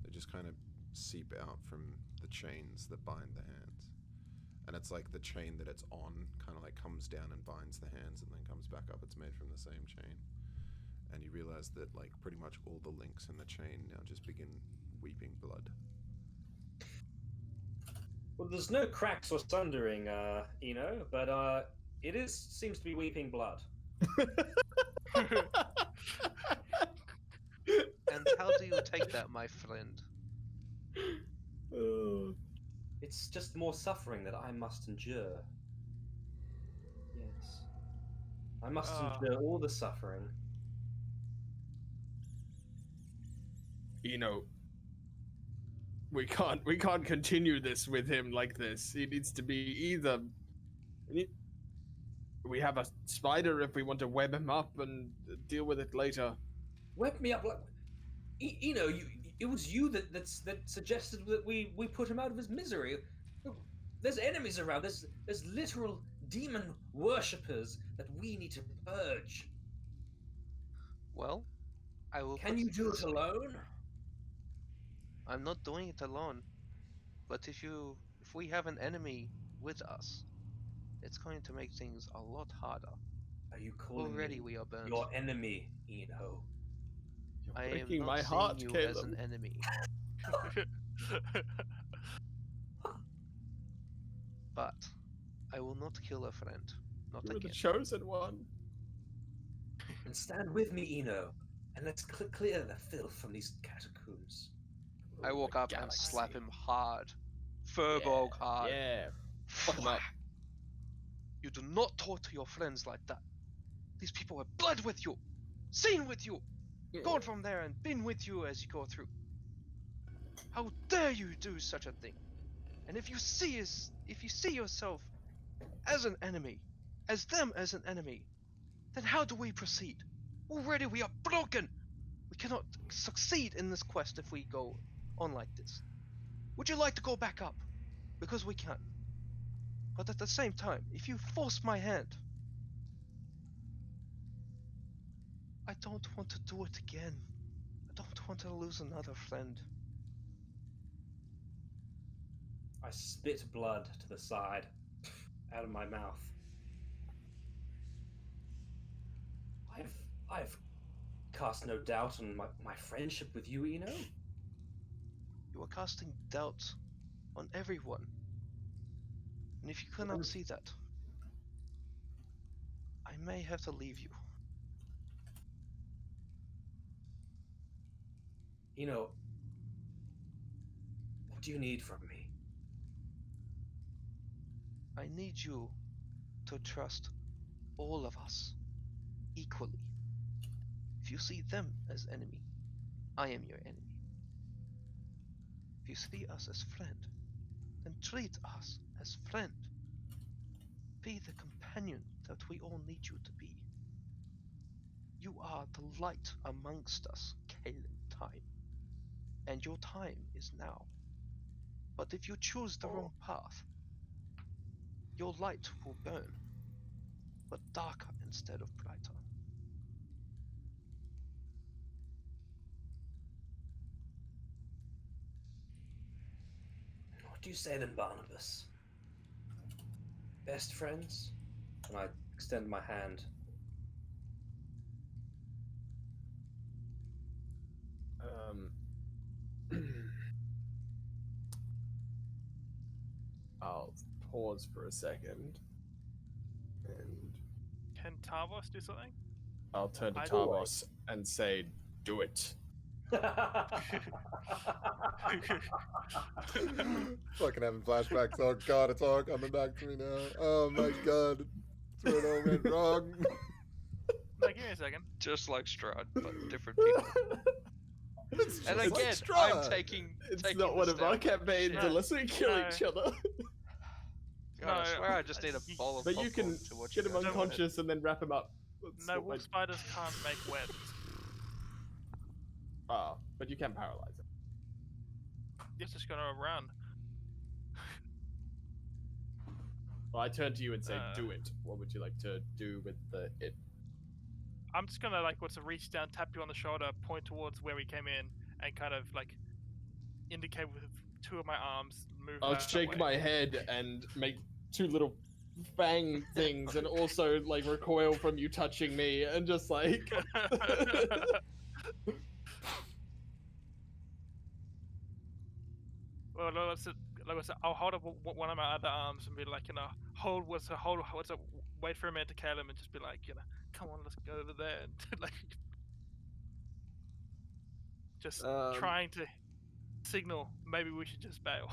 They just kind of seep out from the chains that bind the hands, and it's like the chain that it's on kind of like comes down and binds the hands, and then comes back up. It's made from the same chain, and you realize that like pretty much all the links in the chain now just begin weeping blood. Well, there's no cracks or sundering, but it seems to be weeping blood. And how do you take that, my friend? It's just more suffering that I must endure. Yes. I must endure all the suffering. We can't continue this with him like this. He needs to be either. We have a spider if we want to web him up and deal with it later. Web me up like it was you that suggested that we put him out of his misery. Look, there's enemies around. There's literal demon worshippers that we need to purge. Well, I will. Can you do it alone? I'm not doing it alone. But if we have an enemy with us, it's going to make things a lot harder. Are you calling Already me we are burnt. your enemy, Eno? I am Breaking not my seeing heart, you Caleb. as an enemy. But I will not kill a friend. Not You were the again. chosen one. And stand with me, Eno, and let's clear the filth from these catacombs. I walk up and slap him hard. Furbolg hard. Yeah. Fuck him up. You do not talk to your friends like that. These people have bled with you, seen with you, gone from there and been with you as you go through. How dare you do such a thing? And if you see yourself as an enemy, as them as an enemy, then how do we proceed? Already we are broken. We cannot succeed in this quest if we go on like this. Would you like to go back up? Because we can. But at the same time, if you force my hand, I don't want to do it again. I don't want to lose another friend. I spit blood to the side, out of my mouth. I've cast no doubt on my friendship with you, Eno. You are casting doubt on everyone. And if you cannot see that, I may have to leave you. Eno, what do you need from me? I need you to trust all of us equally. If you see them as enemy, I am your enemy. If you see us as friend, then treat us as friend. Be the companion that we all need you to be. You are the light amongst us, Caleb Time. And your time is now. But if you choose the wrong path, your light will burn, but darker instead of brighter. What do you say then, Barnabas? Best friends? And I extend my hand. I'll pause for a second. And Can Tavos do something? I'll turn to I- Tavos and say, do it. Fucking having flashbacks. Oh god, it's all coming back to me now. Oh my god. That's where it all went wrong. No, give me a second. Just like Strahd, but different people. It's And just like again, Strahd. I'm taking. It's taking not the one of our step. campaigns Yeah. unless we kill No. each other. God, I No, swear I just need a y- bowl of But you popcorn can to watch get you him guys do it. unconscious and then wrap him up. That's No, what wolf spiders can't make webs. but you can paralyze him. You're just gonna run. Well, I turn to you and say, do Uh. it. What would you like to do with the it? I'm just gonna reach down, tap you on the shoulder, point towards where we came in, and kind of indicate with two of my arms. Move. I'll that shake way. my head and make two little fang things and also recoil from you touching me and just Well, like I said, I'll hold up one of my other arms and be hold. Wait for a minute to kill him and just be come on, let's go over there and just trying to signal maybe we should just bail.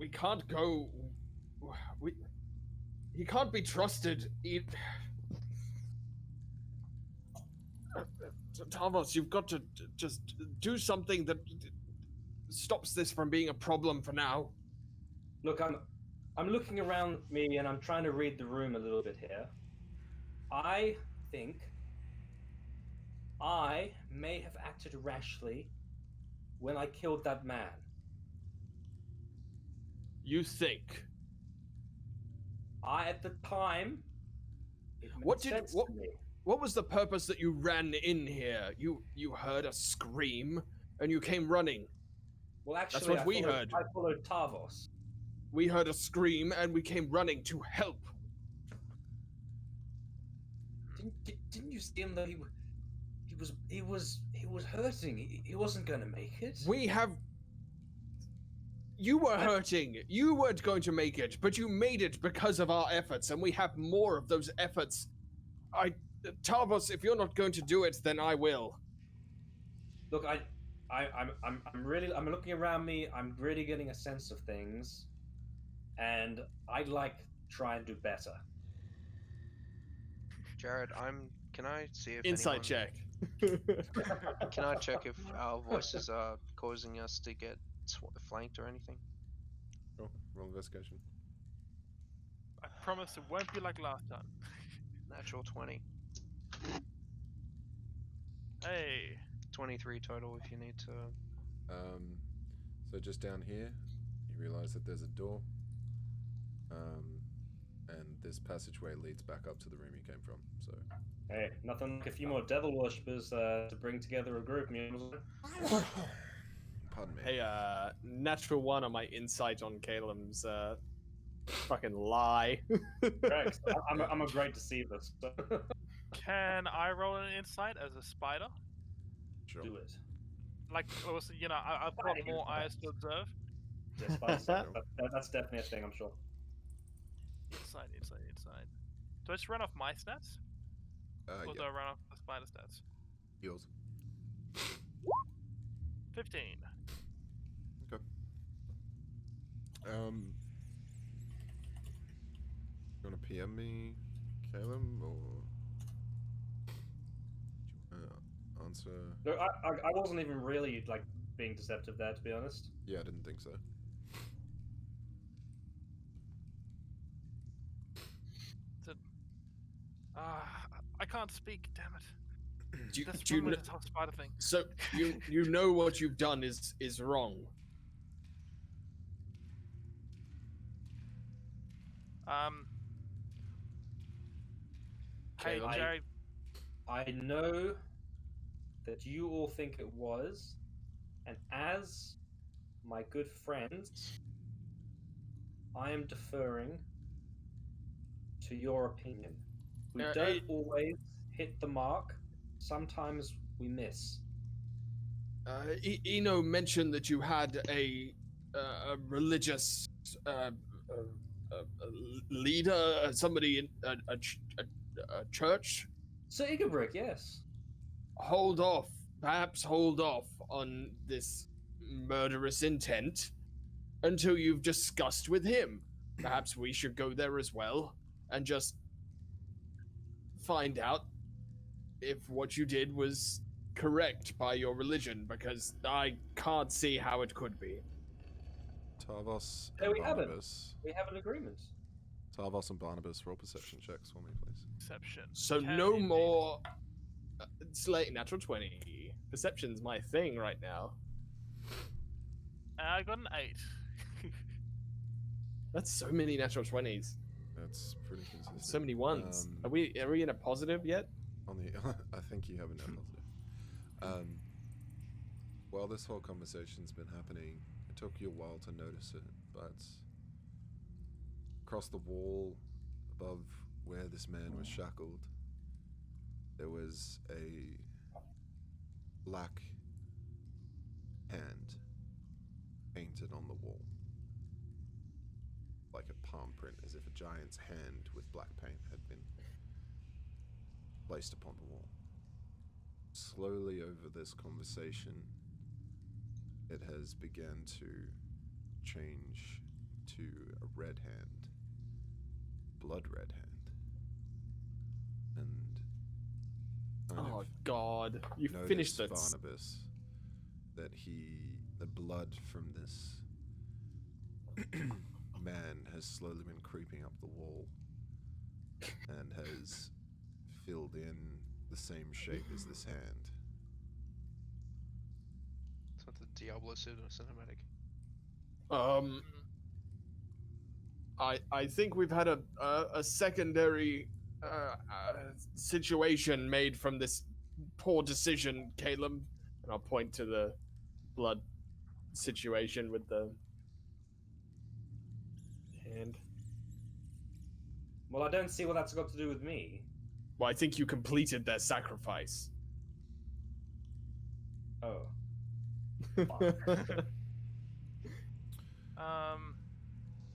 we can't go. He can't be trusted. Tavos, you've got to just do something that stops this from being a problem for now. Look, I'm looking around me and I'm trying to read the room a little bit here. I think I may have acted rashly when I killed that man. You think? At the time, it made sense to me. What was the purpose that you ran in here? You heard a scream and you came running. Well, actually, That's what we heard. I followed Tavos. We heard a scream and we came running to help. Didn't you see him though? He was hurting. He wasn't going to make it. You were hurting. You weren't going to make it, but you made it because of our efforts, and we have more of those efforts. Tavos, if you're not going to do it, then I will. Look, I'm looking around me. I'm really getting a sense of things, and I'd like to try and do better. Jared, can I see if Insight check. Can I check if our voices are causing us to get flanked or anything? Oh, roll investigation. I promise it won't be like last time. Natural 20. Hey. 23 total if you need to. So just down here, you realise that there's a door. And this passageway leads back up to the room you came from. So. Hey, nothing like a few more devil worshippers to bring together a group. Pardon me. Hey, natural 1 on my insight on Caleb's fucking lie. Correct. I'm a great deceiver. So. Can I roll an insight as a spider? Sure. Do it. Like, I've got more eyes to observe. Yes, that's definitely a thing, I'm sure. Insight. Do I just run off my stats? Or do I run off the spider stats? Yours. 15. Okay. You want to PM me, Caleb, or do you want to answer? No, I wasn't even really like being deceptive there, to be honest. Yeah, I didn't think so. I can't speak, damn it. Do That's you probably kn- the tough spider thing. So you know what you've done is wrong. Hey, Caleb? Jerry. I know that you all think it was, and as my good friends, I am deferring to your opinion. We don't always hit the mark. Sometimes we miss. Eno mentioned that you had a religious leader, somebody in a church. Sir Igabrick, yes. Perhaps hold off on this murderous intent until you've discussed with him. Perhaps we should go there as well and just find out if what you did was correct by your religion, because I can't see how it could be. Tavos No, and we haven't. Barnabas. We have an agreement. Tavos and Barnabas, roll perception checks for me, please. Perception. So no more. It's like natural 20. Perception's my thing right now. I got an 8. That's so many natural 20s. That's pretty consistent. So many ones. Are we in a positive yet? On the, I think you have a net positive. While this whole conversation's been happening, it took you a while to notice it, but across the wall above where this man was shackled, there was a black hand painted on the wall. Like a palm print, as if a giant's hand with black paint had been placed upon the wall. Slowly over this conversation, it has begun to change to a red hand, blood red hand, and kind Oh of God! You notice finished that. Barnabas that the blood from this man has slowly been creeping up the wall and has filled in the same shape as this hand. It's not the Diablo cinematic. I think we've had a secondary situation made from this poor decision, Caleb. And I'll point to the blood situation with the hand. Well, I don't see what that's got to do with me. Well, I think you completed their sacrifice. Oh.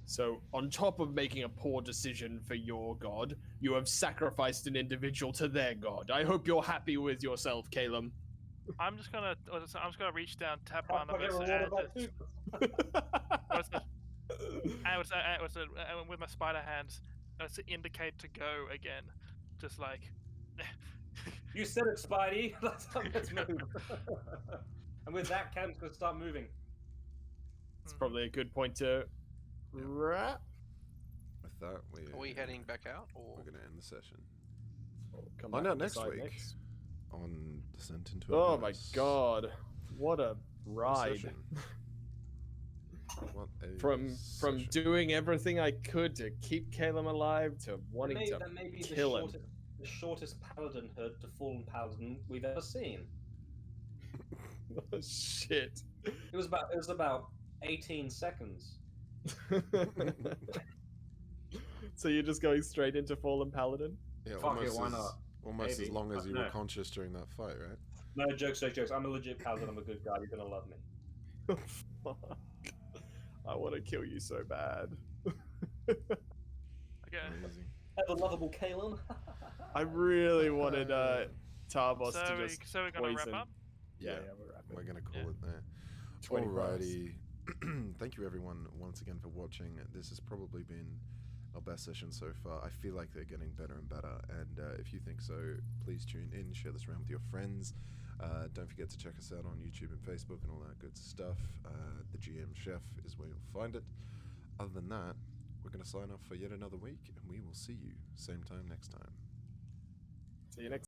So, on top of making a poor decision for your god, you have sacrificed an individual to their god. I hope you're happy with yourself, Caleb. I'm just gonna reach down, tap How on do I get his rewarded by and with my spider hands, to indicate to go again, just like. You said it, Spidey. Let's move. And with that, Cam's gonna start moving. It's probably a good point to wrap. With that, Are we heading back out, or we're going to end the session. Come Find back out and next decide week next. on Descent into Oh my Avernus. God! What a What a ride! session. What a From session. doing everything I could to keep Caleb alive to wanting to That may be kill him. the shortest paladin herd to fallen paladin we've ever seen. Oh, shit. It was about 18 seconds. So you're just going straight into Fallen Paladin? Yeah, Fuck it, why not? Almost Maybe. as long as you were No. conscious during that fight, right? No jokes, no jokes. I'm a legit paladin. I'm a good guy. You're gonna love me. Fuck. I want to kill you so bad. Okay. Amazing. Ever lovable Kalen. I really wanted Tarbos So to we just so we're gonna poison. wrap up. Yeah, we're wrapping. We're going to call Yeah. it there. 20 Alrighty. Thank you everyone once again for watching. This has probably been our best session so far. I feel like they're getting better and better, and if you think so, please tune in, share this around with your friends. Don't forget to check us out on YouTube and Facebook and all that good stuff. The GM Chef is where you'll find it. Other than that, we're going to sign off for yet another week, and we will see you same time next time. See you next